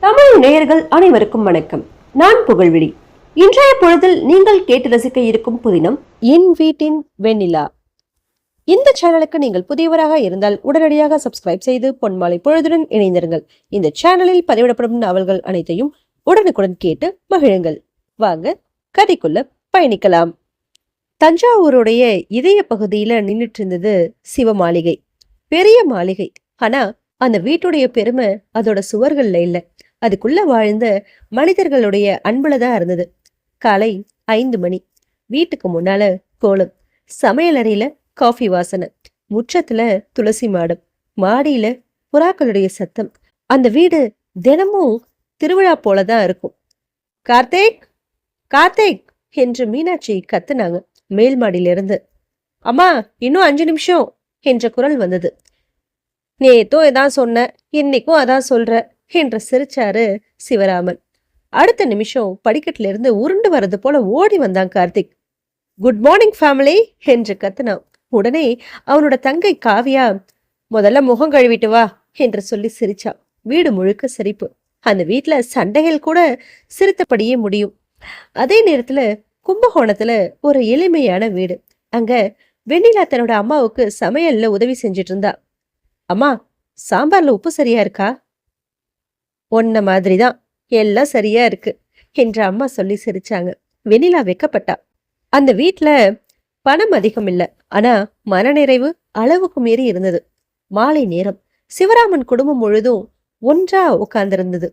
தமிழ் நேயர்கள் அனைவருக்கும் வணக்கம். நான் புகழ்விழி. இன்றைய பொழுதில் நீங்கள் கேட்டு ரசிக்க இருக்கும் புதினம் என் வீட்டின் வெண்ணிலா. இந்த சேனலுக்கு நீங்கள் புதியவராக இருந்தால் உடனடியாக சப்ஸ்கிரைப் செய்து பொன்மாலை பொழுதுடன் இணைந்திருங்கள். இந்த சேனலில் பதிவிடப்படும் நாவல்கள் அனைத்தையும் உடனுக்குடன் கேட்டு மகிழுங்கள். வாங்க கதைக்குள்ள பயணிக்கலாம். தஞ்சாவூருடைய இதய பகுதியில நின்றுட்டு இருந்தது சிவ மாளிகை. பெரிய மாளிகை. ஆனா அந்த வீட்டுடைய பெருமை அதோட சுவர்கள்ல இல்ல, அதுக்குள்ள வாழ்ந்த மனிதர்களுடைய அன்புலதான் இருந்தது. காலை 5 மணி. வீட்டுக்கு முன்னால கோலம், சமையலறையில காஃபி வாசனை, முற்றத்துல துளசி மாடம், மாடியில புறாக்களுடைய சத்தம். அந்த வீடு தினமும் திருவிழா போலதான் இருக்கும். கார்த்திக், கார்த்திக் என்று மீனாட்சி கத்துனாங்க மேல் மாடியிலிருந்து. அம்மா, இன்னும் 5 நிமிஷம் என்ற குரல் வந்தது. நேத்தோ எதான் சொன்ன, இன்னைக்கும் அதான் சொல்ற என்று சிரிச்சாரு சிவராமன். அடுத்த நிமிஷம் படிக்கட்டுல இருந்து உருண்டு வர்றது போல ஓடி வந்தான் கார்த்திக். குட் மார்னிங் ஃபேமிலி என்று கத்துனான். உடனே அவனோட தங்கை காவியா, முதல்ல முகம் கழுவிட்டு வா என்று சொல்லி சிரிச்சா. வீடு முழுக்க சிரிப்பு. அந்த வீட்டுல சண்டைகள் கூட சிரித்தபடியே முடியும். அதே நேரத்துல கும்பகோணத்துல ஒரு எளிமையான வீடு. அங்க வெண்ணிலா தன்னோட அம்மாவுக்கு சமையல்ல உதவி செஞ்சிட்டு இருந்தா. அம்மா, சாம்பார்ல உப்பு சரியா இருக்கா? ஒன்ன மாதிரிதான், எல்லாம் சரியா இருக்கு என்று அம்மா சொல்லி சிரிச்சாங்க. வெண்ணிலா வெக்கப்பட்டா. அந்த வீட்டுல பணம் அதிகம் இல்ல, ஆனா மனநிறைவு அளவுக்கு மீறி இருந்தது. மாலை நேரம். சிவராமன் குடும்பம் முழுதும் ஒன்றா உட்கார்ந்திருந்தது.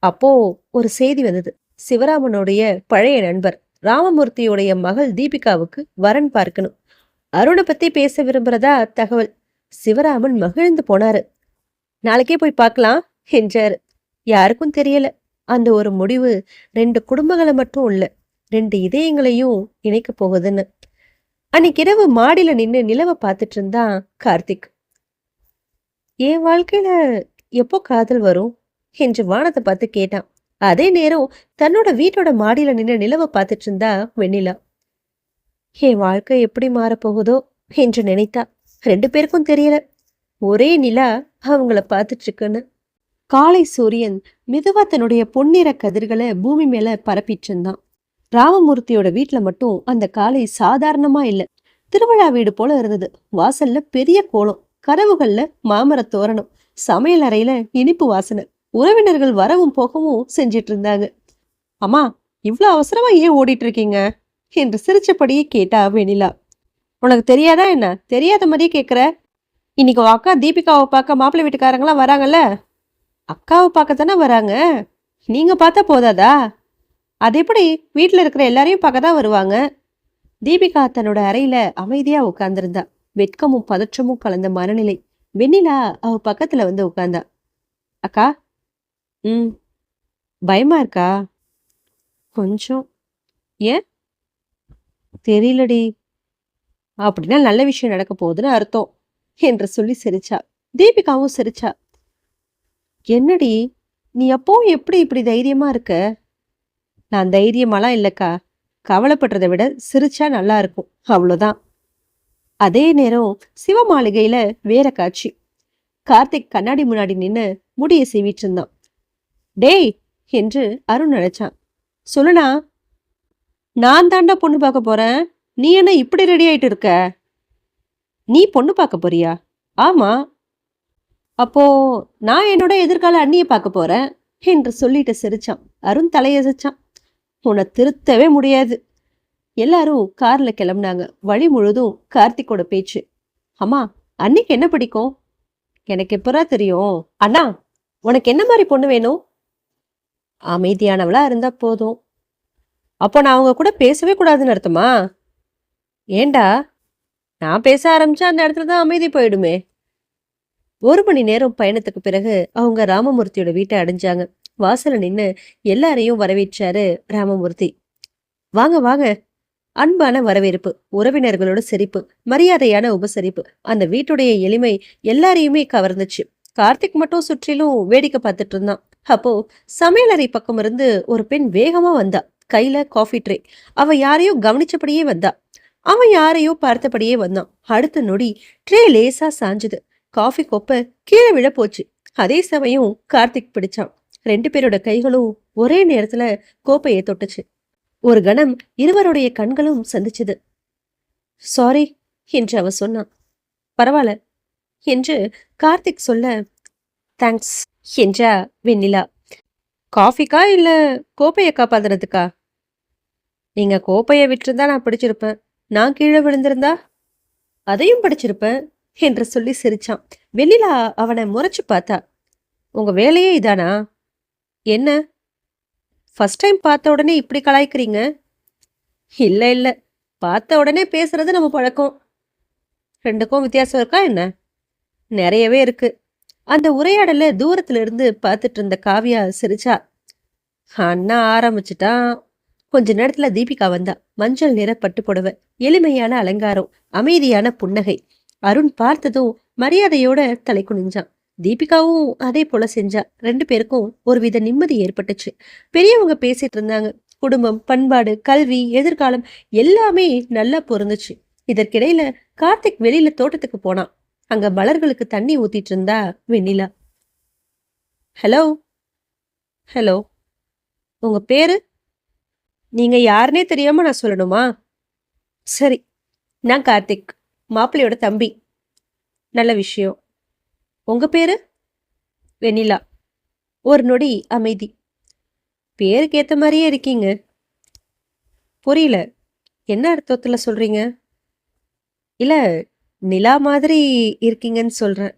அப்போ ஒரு செய்தி வந்தது. சிவராமனுடைய பழைய நண்பர் ராமமூர்த்தியுடைய மகள் தீபிகாவுக்கு வரன் பார்க்கணும். அருணை பத்தி பேச விரும்புறதா தகவல். சிவராமன் மகிழ்ந்து போனாரு. நாளைக்கே போய் பார்க்கலாம் என்றாரு. யாருக்கும் தெரியல, அந்த ஒரு முடிவு 2 குடும்பங்களை மட்டும் இல்ல, 2 இதயங்களையும் இணைக்க போகுதுன்னு. அன்னைக்கு இரவு மாடியில நின்னு நிலவை பார்த்துட்டு இருந்தான் கார்த்திக். என் வாழ்க்கையில எப்போ காதல் வரும் என்று வானத்தை பார்த்து கேட்டான். அதே நேரம் தன்னோட வீட்டோட மாடியில நின்று நிலவை பார்த்துட்டு இருந்தா வெண்ணிலா. என் வாழ்க்கை எப்படி மாறப்போகுதோ என்று நினைத்தா. 2 பேருக்கும் தெரியல, ஒரே நிலா அவங்கள பார்த்துட்டு இருக்குன்னு. காலை சூரியன் மெதுவா தன்னுடைய பொன்னிற கதிர்களை பூமி மேல பரப்பிட்டு இருந்தான். ராமமூர்த்தியோட வீட்டுல மட்டும் அந்த காலை சாதாரணமா இல்ல, திருவிழா வீடு போல இருந்தது. வாசல்ல பெரிய கோலம், கதவுகள்ல மாமர தோரணம், சமையல் அறையில இனிப்பு வாசனை. உறவினர்கள் வரவும் போகவும் செஞ்சிட்டு இருந்தாங்க. அம்மா, இவ்வளவு அவசரமா ஏன் ஓடிட்டு இருக்கீங்க என்று சிரிச்சபடியே கேட்டா வெண்ணிலா. உனக்கு தெரியாதா என்ன? தெரியாத மாதிரியே கேட்குற. இன்னைக்கு அக்கா தீபிகாவை பார்க்க மாப்பிள்ளை வீட்டுக்காரங்களாம் வராங்கல்ல. அக்காவை பார்க்க தானே வராங்க, நீங்க பார்த்தா போதாதா? அது எப்படி வீட்டில் இருக்கிற எல்லாரையும் பார்க்க தான் வருவாங்க. தீபிகா தன்னோட அறையில அமைதியா உட்கார்ந்திருந்தா. வெட்கமும் பதற்றமும் கலந்த மனநிலை. வெண்ணிலா அவ பக்கத்துல வந்து உட்கார்ந்தா. அக்கா, பயமா இருக்கா? கொஞ்சம். ஏன்? தெரியலடி. அப்படின்னா நல்ல விஷயம் நடக்க போகுதுன்னு அர்த்தம் என்று சொல்லி சிரிச்சா. தீபிகாவும் சிரிச்சா. என்னடி, நீ அப்போ எப்படி இப்படி தைரியமா இருக்க? நான் தைரியமாலாம் இல்லக்கா, கவலைப்படுறதை விட சிரிச்சா நல்லா இருக்கும், அவ்வளோதான். அதே நேரம் சிவ மாளிகையில வேற காட்சி. கார்த்திக் கண்ணாடி முன்னாடி நின்னு முடிய சீவிட்டு இருந்தான். டேய் என்று அருண் நினைச்சான். சொல்லுனா. நான் தாண்டா பொண்ணு பார்க்க போறேன், நீ என்ன இப்படி ரெடி ஆயிட்டு இருக்க? நீ பொண்ணு பார்க்க போறியா? ஆமா. அப்போ நான் என்னோட எதிர்கால அண்ணிய பார்க்க போறேன் என்று சொல்லிட்டு சிரிச்சான். அருண் தலையசிச்சான். உன்னை திருத்தவே முடியாது. எல்லாரும் கார்ல கிளம்புனாங்க. வழி முழுதும் கார்த்திக்கோட பேச்சு. அம்மா, அன்னிக்கு என்ன பிடிக்கும்? எனக்கு எப்பரா தெரியும். அண்ணா, உனக்கு என்ன மாதிரி பொண்ணு வேணும்? அமைதியானவளா இருந்தா போதும். அப்போ நான் அவங்க கூட பேசவே கூடாதுன்னு அர்த்தமா? ஏண்டா, நான் பேச ஆரம்பிச்சா அந்த இடத்துல தான் அமைதி போயிடுமே. 1 மணி நேரம் பயணத்துக்கு பிறகு அவங்க ராமமூர்த்தியோட வீட்டை அடைஞ்சாங்க. வாசல நின்னு எல்லாரையும் வரவேற்றாரு ராமமூர்த்தி. வாங்க வாங்க. அன்பான வரவேற்பு, உறவினர்களோட சிரிப்பு, மரியாதையான உபசரிப்பு. அந்த வீட்டுடைய எளிமை எல்லாரையுமே கவர்ந்துச்சு. கார்த்திக் மட்டும் சுற்றிலும் வேடிக்கை பார்த்துட்டு இருந்தான். அப்போ சமையலறை பக்கம் இருந்து ஒரு பெண் வேகமா வந்தா. கையில காஃபி ட்ரே. அவ யாரையோ கவனிச்சபடியே வந்தா. அவன் யாரையோ பார்த்தபடியே வந்தான். அடுத்த நொடி ட்ரே லேசா சாஞ்சுது. காஃபி கொப்ப கீழே விழ போச்சு. அதே சமயம் கார்த்திக் பிடிச்சான். 2 பேரோட கைகளும் ஒரே நேரத்துல கோப்பையை தொட்டுச்சு. ஒரு கணம் இருவருடைய கண்களும் சந்திச்சது. சாரி என்று அவ சொன்னான். பரவாயில்ல என்று கார்த்திக் சொல்ல, தேங்க்ஸ் என்றா வெண்ணிலா. காஃபிக்கா இல்ல கோப்பையை காப்பாத்துறதுக்கா? நீங்க கோப்பையை விட்டிருந்தா நான் பிடிச்சிருப்பேன். நான் கீழே விழுந்திருந்தா அதையும் படிச்சிருப்பேன் என்று சொல்லி சிரிச்சான். வெண்ணிலா அவனை முறைச்சு பார்த்தா. உங்க வேலையே இதானா? என்ன ஃபர்ஸ்ட் டைம் பார்த்த உடனே இப்படி கலாய்க்கிறீங்க? இல்ல இல்ல, பார்த்த உடனே பேசுறது நம்ம பழக்கம். ரெண்டுக்கும் வித்தியாசம் இருக்கா என்ன? நிறையவே இருக்கு. அந்த உரையாடல தூரத்துல இருந்து பார்த்துட்டு இருந்த காவியா சிரிச்சா. அண்ணா ஆரம்பிச்சுட்டான். கொஞ்ச நேரத்துல தீபிகா வந்தா. மஞ்சள் நிற பட்டு புடவை, எளிமையான அலங்காரம், அமைதியான புன்னகை. அருண் பார்த்ததும் மரியாதையோட தலை குனிஞ்சான். தீபிகாவும் அதே போல செஞ்சா. 2 பேருக்கும் ஒருவித நிம்மதி ஏற்பட்டுச்சு. பெரியவங்க பேசிட்டு இருந்தாங்க. குடும்பம், பண்பாடு, கல்வி, எதிர்காலம் எல்லாமே நல்லா பொருந்துச்சு. இதற்கிடையில கார்த்திக் வெளியில தோட்டத்துக்கு போனான். அங்க மலர்களுக்கு தண்ணி ஊத்திட்டு இருந்தா வெண்ணிலா. ஹலோ ஹலோ, உங்க பேரு? நீங்க யாருன்னே தெரியாம நான் சொல்லணுமா? சரி, நான் கார்த்திக், மாப்பிள்ளையோட தம்பி. நல்ல விஷயம். உங்க பேரு? வெண்ணிலா. ஒரு நொடி அமைதி. பேருக்கு ஏத்த மாதிரியே இருக்கீங்க. புரியல, என்ன அர்த்தத்துல சொல்றீங்க? இல்ல, நிலா மாதிரி இருக்கீங்கன்னு சொல்றேன்.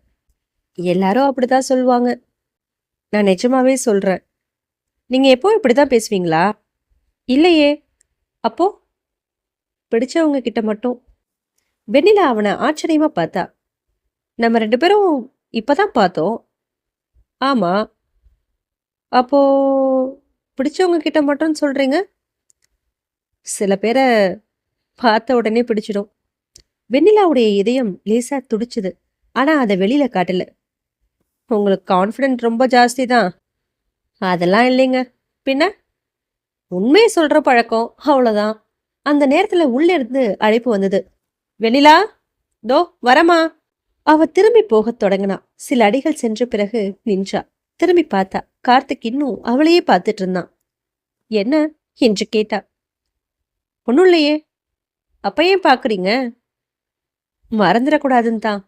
எல்லாரும் அப்படிதான் சொல்லுவாங்க. நான் நிஜமாவே சொல்றேன். நீங்க எப்போ இப்படிதான் பேசுவீங்களா? இல்லையே. அப்போ பிடிச்சவங்க கிட்ட மட்டும். வெண்ணிலா அவனை ஆச்சரியமா பார்த்தா. நம்ம 2 பேரும் இப்பதான் பார்த்தோம். ஆமா. அப்போ பிடிச்சவங்க கிட்ட மட்டும் சொல்றீங்க? சில பேரை பார்த்த உடனே பிடிச்சிடும். வெண்ணிலாவுடைய இதயம் லேசா துடிச்சுது. ஆனா அதை வெளியில காட்டல. உங்களுக்கு கான்ஃபிடென்ட் ரொம்ப ஜாஸ்தி தான். அதெல்லாம் இல்லைங்க. பின்ன உண்மையை சொல்ற பழக்கம், அவ்வளவுதான். அந்த நேரத்துல உள்ள இருந்து அழைப்பு வந்தது. வெண்ணிலா, தோ வரமா. அவ திரும்பி போகத் தொடங்கினா. சில அடிகள் சென்ற பிறகு நின்றா. திரும்பி பார்த்தா. கார்த்திக் இன்னும் அவளையே பார்த்துட்டு இருந்தான். என்ன என்று கேட்டா. ஒன்னும் இல்லையே. அப்ப ஏன் பாக்குறீங்க? மறந்துடக்கூடாதுன்னு தான்.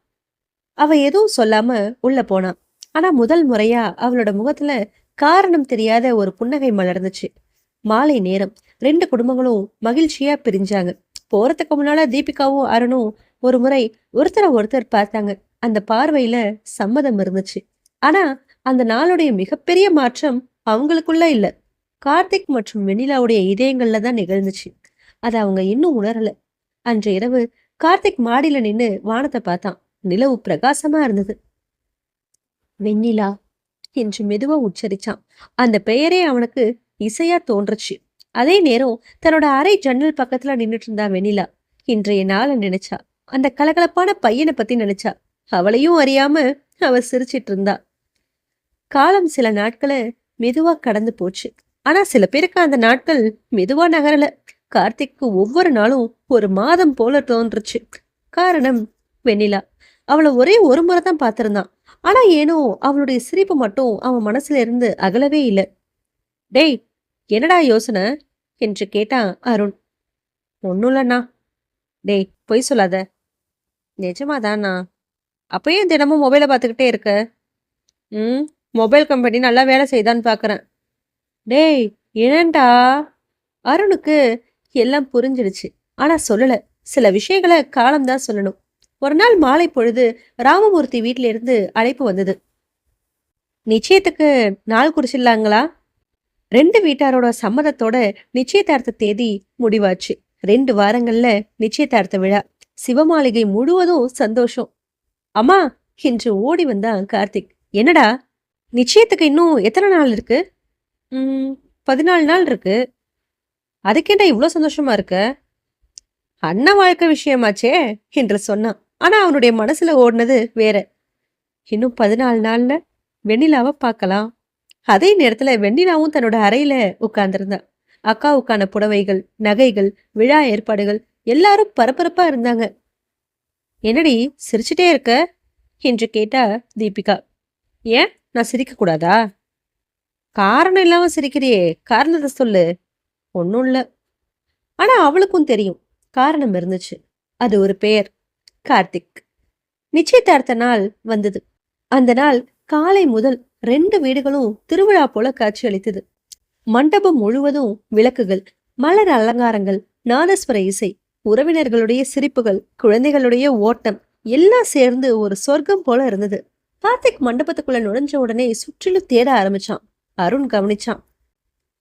அவ எதுவும் சொல்லாம உள்ள போனான். ஆனா முதல் முறையா அவளோட முகத்துல காரணம் தெரியாத ஒரு புன்னகை மலர்ந்துச்சு. மாலை நேரம். 2 குடும்பங்களும் மகிழ்ச்சியா பிரிஞ்சாங்க. போறதுக்கு முன்னால தீபிகாவும் அருணும் ஒரு முறை ஒருத்தரை ஒருத்தர் பார்த்தாங்க. அந்த பார்வையில சம்மதம் இருந்துச்சு. ஆனா அந்த நாளுடைய மிகப்பெரிய மாற்றம் அவங்களுக்குள்ள இல்ல, கார்த்திக் மற்றும் வெண்ணிலாவுடைய இதயங்கள்ல தான் நிகழ்ந்துச்சு. அதை அவங்க இன்னும் உணரல. அன்று இரவு கார்த்திக் மாடியில நின்னு வானத்தை பார்த்தான். நிலவு பிரகாசமா இருந்தது. வெண்ணிலா என்று மெதுவா உச்சரிச்சான். அந்த பெயரே அவனுக்கு இசையா தோன்றுச்சு. அதே நேரம் தன்னோட அறை ஜன்னல் பக்கத்துல நின்னுட்டு இருந்தா வெண்ணிலா. இன்றைய நாளை நினைச்சா. அந்த கலகலப்பான பையனை பத்தி நினைச்சா. அவளையும் அறியாம அவ சிரிச்சிட்டு இருந்தா. காலம் சில நாட்களை மெதுவா கடந்து போச்சு. ஆனா சில பேருக்கு அந்த நாட்கள் மெதுவா நகரல. கார்த்திக்கு ஒவ்வொரு நாளும் ஒரு மாதம் போல தோன்றுச்சு. காரணம் வெண்ணிலா. அவளை ஒரே ஒரு முறை தான் பார்த்திருந்தான். ஆனா ஏனோ அவளுடைய சிரிப்பு மட்டும் அவன் மனசுல இருந்து அகலவே இல்லை. டேய், என்னடா யோசனை என்று கேட்டான் அருண். ஒன்னும் இல்லண்ணா. டேய், பொய் சொல்லாத. நிஜமாதானா? அப்ப ஏன் தினமும் மொபைலை பார்த்துக்கிட்டே இருக்க? மொபைல் கம்பெனி நல்லா வேலை செய்தான்னு பாக்குறேன். டேய், ஏன்டா? அருணுக்கு எல்லாம் புரிஞ்சிடுச்சு. ஆனா சொல்லல. சில விஷயங்களை காலம்தான் சொல்லணும். ஒரு நாள் மாலை பொழுது ராமமூர்த்தி வீட்டில இருந்து அழைப்பு வந்தது. நிச்சயத்துக்கு நாள் குறிச்சிடலாங்களா? 2 வீட்டாரோட சம்மதத்தோட நிச்சயதார்த்த தேதி முடிவாச்சு. 2 வாரங்கள்ல நிச்சயதார்த்த விழா. சிவமாளிகை முழுவதும் சந்தோஷம். அம்மா என்று ஓடி வந்தான் கார்த்திக். என்னடா, நிச்சயத்துக்கு இன்னும் எத்தனை நாள் இருக்கு? 14 நாள் இருக்கு. அதுக்கேண்டா இவ்வளோ சந்தோஷமா இருக்க? அண்ணன் வாழ்க்கை விஷயமாச்சே என்று சொன்னான். ஆனா அவனுடைய மனசுல ஓடினது வேற. இன்னும் 14 நாள்ல வெண்ணிலாவை பார்க்கலாம். அதே நேரத்துல வெண்ணிலாவும் தன்னோட அறையில உட்கார்ந்திருந்தா. அக்காவுக்கான புடவைகள், நகைகள், விழா ஏற்பாடுகள் எல்லாரும் பரபரப்பா இருந்தாங்க. என்னடி சிரிச்சுட்டே இருக்க என்று கேட்டா தீபிகா. ஏன், நான் சிரிக்க கூடாதா? காரணம் இல்லாம சிரிக்கிறியே, காரணத்த சொல்லு. ஒண்ணும் இல்ல. ஆனா அவளுக்கும் தெரியும். காரணம் இருந்துச்சு. அது ஒரு பெயர். கார்த்திக். நிச்சயதார்த்த நாள் வந்தது. அந்த நாள் காலை முதல் 2 வீடுகளும் திருவிழா போல காட்சியளித்தது. மண்டபம் முழுவதும் விளக்குகள், மலர் அலங்காரங்கள், நாதஸ்வர இசை, உறவினர்களுடைய சிரிப்புகள், குழந்தைகளுடைய ஓட்டம் எல்லாம் சேர்ந்து ஒரு சொர்க்கம் போல இருந்தது. கார்த்திக் மண்டபத்துக்குள்ள நுழைஞ்ச உடனே சுற்றிலும் தேட ஆரம்பிச்சான். அருண் கவனிச்சான்.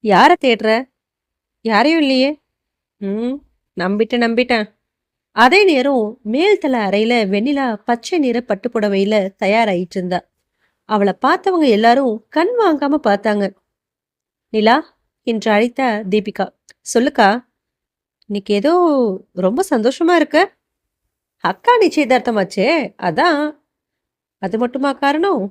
யார தேடுற? யாரையும் இல்லையே. நம்பிட்டேன். அதே நேரம் மேல்தள அறையில வெண்ணிலா பச்சை நிற பட்டுப்புடவையில தயாராயிட்டு இருந்தா. அவளை பார்த்தவங்க எல்லாரும் கண் வாங்காம பார்த்தாங்க. நிலா என்று அழைத்தா தீபிகா. சொல்லுக்கா, இன்னைக்கு ஏதோ ரொம்ப சந்தோஷமா இருக்க. அக்கா நிச்சயதார்த்தமாச்சே, அதான். அது மட்டுமா காரணம்?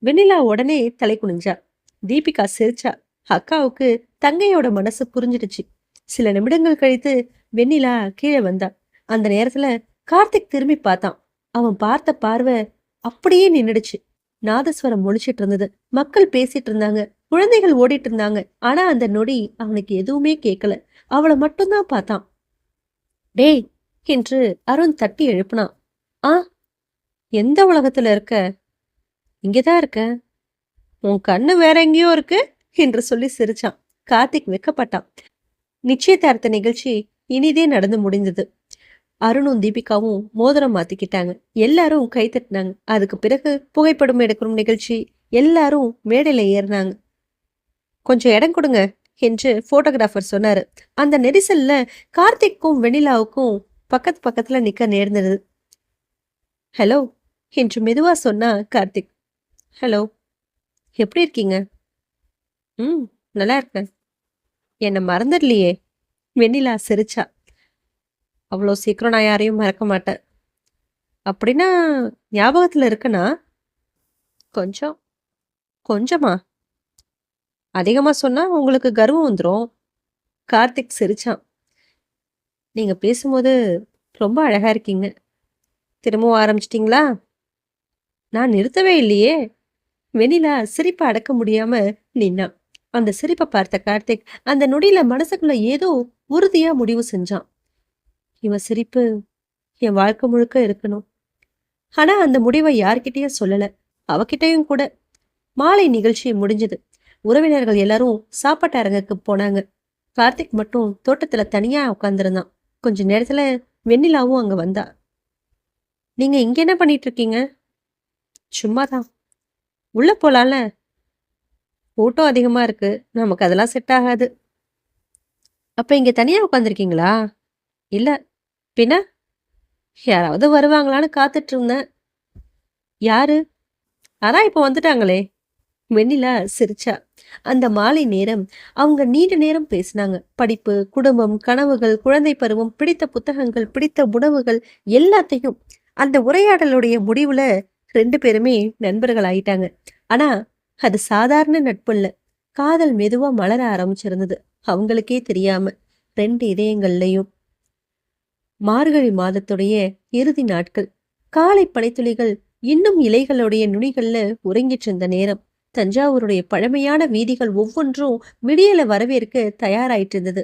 வெண்ணிலா உடனே தலை குனிஞ்சா. தீபிகா சிரிச்சா. அக்காவுக்கு தங்கையோட மனசு புரிஞ்சிடுச்சு. சில நிமிடங்கள் கழித்து வெண்ணிலா கீழே வந்தா. அந்த நேரத்துல கார்த்திக் திரும்பி பார்த்தான். அவன் பார்த்த பார்வை அப்படியே நின்னுடுச்சு. நாதஸ்வரம் ஒழிச்சிட்டு இருந்தது. மக்கள் பேசிட்டு இருந்தாங்க. குழந்தைகள் ஓடிட்டு இருந்தாங்க. ஆனா அந்த நொடி அவனுக்கு எதுவுமே கேட்கல. அவளை மட்டும்தான் பார்த்தான். டேய் என்று அருண் தட்டி எழுப்புனான். ஆ, எந்த உலகத்துல இருக்க? இங்கதான் இருக்க. உன் கண்ணு வேற எங்கேயோ இருக்கு என்று சொல்லி சிரிச்சான். கார்த்திக் வெக்கப்பட்டான். நிச்சயதார்த்த நிகழ்ச்சி இனிதே நடந்து முடிந்தது. அருணும் தீபிகாவும் மோதிரம் மாத்திக்கிட்டாங்க. எல்லாரும் கை தட்டினாங்க. அதுக்கு பிறகு புகைப்படம் எடுக்கும் நிகழ்ச்சி. எல்லாரும் மேடையில ஏறினாங்க. கொஞ்சம் இடம் கொடுங்க என்று போட்டோகிராஃபர் சொன்னாரு. அந்த நெரிசல்ல கார்த்திக்கும் வெண்ணிலாவுக்கும் பக்கத்துல நிக்க நேர்ந்தது. ஹலோ என்று மெதுவா சொன்னா கார்த்திக். ஹலோ, எப்படி இருக்கீங்க? நல்லா இருக்கேன். என்னை மறந்துடலையே. வெண்ணிலா சிரிச்சா. அவ்வளோ சீக்கிரம் நான் யாரையும் மறக்க மாட்டேன். அப்படின்னா ஞாபகத்துல இருக்குன்னா? கொஞ்சமா? அதிகமா சொன்னா உங்களுக்கு கர்வம் வந்துடும். கார்த்திக் சிரிச்சான். நீங்க பேசும்போது ரொம்ப அழகா இருக்கீங்க. திரும்பவும் ஆரம்பிச்சிட்டீங்களா? நான் நிறுத்தவே இல்லையே. வெண்ணிலா சிரிப்பை அடக்க முடியாம நின்னான். அந்த சிரிப்பை பார்த்த கார்த்திக் அந்த நொடியில மனசுக்குள்ள ஏதோ உறுதியா முடிவு செஞ்சான். இவன் சிரிப்பு என் வாழ்க்கை முழுக்க இருக்கணும். ஆனா அந்த முடிவை யார்கிட்டயும் சொல்லல. அவகிட்டையும் கூட. மாலை நிகழ்ச்சி முடிஞ்சது. உறவினர்கள் எல்லாரும் சாப்பாட்டு அரங்குக்கு போனாங்க. கார்த்திக் மட்டும் தோட்டத்துல தனியா உட்கார்ந்துருந்தான். கொஞ்ச நேரத்துல வெண்ணிலாவும் அங்க வந்தா. நீங்க இங்க என்ன பண்ணிட்டு இருக்கீங்க? சும்மாதான். உள்ள போலால. கூட்டம் அதிகமா இருக்கு. நமக்கு அதெல்லாம் செட் ஆகாது. அப்ப இங்க தனியா உட்காந்துருக்கீங்களா? இல்ல, பின்ன யாராவது வருவாங்களான்னு காத்துட்டு இருந்தேன். யாரு? அதான் இப்ப வந்துட்டாங்களே. வெண்ணிலா சிரிச்சா. அந்த மாலை நேரம் அவங்க நீண்ட நேரம் பேசினாங்க. படிப்பு, குடும்பம், கனவுகள், குழந்தை பருவம், பிடித்த புத்தகங்கள், பிடித்த உணவுகள் எல்லாத்தையும். அந்த உரையாடலுடைய முடிவுல 2 பேருமே நண்பர்கள் ஆயிட்டாங்க. ஆனா அது சாதாரண நட்பு இல்ல. காதல் மெதுவா மலர ஆரம்பிச்சிருந்தது. அவங்களுக்கே தெரியாம 2 இதயங்கள்லயும். மார்கழி மாதத்துடைய இறுதி நாட்கள். காலை பனித்துளிகள் இன்னும் இலைகளுடைய நுனிகள்ல உறங்கிட்டு இருந்த நேரம். தஞ்சாவூருடைய பழமையான வீதிகள் ஒவ்வொன்றும் விடியல வரவேற்க தயாராயிட்டு இருந்தது.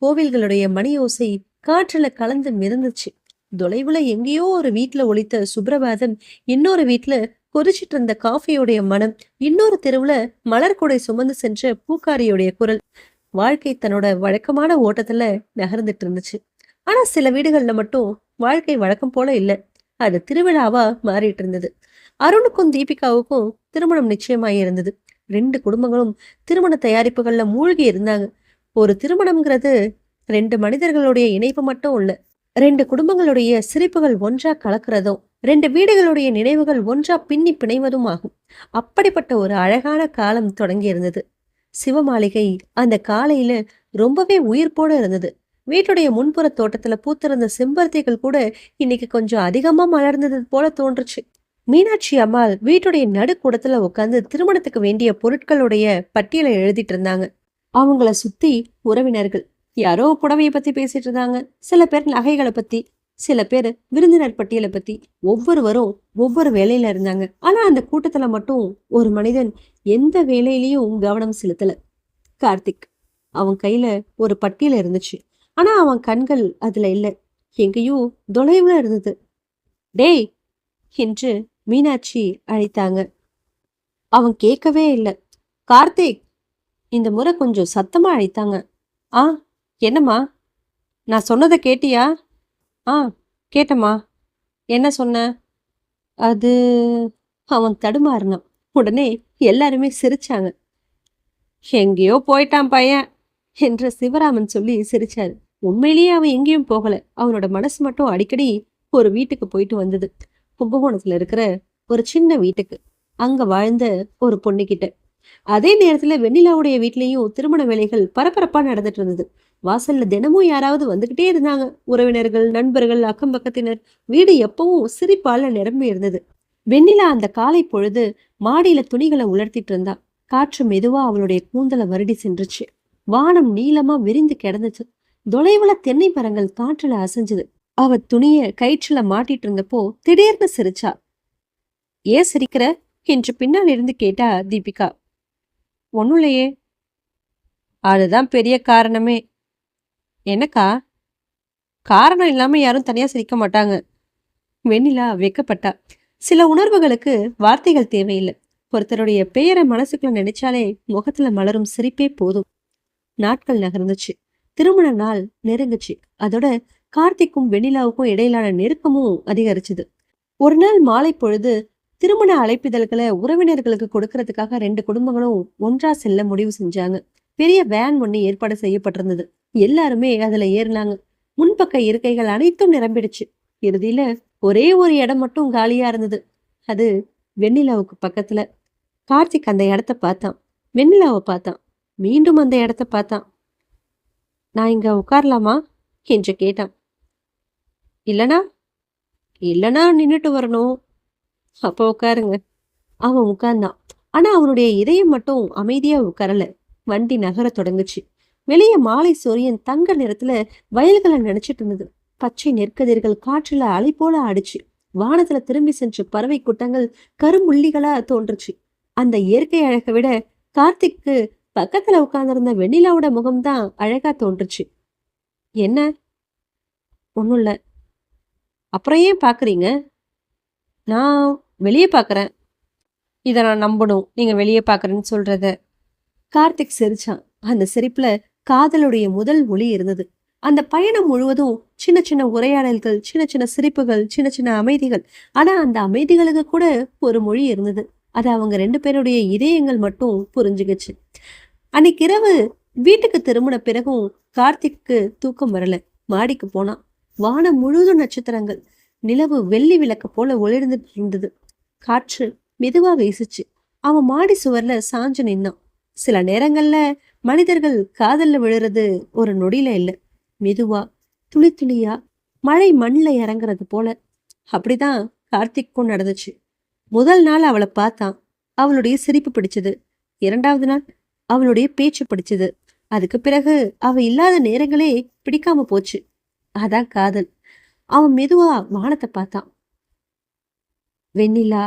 கோவில்களுடைய மணியோசை காற்றுல கலந்து மிதந்துச்சு. தொலைவுல எங்கேயோ ஒரு வீட்டுல ஒலித்த சுப்ரபாதம், இன்னொரு வீட்டுல கொதிச்சிட்டு இருந்த காஃபியோடைய மனம், இன்னொரு தெருவுல மலர்கூடை சுமந்து சென்ற பூக்காரியுடைய குரல். வாழ்க்கை தன்னோட வழக்கமான ஓட்டத்துல நகர்ந்துட்டு இருந்துச்சு. ஆனா சில வீடுகள்ல மட்டும் வாழ்க்கை வழக்கம் போல இல்ல. அது திருவிழாவா மாறிட்டு இருந்தது. அருணுக்கும் தீபிகாவுக்கும் திருமணம் நிச்சயமாயி இருந்தது. 2 குடும்பங்களும் திருமண தயாரிப்புகள்ல மூழ்கி இருந்தாங்க. ஒரு திருமணம்ங்கிறது 2 மனிதர்களுடைய இணைப்பு மட்டும் இல்ல. 2 குடும்பங்களுடைய சிரிப்புகள் ஒன்றா கலக்கிறதும், 2 வீடுகளுடைய நினைவுகள் ஒன்றா பின்னி பிணைவதும் ஆகும். அப்படிப்பட்ட ஒரு அழகான காலம் தொடங்கி இருந்தது. சிவமாளிகை அந்த காலையில ரொம்பவே உயிர்ப்போட இருந்தது. வீட்டுடைய முன்புற தோட்டத்துல பூத்திருந்த செம்பருத்திகள் கூட இன்னைக்கு கொஞ்சம் அதிகமா மலர்ந்தது போல தோன்றுச்சு. மீனாட்சி அம்மாள் வீட்டுடைய நடுக்கூடத்துல உட்காந்து திருமணத்துக்கு வேண்டிய பொருட்களுடைய பட்டியலை எழுதிட்டு இருந்தாங்க. அவங்கள சுத்தி உறவினர்கள் யாரோ புடவையை பத்தி பேசிட்டு இருந்தாங்க. சில பேர் நகைகளை பத்தி. சில பேர் விருந்தினர் பட்டியலை பத்தி. ஒவ்வொருவரும் ஒவ்வொரு வேலையில இருந்தாங்க. ஆனா அந்த கூட்டத்துல மட்டும் ஒரு மனிதன் எந்த வேலையிலயும் கவனம் செலுத்தல. கார்த்திக். அவன் கையில ஒரு பட்டியல் இருந்துச்சு. ஆனா அவன் கண்கள் அதுல இல்ல. எங்கேயோ தொலைவுல இருந்தது. டேய் என்று மீனாட்சி அழைத்தாங்க. அவன் கேட்கவே இல்ல. கார்த்திக். இந்த முறை கொஞ்சம் சத்தமா அழைத்தாங்க. ஆ, என்னம்மா? நான் சொன்னதை கேட்டியா? ஆ, கேட்டம்மா. என்ன சொன்ன? அது அவன் தடுமாறினான். உடனே எல்லாருமே சிரிச்சாங்க. எங்கேயோ போயிட்டான் பையன் என்று சிவராமன் சொல்லி சிரிச்சாரு. உண்மையிலேயே அவன் எங்கேயும் போகல. அவனோட மனசு மட்டும் அடிக்கடி ஒரு வீட்டுக்கு போயிட்டு வந்தது. கும்பகோணத்துல இருக்கிற ஒரு சின்ன வீட்டுக்கு. அங்க வாழ்ந்த ஒரு பொண்ணுகிட்ட. அதே நேரத்துல வெண்ணிலாவுடைய வீட்லயும் திருமண வேலைகள் பரபரப்பா நடந்துட்டு இருந்தது. வாசல்ல தினமும் யாராவது வந்துகிட்டே இருந்தாங்க. உறவினர்கள், நண்பர்கள், அக்கம் பக்கத்தினர். வீடு எப்பவும் சிரிப்பால நிரம்பி இருந்தது. வெண்ணிலா அந்த காலை பொழுது மாடியில துணிகளை உலர்த்திட்டு இருந்தா. காற்று மெதுவா அவளுடைய கூந்தலை வருடி சென்றுச்சு. வானம் நீளமா விரிந்து கிடந்துச்சு. தொலைவுல தென்னை மரங்கள் காற்றுல அசைஞ்சுது. அவ துணிய கயிற்றுல மாட்டிட்டு இருந்தப்போ திடீர்னு சிரிச்சா. ஏன் சிரிக்கிற என்று பின்னால் இருந்து கேட்டா தீபிகா. ஒண்ணும் இல்லையே. அதுதான் பெரிய காரணமே. என்னக்கா? காரணம் இல்லாம யாரும் தனியா சிரிக்க மாட்டாங்க. வெண்ணிலா வெக்கப்பட்டா. சில உணர்வுகளுக்கு வார்த்தைகள் தேவையில்லை. ஒருத்தருடைய பெயரை மனசுக்குள்ள நினைச்சாலே முகத்துல மலரும் சிரிப்பே போதும். நாட்கள் நகர்ந்துச்சு. திருமண நாள் நெருங்குச்சு. அதோட கார்த்திக்கும் வெண்ணிலாவுக்கும் இடையிலான நெருக்கமும் அதிகரிச்சுது. ஒரு நாள் மாலை பொழுது திருமண அழைப்பிதழ்களை உறவினர்களுக்கு கொடுக்கறதுக்காக 2 குடும்பங்களும் ஒன்றா செல்ல முடிவு செஞ்சாங்க. பெரிய வேன் ஒண்ணு ஏற்பாடு செய்யப்பட்டிருந்தது. எல்லாருமே அதுல ஏறினாங்க. முன்பக்க இருக்கைகள் அனைத்தும் நிரம்பிடுச்சு. இறுதியில ஒரே ஒரு இடம் மட்டும் காலியா இருந்தது. அது வெண்ணிலாவுக்கு பக்கத்துல. கார்த்திக் அந்த இடத்த பார்த்தான். வெண்ணிலாவை பார்த்தான். மீண்டும் அந்த இடத்த பார்த்தான். நான் இங்க உட்காரலாமா என்று கேட்டான். இல்லனா? இல்லனா நின்னுட்டு வரணும். அப்ப உட்காருங்க. அவன் உட்கார்ந்தான். ஆனா அவனுடைய இதயம் மட்டும் அமைதியா உட்காரல. வண்டி நகர தொடங்குச்சு. வெளியே மாலை சூரியன் தங்க நிறத்துல வயல்களை நினைச்சிட்டு இருந்தது. பச்சை நெற்கதிர்கள் காற்றுல அலை போல ஆடிச்சு. வானத்துல திரும்பி சென்ற பறவை கூட்டங்கள் கருமுள்ளிகளா தோன்றுச்சு. அந்த இயற்கை அழகை விட கார்த்திக்கு பக்கத்துல உட்கார்ந்திருந்த வெண்ணிலாவோட முகம்தான் அழகா தோன்றுச்சு. என்ன? ஒண்ணும் இல்ல. அப்புறம் ஏன் பாக்குறீங்க? நான் வெளியே பாக்குறேன். இத நான் நம்பணும், நீங்க வெளியே பாக்குறேன்னு சொல்றத. கார்த்திக் சிரிச்சான். அந்த சிரிப்புல காதலுடைய முதல் ஒளி இருந்தது. அந்த பயணம் முழுவதும் சின்ன சின்ன உரையாடல்கள், சின்ன சின்ன சிரிப்புகள், சின்ன சின்ன அமைதிகள். ஆனா அந்த அமைதிகளுக்கு கூட ஒரு மொழி இருந்தது. அது அவங்க 2 பேருடைய இதயங்கள் மட்டும் புரிஞ்சுக்கிச்சு. அன்னைக்கு இரவு வீட்டுக்கு திரும்பின பிறகும் கார்த்திக்கு தூக்கம் வரல. மாடிக்கு போனான். வானம் முழுதும் நட்சத்திரங்கள். நிலவு வெள்ளி விளக்கு போல ஒளிர்ந்துட்டு இருந்தது. காற்று மெதுவா வீசுச்சு. அவன் மாடி சுவர்ல சாஞ்சு நின்னான். சில நேரங்கள்ல மனிதர்கள் காதல்ல விழுறது ஒரு நொடியில இல்ல, மெதுவா, துளி துளியா, மழை மண்ணில் இறங்குறது போல. அப்படிதான் கார்த்திக்கும் நடந்துச்சு. முதல் நாள் அவளை பார்த்தான். அவளுடைய சிரிப்பு பிடிச்சது. 2வது நாள் அவளுடைய பேச்சு பிடிச்சது. அதுக்கு பிறகு அவ இல்லாத நேரங்களே பிடிக்காம போச்சு. அதான் காதல். அவன் மெதுவா வானத்தை பார்த்தான். வெண்ணிலா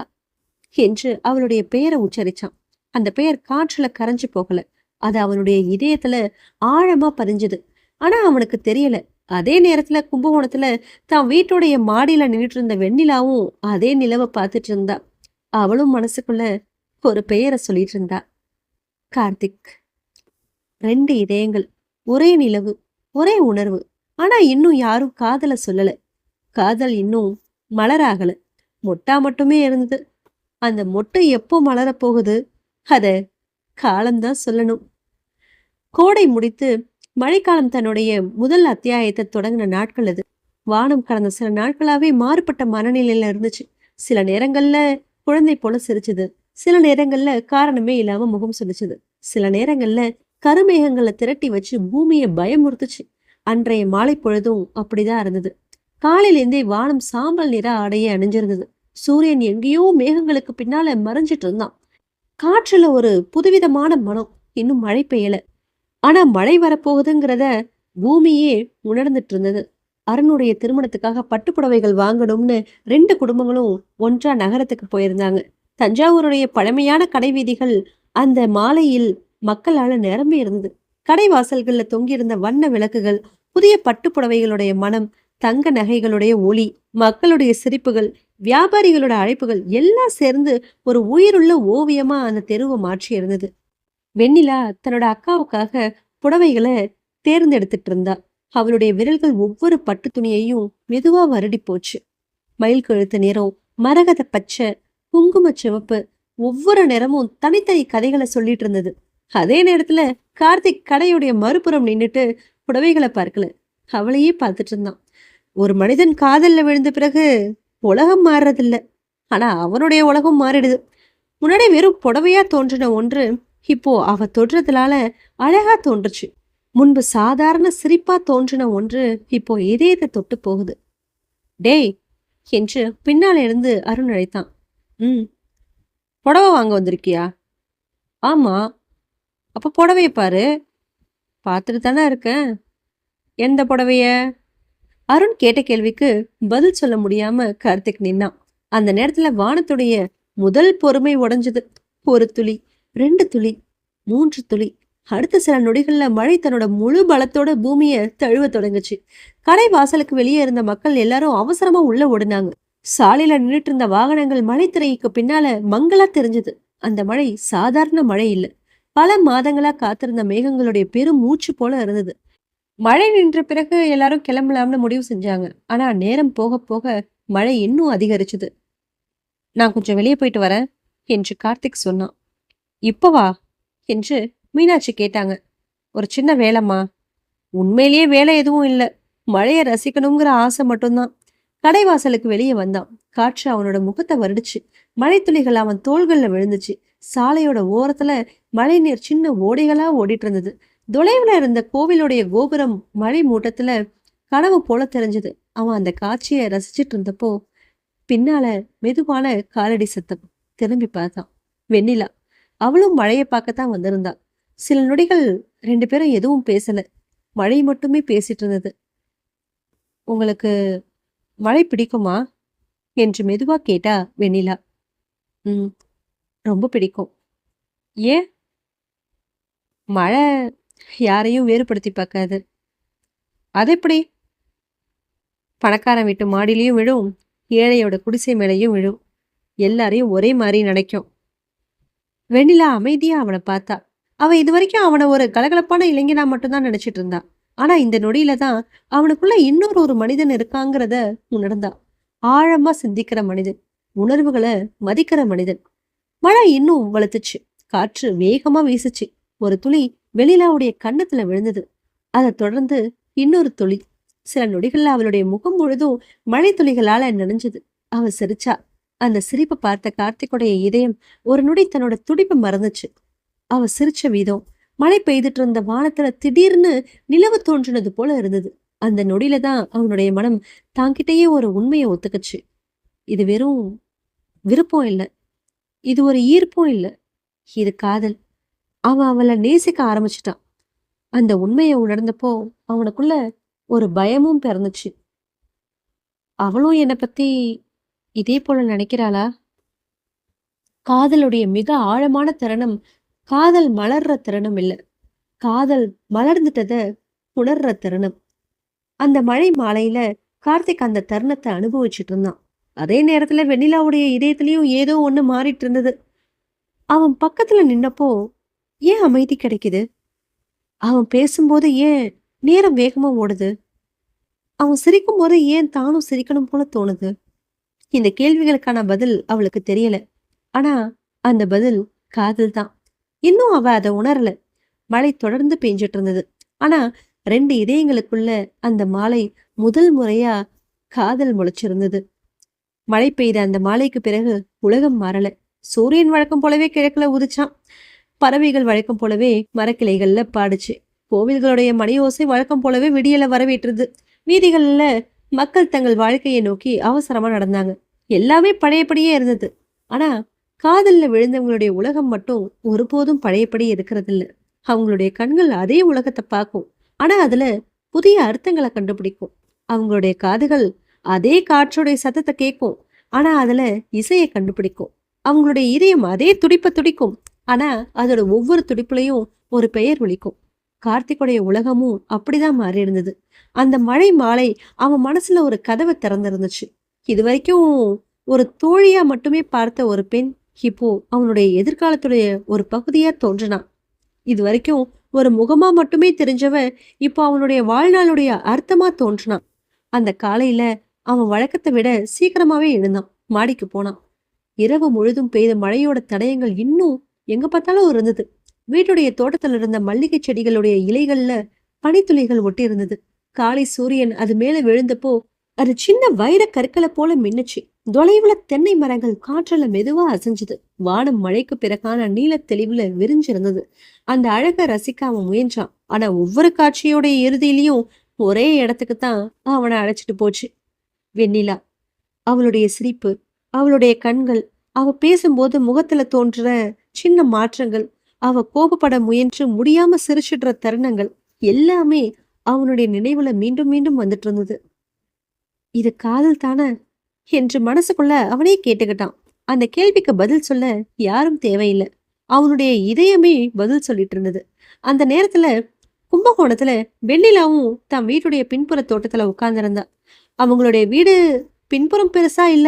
என்று அவளுடைய பெயரை உச்சரிச்சான். அந்த பெயர் காற்றுல கரைஞ்சு போகல. அது அவனுடைய இதயத்துல ஆழமா பதிஞ்சது. ஆனா அவனுக்கு தெரியல. அதே நேரத்துல கும்பகோணத்துல தான் வீட்டுடைய மாடியில நின்றுட்டு இருந்த வெண்ணிலாவும் அதே நிலவை பார்த்துட்டு இருந்தா. அவளும் மனசுக்குள்ள ஒரு பெயரை சொல்லிட்டு இருந்தா. கார்த்திக். 2 இதயங்கள், ஒரே நிலவு, ஒரே உணர்வு. ஆனா இன்னும் யாரும் காதல சொல்லல. காதல் இன்னும் மலராகல. மொட்டா மட்டுமே இருந்தது. அந்த மொட்டு எப்போ மலரப் போகுது? அத காலம்தான் சொல்லணும். கோடை முடித்து மழைக்காலம் தன்னுடைய முதல் அத்தியாயத்தை தொடங்கின நாட்கள் அது. வானம் கடந்த சில நாட்களாவே மாறுபட்ட மனநிலையில இருந்துச்சு. சில நேரங்கள்ல குழந்தை போல சிரிச்சுது. சில நேரங்கள்ல காரணமே இல்லாம முகம் சுழிச்சுது. சில நேரங்கள்ல கருமேகங்களை திரட்டி வச்சு பூமியை பயமுறுத்துச்சு. அன்றைய மாலை பொழுதும் அப்படிதான் இருந்தது. காலையிலேருந்தே வானம் சாம்பல் நிற ஆடையை அணிஞ்சிருந்தது. சூரியன் எங்கேயோ மேகங்களுக்கு பின்னால மறைஞ்சிட்டு இருந்தான். காற்றுல ஒரு புதுவிதமான மனம். இன்னும் மழை பெய்யல. ஆனா மழை வரப்போகுதுங்கிறத பூமியே உணர்ந்துட்டு இருந்தது. அருணுடைய திருமணத்துக்காக பட்டுப்புடவைகள் வாங்கணும்னு 2 குடும்பங்களும் ஒன்றா நகரத்துக்கு போயிருந்தாங்க. தஞ்சாவூருடைய பழமையான கடை வீதிகள் அந்த மாலையில் மக்களால நிரம்பி இருந்தது. கடை வாசல்கள்ல தொங்கியிருந்த வண்ண விளக்குகள், புதிய பட்டுப்புடவைகளுடைய மனம், தங்க நகைகளுடைய ஒளி, மக்களுடைய சிரிப்புகள், வியாபாரிகளோட அழைப்புகள் எல்லாம் சேர்ந்து ஒரு உயிருள்ள ஓவியமா அந்த தெருவை மாற்றி இருந்தது. வெண்ணிலா தன்னோட அக்காவுக்காக புடவைகளை தேர்ந்தெடுத்துட்டு இருந்தா. அவளுடைய விரல்கள் ஒவ்வொரு பட்டு துணியையும் மெதுவா வருடி போச்சு. மயில் கழுத்து நிறம், மரகத பச்சை, குங்கும சிவப்பு, ஒவ்வொரு நிறமும் தனித்தனி கதைகளை சொல்லிட்டு இருந்தது. அதே நேரத்துல கார்த்திக் கடையுடைய மறுபுறம் நின்னுட்டு புடவைகளை பார்க்கல, அவளையே பார்த்துட்டு இருந்தான். ஒரு மனிதன் காதல்ல விழுந்த பிறகு உலகம் மாறுறதில்ல, ஆனா அவனுடைய உலகம் மாறிடுது. முன்னாடி வெறும் புடவையா தோன்றின ஒன்று இப்போ அவ தொடுறதுனால அழகா தோன்றுச்சு. முன்பு சாதாரண சிரிப்பா தோன்றின ஒன்று இப்போ இதயத்தை தொட்டு போகுது. டேய் என்று பின்னால இருந்து அருண் அழைத்தான். ம், புடவை வாங்க வந்திருக்கியா? ஆமா. அப்ப புடவைய பாரு. பார்த்துட்டு தானே இருக்கேன். எந்த புடவைய? அருண் கேட்ட கேள்விக்கு பதில் சொல்ல முடியாம கார்த்திக் நின்னான். அந்த நேரத்துல வானத்துடைய முதல் பொறுமை உடைஞ்சது. ஒரு துளி, 2 துளி, 3 துளி. அடுத்த சில நொடிகள்ல மழை தன்னோட முழு பலத்தோட பூமியை தழுவ தொடங்குச்சு. கடை வாசலுக்கு வெளியே இருந்த மக்கள் எல்லாரும் அவசரமா உள்ள ஓடுனாங்க. சாலையில நின்றுட்டு இருந்த வாகனங்கள் மழைத்திரைக்கு பின்னால மங்களா தெரிஞ்சது. அந்த மழை சாதாரண மழை இல்ல, பல மாதங்களா காத்திருந்த மேகங்களுடைய பெரும் மூச்சு போல இருந்தது. மழை நின்ற பிறகு எல்லாரும் கிளம்பலாம்னு முடிவு செஞ்சாங்க. ஆனா நேரம் போக போக மழை இன்னும் அதிகரிச்சது. நான் கொஞ்சம் வெளியே போயிட்டு வரேன் என்று கார்த்திக் சொன்னான். இப்பவா என்று மீனாட்சி கேட்டாங்க. ஒரு சின்ன வேலைம்மா. உண்மையிலேயே வேலை எதுவும் இல்ல, மழையை ரசிக்கணுங்கிற ஆசை மட்டும்தான். கடைவாசலுக்கு வெளியே வந்தான். காற்று அவனோட முகத்தை வருடிச்சு. மழைத்துளிகள் அவன் தோள்கள்ல விழுந்துச்சு. சாலையோட ஓரத்துல மழை நீர் சின்ன ஓடைகளா ஓடிட்டு இருந்தது. தொலைவுல இருந்த கோவிலுடைய கோபுரம் மழை மூட்டத்துல கனவு போல தெரிஞ்சது. அவன் அந்த காட்சியை ரசிச்சிட்டு இருந்தப்போ பின்னால மெதுவான காலடி சத்தம். திரும்பி பார்த்தான். வெண்ணிலா. அவளும் மழையை பார்க்கத்தான் வந்திருந்தா. சில நொடிகள் 2 பேரும் எதுவும் பேசல, மழை மட்டுமே பேசிட்டு இருந்தது. உங்களுக்கு மழை பிடிக்குமா என்று மெதுவா கேட்டா வெண்ணிலா. ம், ரொம்ப பிடிக்கும். ஏன்? மழை யாரையும் வேறுபடுத்தி பார்க்காது. அது எப்படி? பணக்காரன் வீட்டு மாடியிலையும் விழும், ஏழையோட குடிசை மேலையும் விழும், எல்லாரையும் ஒரே மாதிரி நினைக்கும். வெண்ணிலா அமைதியா அவனை பார்த்தா. அவ இதுவரைக்கும் அவனை ஒரு கலகலப்பான இளைஞனா மட்டும்தான் நினைச்சிட்டு இருந்தா. ஆனா இந்த நொடியில தான் அவனுக்குள்ள இன்னொரு மனிதன் இருக்காங்கிறத உணர்ந்தா. ஆழமா சிந்திக்கிற மனிதன், உணர்வுகளை மதிக்கிற மனிதன். மழை இன்னும் வளர்த்துச்சு. காற்று வேகமா வீசுச்சு. ஒரு துளி வெண்ணிலாவுடைய கன்னத்துல விழுந்தது. அதை தொடர்ந்து இன்னொரு துளி. சில நொடிகள்ல அவளுடைய முகம் முழுதும் மழை துளிகளால நனைஞ்சது. அவ சிரிச்சா. அந்த சிரிப்பை பார்த்த கார்த்திக்குடைய இதயம் ஒரு நொடி தன்னோட துடிப்பை மறந்துச்சு. அவ சிரிச்ச வீதம் மழை பெய்துட்டு இருந்த வானத்துல திடீர்னு நிலவு தோன்றினது போல இருந்தது. அந்த நொடியில தான் அவனுடைய மனம் தாங்கிட்டேயே ஒரு உண்மையை ஒத்துக்குச்சு. இது வெறும் விருப்பம் இல்லை, இது ஒரு ஈர்ப்பும் இல்லை, இது காதல். அவன் அவளை நேசிக்க ஆரம்பிச்சிட்டான். அந்த உண்மையை உணர்ந்தப்போ அவனுக்குள்ள ஒரு பயமும் பிறந்துச்சு. அவளும் என்னை பத்தி இதே போல நினைக்கிறாளா? காதலுடைய மிக ஆழமான தருணம் காதல் மலர்ற தருணம் இல்ல, காதல் மலர்ந்துட்டத உணர்ற தருணம். அந்த மழை மாலையில கார்த்திக் அந்த தருணத்தை அனுபவிச்சுட்டு இருந்தான். அதே நேரத்துல வெண்ணிலாவுடைய இதயத்திலயும் ஏதோ ஒண்ணு மாறிட்டு இருந்தது. அவன் பக்கத்துல நின்னப்போ ஏன் அமைதி கிடைக்குது? அவன் பேசும்போது ஏன் நேரம் வேகமா ஓடுது? அவன் சிரிக்கும் போது ஏன் தானும் சிரிக்கணும் போல தோணுது? இந்த கேள்விகளுக்கான பதில் அவளுக்கு தெரியல. ஆனா அந்த பதில் காதல் தான். இன்னும் அவ அதை உணரல. மழை தொடர்ந்து பெஞ்சிட்டு இருந்தது. ஆனா 2 இதயங்களுக்குள்ள அந்த மாலை முதல் முறையா காதல் முளைச்சிருந்தது. மழை பெய்த அந்த மாலைக்கு பிறகு உலகம் மாறல. சூரியன் வழக்கம் போலவே கிழக்குல உதிச்சான். பறவைகள் வழக்கம் போலவே மரக்கிளைகள்ல பாடுச்சு. கோவில்களுடைய மணி ஓசை வழக்கம் போலவே விடியல வரவேற்றது. வீதிகள்ல மக்கள் தங்கள் வாழ்க்கையை நோக்கி அவசரமா நடந்தாங்க. எல்லாமே பழையபடியே இருந்தது. ஆனா காதல்ல விழுந்தவங்களுடைய உலகம் மட்டும் ஒருபோதும் பழையபடி இருக்கிறது இல்ல. அவங்களுடைய கண்கள் அதே உலகத்தை பார்க்கும். ஆனா அதுல புதிய அர்த்தங்களை கண்டுபிடிக்கும். அவங்களுடைய காதுகள் அதே காற்றுடைய சத்தத்தை கேட்கும். ஆனா அதுல இசையை கண்டுபிடிக்கும். அவங்களுடைய இதயம் அதே துடிப்ப துடிக்கும். ஆனா அதோட ஒவ்வொரு துடிப்புலையும் ஒரு பெயர் ஒலிக்கும். கார்த்திக்குடைய உலகமும் அப்படிதான் மாறி இருந்தது. அந்த மழை மாலை அவன் மனசுல ஒரு கதவை திறந்திருந்துச்சு. இது வரைக்கும் ஒரு தோழியா மட்டுமே பார்த்த ஒரு பெண் இப்போ அவனுடைய எதிர்காலத்துடைய ஒரு பகுதியா தோன்றினான். இது வரைக்கும் ஒரு முகமா மட்டுமே தெரிஞ்சவன் இப்போ அவனுடைய வாழ்நாளுடைய அர்த்தமா தோன்றினான். அந்த காலையில அவன் வழக்கத்தை விட சீக்கிரமாவே எழுந்தான். மாடிக்கு போனான். இரவு முழுதும் பெய்த மழையோட தடயங்கள் இன்னும் எங்க பார்த்தாலும் இருந்தது. வீட்டுடைய தோட்டத்துல இருந்த மல்லிகை செடிகளுடைய இலைகள்ல பனித்துளிகள் ஒட்டி இருந்தது. காலை சூரியன் அது மேல விழுந்தப்போ அது சின்ன வைர கற்களை போல மின்னுச்சு. தொலைவுல தென்னை மரங்கள் காற்றுல மெதுவா அசைஞ்சுது. வானம் மழைக்கு பிறகான நீல தெளிவுல விரிஞ்சிருந்தது. அந்த அழகை ரசிக்க அவன் முயன்றான். ஆனா ஒவ்வொரு காட்சியோட இறுதியிலையும் ஒரே இடத்துக்கு தான் அவனை அழைச்சிட்டு போச்சு. வெண்ணிலா, அவளுடைய சிரிப்பு, அவளுடைய கண்கள், அவ பேசும்போது முகத்துல தோன்ற சின்ன மாற்றங்கள், அவ கோபப்பட முயன்று முடியாம சிரிச்சிடுற தருணங்கள் எல்லாமே அவனுடைய நினைவுல மீண்டும் மீண்டும் வந்துட்டு இருந்தது. இது காதல் தானே என்று மனசுக்குள்ள அவனே கேட்டுக்கிட்டான். அந்த கேள்விக்கு பதில் சொல்ல யாரும் தேவையில்லை. அவனுடைய இதயமே பதில் சொல்லிட்டு இருந்தது. அந்த நேரத்துல கும்பகோணத்துல வெண்ணிலாவும் தன் வீட்டுடைய பின்புற தோட்டத்துல உட்கார்ந்திருந்தா. அவங்களுடைய வீடு பின்புறம் பெருசா இல்ல.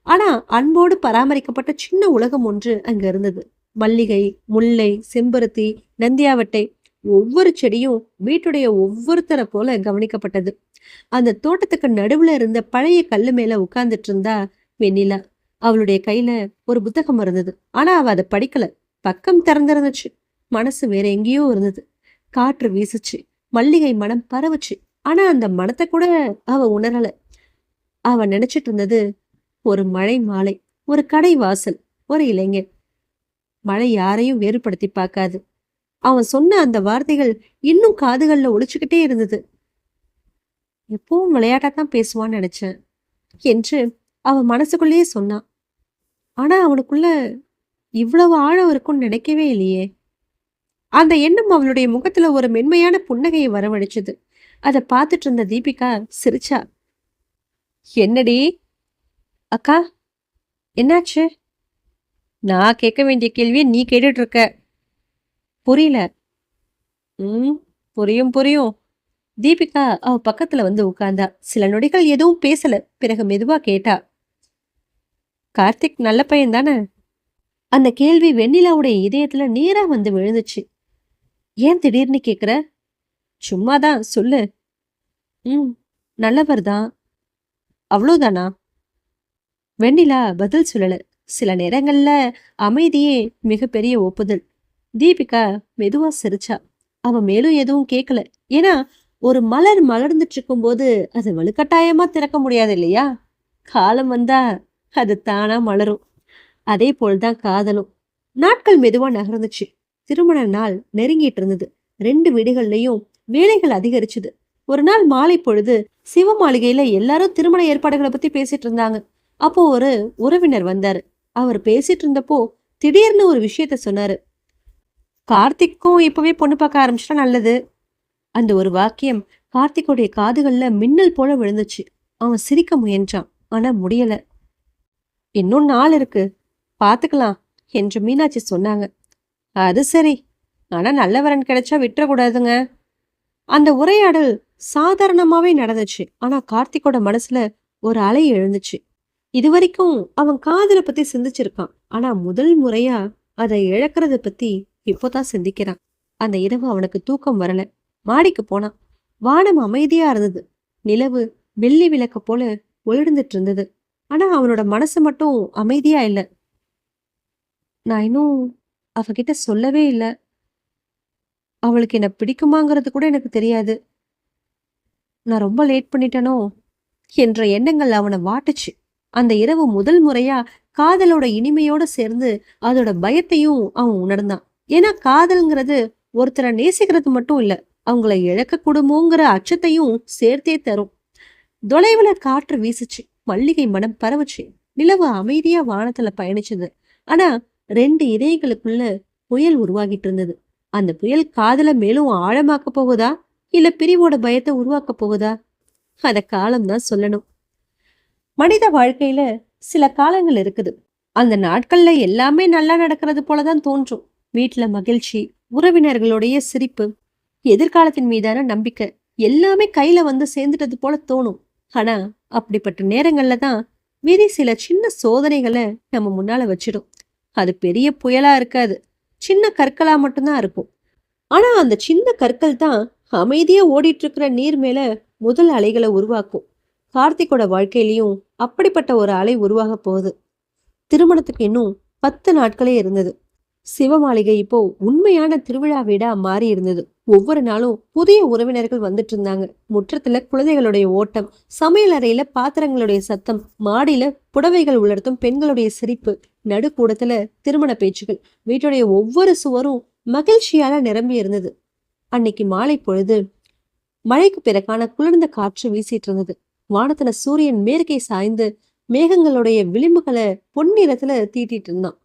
ஆனா அன்போடு பராமரிக்கப்பட்ட சின்ன உலகம் ஒன்று அங்க இருந்தது. மல்லிகை, முல்லை, செம்பருத்தி, நந்தியாவட்டை, ஒவ்வொரு செடியும் வீட்டுடைய ஒவ்வொருத்தரை போல கவனிக்கப்பட்டது. அந்த தோட்டத்துக்கு நடுவுல இருந்த பழைய கல்லு மேல உட்கார்ந்துட்டு இருந்தா வெண்ணிலா. அவளுடைய கையில ஒரு புத்தகம் இருந்தது. ஆனா அவ அதை படிக்கல. பக்கம் திறந்திருந்துச்சு. மனசு வேற எங்கேயோ இருந்தது. காற்று வீசுச்சு. மல்லிகை மனம் பரவுச்சு. ஆனா அந்த மனத்தை கூட அவ உணரல. அவ நினைச்சிட்டு இருந்தது ஒரு மழை மாலை, ஒரு கடை வாசல், ஒரு இளைஞன். மழை யாரையும் வேறுபடுத்தி பார்க்காது. அவன் சொன்ன அந்த வார்த்தைகள் இன்னும் காதுகள்ல ஒழிச்சுக்கிட்டே இருந்தது. எப்பவும் விளையாட்டாத்தான் பேசுவான்னு நினைச்சேன் என்று அவன் மனசுக்குள்ளேயே சொன்னான். ஆனா அவனுக்குள்ள இவ்வளவு ஆழம் இருக்கும்னு நினைக்கவே இல்லையே. அந்த எண்ணம் அவளுடைய முகத்துல ஒரு மென்மையான புன்னகையை வரவழைச்சது. அதை பார்த்துட்டு இருந்த தீபிகா சிரிச்சா. என்னடி அக்கா, என்னாச்சு? நான் கேட்க வேண்டிய கேள்வியை நீ கேட்டுட்டு இருக்க. புரியல. புரியும் புரியும். தீபிகா அவ பக்கத்துல வந்து உட்கார்ந்தா. சில நொடிகள் எதுவும் பேசல. பிறகு மெதுவா கேட்டா, கார்த்திக் நல்ல பையன் தானே? அந்த கேள்வி வெண்ணிலாவுடைய இதயத்துல நேரா வந்து விழுந்துச்சு. ஏன் திடீர்னு கேக்குற? சும்மாதான், சொல்லு. நல்லவர் தான். அவ்வளோதானா? வெண்ணிலா பதில் சொல்லல. சில நேரங்கள்ல அமைதியே மிகப்பெரிய ஒப்புதல். தீபிகா மெதுவா சிரிச்சா. அவ மேலும் எதுவும் கேட்கல. ஏன்னா ஒரு மலர் மலர்ந்துட்டு இருக்கும் போது அது வலுக்கட்டாயமா திறக்க முடியாது இல்லையா? காலம் வந்தா அது தானா மலரும். அதே போல்தான் காதலும். நாட்கள் மெதுவா நகர்ந்துச்சு. திருமண நாள் நெருங்கிட்டு இருந்தது. 2 வீடுகள்லயும் வேலைகள் அதிகரிச்சுது. ஒரு நாள் மாலை பொழுது சிவ மாளிகையில எல்லாரும் திருமண ஏற்பாடுகளை பத்தி பேசிட்டு இருந்தாங்க. அப்போ ஒரு உறவினர் வந்தாரு. அவர் பேசிட்டு இருந்தப்போ திடீர்னு ஒரு விஷயத்த சொன்னாரு. கார்த்திக்கும் இப்பவே பொண்ணு பார்க்க ஆரம்பிச்சிட்டா நல்லது. அந்த ஒரு வாக்கியம் கார்த்திக்குடைய காதுகள்ல மின்னல் போல விழுந்துச்சு. அவன் சிரிக்க முயன்றான். ஆனா முடியல. இன்னும் நாள் இருக்கு, பாத்துக்கலாம் என்று மீனாட்சி சொன்னாங்க. அது சரி, ஆனா நல்லவரன் கிடைச்சா விட்டுறக்கூடாதுங்க. அந்த உரையாடல் சாதாரணமாவே நடந்துச்சு. ஆனா கார்த்திக்கோட மனசுல ஒரு அலை எழுந்துச்சு. இதுவரைக்கும் அவன் காதலை பத்தி சிந்திச்சிருக்கான். ஆனா முதல் முறையா அதை இழக்கிறத பத்தி இப்போதான் சிந்திக்கிறான். அந்த இரவு அவனுக்கு தூக்கம் வரல. மாடிக்கு போனான். வானம் அமைதியா இருந்தது. நிலவு வெள்ளி விளக்க போல ஒளிர்ந்துட்டு இருந்தது. ஆனா அவனோட மனசு மட்டும் அமைதியா இல்ல. நான் இன்னும் அவகிட்ட சொல்லவே இல்லை. அவளுக்கு என்ன பிடிக்குமாங்கிறது கூட எனக்கு தெரியாது. நான் ரொம்ப லேட் பண்ணிட்டேனோ என்ற எண்ணங்கள் அவனை வாட்டுச்சு. அந்த இரவு முதல் முறையா காதலோட இனிமையோட சேர்ந்து அதோட பயத்தையும் அவன் உணர்ந்தான். ஏன்னா காதல்ங்கிறது ஒருத்தரை நேசிக்கிறது மட்டும் இல்ல, அவங்கள இழக்க கூடுமோங்கிற அச்சத்தையும் சேர்த்தே தரும். தொலைவுல காற்று வீசுச்சு. மல்லிகை மனம் பரவுச்சு. நிலவு அமைதியா வானத்துல பயணிச்சது. ஆனா 2 இதயங்களுக்குள்ள புயல் உருவாகிட்டு இருந்தது. அந்த புயல் காதல மேலும் ஆழமாக்க போகுதா இல்ல பிரிவோட பயத்தை உருவாக்க போகுதா? அத காலம்தான் சொல்லணும். மனித வாழ்க்கையில சில காலங்கள் இருக்குது. அந்த நாட்கள்ல எல்லாமே நல்லா நடக்கிறது போலதான் தோன்றும். வீட்டுல மகிழ்ச்சி, உறவினர்களுடைய சிரிப்பு, எதிர்காலத்தின் மீதான நம்பிக்கை எல்லாமே கையில வந்து சேர்ந்துட்டது போல தோணும். ஆனா அப்படிப்பட்ட நேரங்கள்ல தான் விதி சில சின்ன சோதனைகளை நம்ம முன்னால வச்சிடும். அது பெரிய புயலா இருக்காது, சின்ன கற்களா மட்டும்தான் இருக்கும். ஆனா அந்த சின்ன கற்கள் தான் அமைதியா ஓடிட்டு இருக்கிற நீர் மேல முதல் அலைகளை உருவாக்கும். கார்த்திகோட வாழ்க்கையிலயும் அப்படிப்பட்ட ஒரு அலை உருவாக போகுது. திருமணத்துக்கு இன்னும் 10 நாட்களே இருந்தது. சிவமாளிகை இப்போ உண்மையான திருவிழா வீடா மாறி இருந்தது. ஒவ்வொரு நாளும் புதிய உறவினர்கள் வந்துட்டு இருந்தாங்க. முற்றத்துல குழந்தைகளுடைய ஓட்டம், சமையல் அறையில பாத்திரங்களுடைய சத்தம், மாடியில புடவைகள் உலர்த்தும் பெண்களுடைய சிரிப்பு, நடுக்கூடத்துல திருமண பேச்சுகள். வீட்டுடைய ஒவ்வொரு சுவரும் மகிழ்ச்சியால நிரம்பி இருந்தது. அன்னைக்கு மாலை பொழுது மழைக்கு பிறகான குளிர்ந்த காற்று வீசிட்டு இருந்தது. வானத்துல சூரியன் மேற்கே சாய்ந்து மேகங்களுடைய விளிம்புகளை பொன்னிறத்துல தீட்டிட்டு இருந்தான்.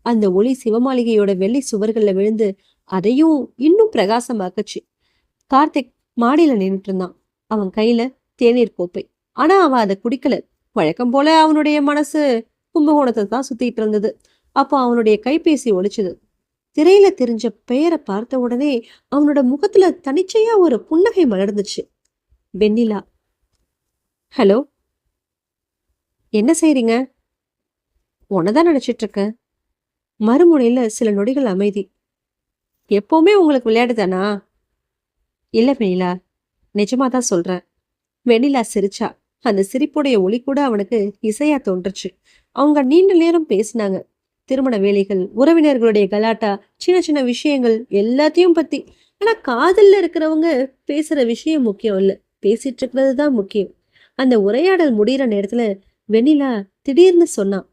அந்த ஒளி சிவமாளிகையோட வெள்ளை சுவர்கள்ல விழுந்து அதையும் இன்னும் பிரகாசமாக்குச்சு. கார்த்திக் மாடியில நின்றுட்டு இருந்தான். அவன் கையில தேநீர் கோப்பை. ஆனா அவன் அதை குடிக்கல. வழக்கம் போல அவனுடைய மனசு கும்பகோணத்தை தான் சுத்திட்டு இருந்தது. அப்போ அவனுடைய கைபேசி ஒலிச்சுது. திரையில தெரிஞ்ச பெயரை பார்த்த உடனே அவனோட முகத்துல தனிச்சையா ஒரு புன்னகை மலர்ந்துச்சு. வெண்ணிலா. ஹலோ, என்ன செய்றீங்க? உன்னதான் நினைச்சிட்டு இருக்கேன். மறுமுனையில சில நொடிகள் அமைதி. எப்பவுமே உங்களுக்கு விளையாடு தானா? இல்ல வெண்ணிலா, நிஜமா தான் சொல்றேன். வெண்ணிலா சிரிச்சா. அந்த சிரிப்புடைய ஒளி கூட அவனுக்கு இசையா தோன்றுச்சு. அவங்க நீண்ட நேரம் பேசினாங்க. திருமண வேலைகள், உறவினர்களுடைய கலாட்டா, சின்ன சின்ன விஷயங்கள் எல்லாத்தையும் பத்தி. ஆனா காதல்ல இருக்கிறவங்க பேசுற விஷயம் முக்கியம் இல்ல, பேசிட்டு இருக்கிறது தான் முக்கியம். அந்த உரையாடல் முடிகிற நேரத்துல வெண்ணிலா திடீர்னு சொன்னான்,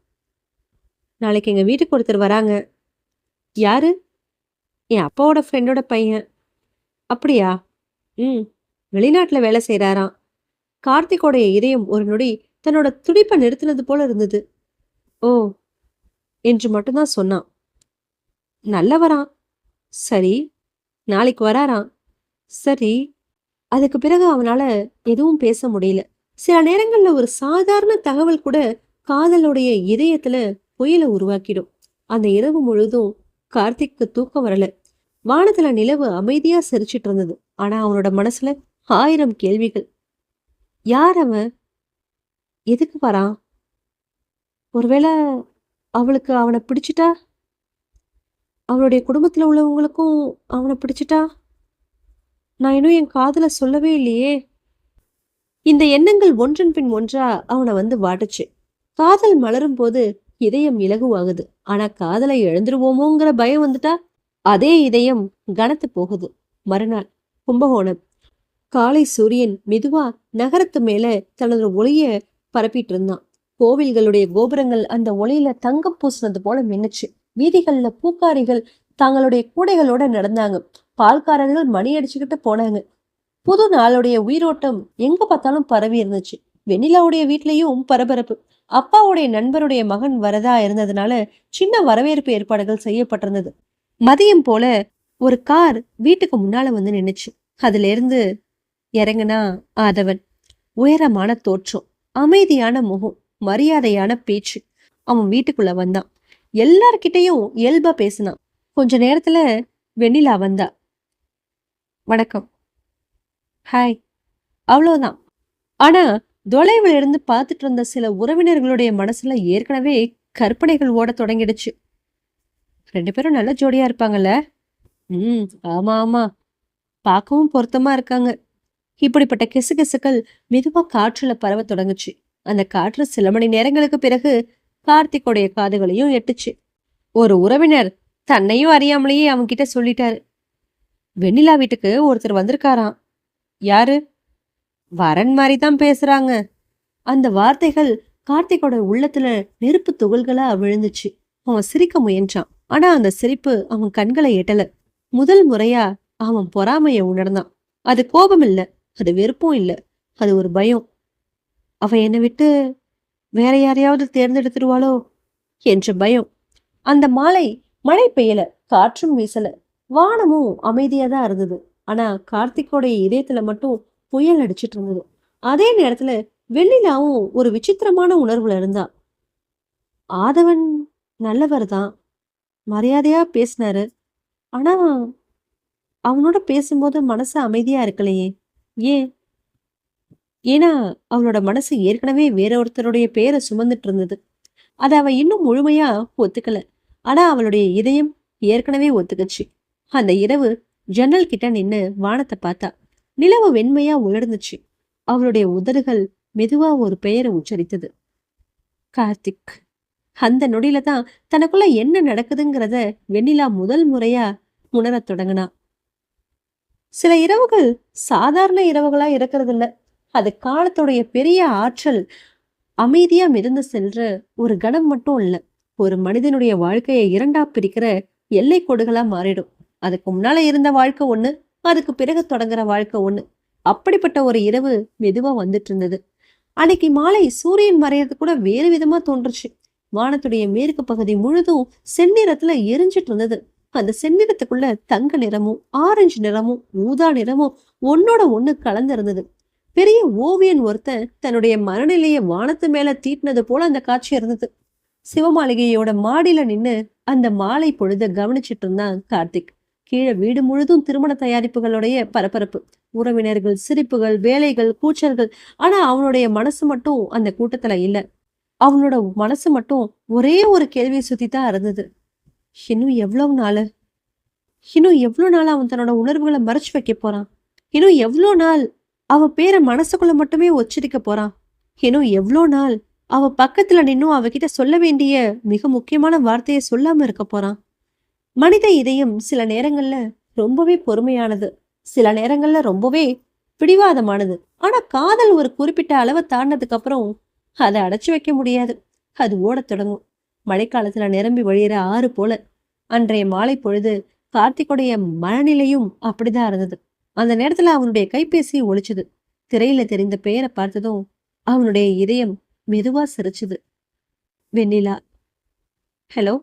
நாளைக்கு எங்க வீட்டுக்கு ஒருத்தர் வராங்க. யாரு? என் அப்பாவோட ஃப்ரெண்டோட பையன். அப்படியா? ம், வெளிநாட்டுல வேலை செய்யறாராம். கார்த்திகோடைய இதயம் ஒரு நொடி தன்னோட துடிப்பை நிறுத்தினது போல இருந்தது. ஓ என்று மட்டும்தான் சொன்னான். நல்லவராம். சரி. நாளைக்கு வராராம். சரி. அதுக்கு பிறகு அவனால எதுவும் பேச முடியல. சில நேரங்கள்ல ஒரு சாதாரண தகவல் கூட காதலுடைய இதயத்துல புயல உருவாக்கிடும். அந்த இரவு முழுதும் கார்த்திக்கு தூக்கம் வரல. வானத்துல நிலவு அமைதியா சிரிச்சிட்டு இருந்தது. ஆனா அவனோட மனசுல 1000 கேள்விகள். யார் அவன்? எதுக்கு வரான்? ஒருவேளை அவளுக்கு அவனை பிடிச்சிட்டா? அவளுடைய குடும்பத்துல உள்ளவங்களுக்கும் அவனை பிடிச்சிட்டா? நான் இன்னும் என் காதல சொல்லவே இல்லையே. இந்த எண்ணங்கள் ஒன்றன் பின் ஒன்றா அவனை வந்து வாட்டுச்சு. காதல் மலரும் போது இதயம் இலகுவாகுது. ஆனா காதலை இழந்துருவோமோங்கிற பயம் வந்துட்டா அதே இதயம் கனத்து போகுது. மறுநாள் கும்பகோணம். காலை சூரியன் மெதுவா நகரத்து மேல தனது ஒளிய பரப்பிட்டு இருந்தான். கோவில்களுடைய கோபுரங்கள் அந்த ஒளியில தங்கம் பூசினது போல மின்னுச்சு. வீதிகள்ல பூக்காரிகள் தங்களுடைய கூடைகளோட நடந்தாங்க. பால்காரர்கள் மணி அடிச்சுக்கிட்டு போனாங்க. புது நாளுடைய உயிரோட்டம் எங்க பார்த்தாலும் பரவி இருந்துச்சு. வெண்ணிலாவுடைய வீட்லயும் பரபரப்பு. அப்பாவுடைய நண்பருடைய மகன் வரதா இருந்ததுனால சின்ன வரவேற்பு ஏற்பாடுகள் செய்யப்பட்டிருந்தது. மதியம் போல ஒரு கார் வீட்டுக்கு முன்னால வந்து நின்னுச்சு. அதுல இருந்து இறங்குனா ஆதவன். உயரமான தோற்றம், அமைதியான முகம், மரியாதையான பேச்சு. அவன் வீட்டுக்குள்ள வந்தான். எல்லார்கிட்டையும் இயல்பா பேசினான். கொஞ்ச நேரத்துல வெண்ணிலா வந்தா. வணக்கம். ஹாய். அவ்வளவுதான். ஆனா தொலைவுல இருந்து பார்த்துட்டு இருந்த சில உறவினர்களுடைய மனசுல ஏற்கனவே கற்பனைகள் ஓட தொடங்கிடுச்சு. 2 பேரும் நல்ல ஜோடியா இருப்பாங்கல்ல? ஆமா ஆமா, பார்க்கவும் பொருத்தமா இருக்காங்க. இப்படிப்பட்ட கிசுகிசுக்கள் மெதுவா காற்றுல பரவ தொடங்குச்சு. அந்த காற்று சில மணி நேரங்களுக்கு பிறகு கார்த்திகோடைய காதுகளையும் எட்டுச்சு. ஒரு உறவினர் தன்னையும் அறியாமலேயே அவன்கிட்ட சொல்லிட்டாரு, வெண்ணிலா வீட்டுக்கு ஒருத்தர் வந்திருக்காராம். யாரு? வரன் மாதிரி தான் பேசுறாங்க. அந்த வார்த்தைகள் கார்த்திகோட உள்ளத்துல நெருப்பு துகள்களா விழுந்துச்சு. அவன் சிரிக்க முயன்றான். ஆனா அந்த சிரிப்பு அவன் கண்களை எட்டல. முதல் முறையா அவன் பொறாமைய உணர்ந்தான். அது கோபம் இல்ல, அது வெறுப்பும் இல்ல, அது ஒரு பயம். அவ என்னை விட்டு வேற யாரையாவது தேர்ந்தெடுத்துருவாளோ என்ற பயம். அந்த மாலை மழை பெய்யல, காற்றும் வீசல, வானமும் அமைதியா தான் இருந்தது. ஆனா கார்த்திகோடைய இதயத்துல மட்டும் புயல் அடிச்சிட்டு இருந்தது. அதே நேரத்துல வெண்ணிலாவும் ஒரு விசித்திரமான உணர்வுல இருந்தா. ஆதவன் நல்லவர் தான், மரியாதையா பேசினாரு. ஆனா அவனோட பேசும்போது மனசு அமைதியா இருக்கலையே. ஏன்? ஏன்னா அவளோட மனசு ஏற்கனவே வேற ஒருத்தருடைய பேரை சுமந்துட்டு இருந்தது. அத அவ இன்னும் முழுமையா ஒத்துக்கல. ஆனா அவளுடைய இதயம் ஏற்கனவே ஒத்துக்குச்சு. அந்த இரவு ஜன்னல் கிட்ட நின்னு வானத்தை பார்த்தா. நிலவு வெண்மையா உயர்ந்துச்சு. அவளுடைய உதடுகள் மெதுவா ஒரு பெயரை உச்சரித்தது. கார்த்திக். அந்த நொடியில தான் தனக்குள்ள என்ன நடக்குதுங்கிறத வெண்ணிலா முதல் முறையா உணரத் தொடங்கினா. சில இரவுகள் சாதாரண இரவுகளா இருக்கிறது இல்ல. அது காலத்துடைய பெரிய ஆற்றல் அமைதியா மிதந்து செல்ற ஒரு கணம் மட்டும் இல்ல. ஒரு மனிதனுடைய வாழ்க்கையை இரண்டா பிரிக்கிற எல்லை கோடுகளா மாறிடும். அதுக்கு முன்னால இருந்த வாழ்க்கை ஒண்ணு, அதுக்கு பிறகு தொடங்குற வாழ்க்கை ஒண்ணு. அப்படிப்பட்ட ஒரு இரவு மெதுவா வந்துட்டு இருந்தது. அன்னைக்கு மாலை சூரியன் மறையறது கூட வேறு விதமா தோன்றுச்சு. வானத்துடைய மேற்கு பகுதி முழுதும் செந்நிறத்துல எரிஞ்சிட்டு இருந்தது. அந்த செந்நிறத்துக்குள்ள தங்க நிறமும் ஆரஞ்சு நிறமும் ஊதா நிறமும் ஒன்னோட ஒண்ணு கலந்து இருந்தது. பெரிய ஓவியன் ஒருத்தன் தன்னுடைய மனநிலையை வானத்து மேல தீட்டினது போல அந்த காட்சி இருந்தது. சிவமாளிகையோட மாடியில நின்னு அந்த மாலை பொழுத கவனிச்சிட்டு இருந்தான் கார்த்திக். கீழே வீடு முழுதும் திருமண தயாரிப்புகளுடைய பரபரப்பு. உறவினர்கள், சிரிப்புகள், வேலைகள், கூச்சல்கள். ஆனா அவனுடைய மனசு மட்டும் அந்த கூட்டத்துல இல்ல. அவனோட மனசு மட்டும் ஒரே ஒரு கேள்வியை சுத்தி தான் இருந்தது. இன்னும் எவ்வளவு நாள்? இன்னும் எவ்வளவு நாள் அவன் தன்னோட உணர்வுகளை மறைச்சு வைக்க போறான்? இன்னும் எவ்வளோ நாள் அவ பேரை மனசுக்குள்ள மட்டுமே உச்சரிக்க போறான்? இன்னும் எவ்வளோ நாள் அவ பக்கத்துல நின்னும் அவகிட்ட சொல்ல வேண்டிய மிக முக்கியமான வார்த்தையை சொல்லாம இருக்க போறான்? மனித இதயம் சில நேரங்கள்ல ரொம்பவே பொறுமையானது, சில நேரங்கள்ல ரொம்பவே பிடிவாதமானது. ஆனா காதல் ஒரு குறிப்பிட்ட அளவை தாண்டினதுக்கு அப்புறம் அதை அடைச்சு வைக்க முடியாது. அது ஓடத் தொடங்கும். மழைக்காலத்துல நிரம்பி வழியிற ஆறு போல. அன்றைய மாலை பொழுது கார்த்திக்குடைய மனநிலையும் அப்படிதான் இருந்தது. அந்த நேரத்துல அவனுடைய கைபேசி ஒலிச்சுது. திரையில தெரிந்த பெயரை பார்த்ததும் அவனுடைய இதயம் மெதுவா சிரிச்சுது. வெண்ணிலா. ஹலோ.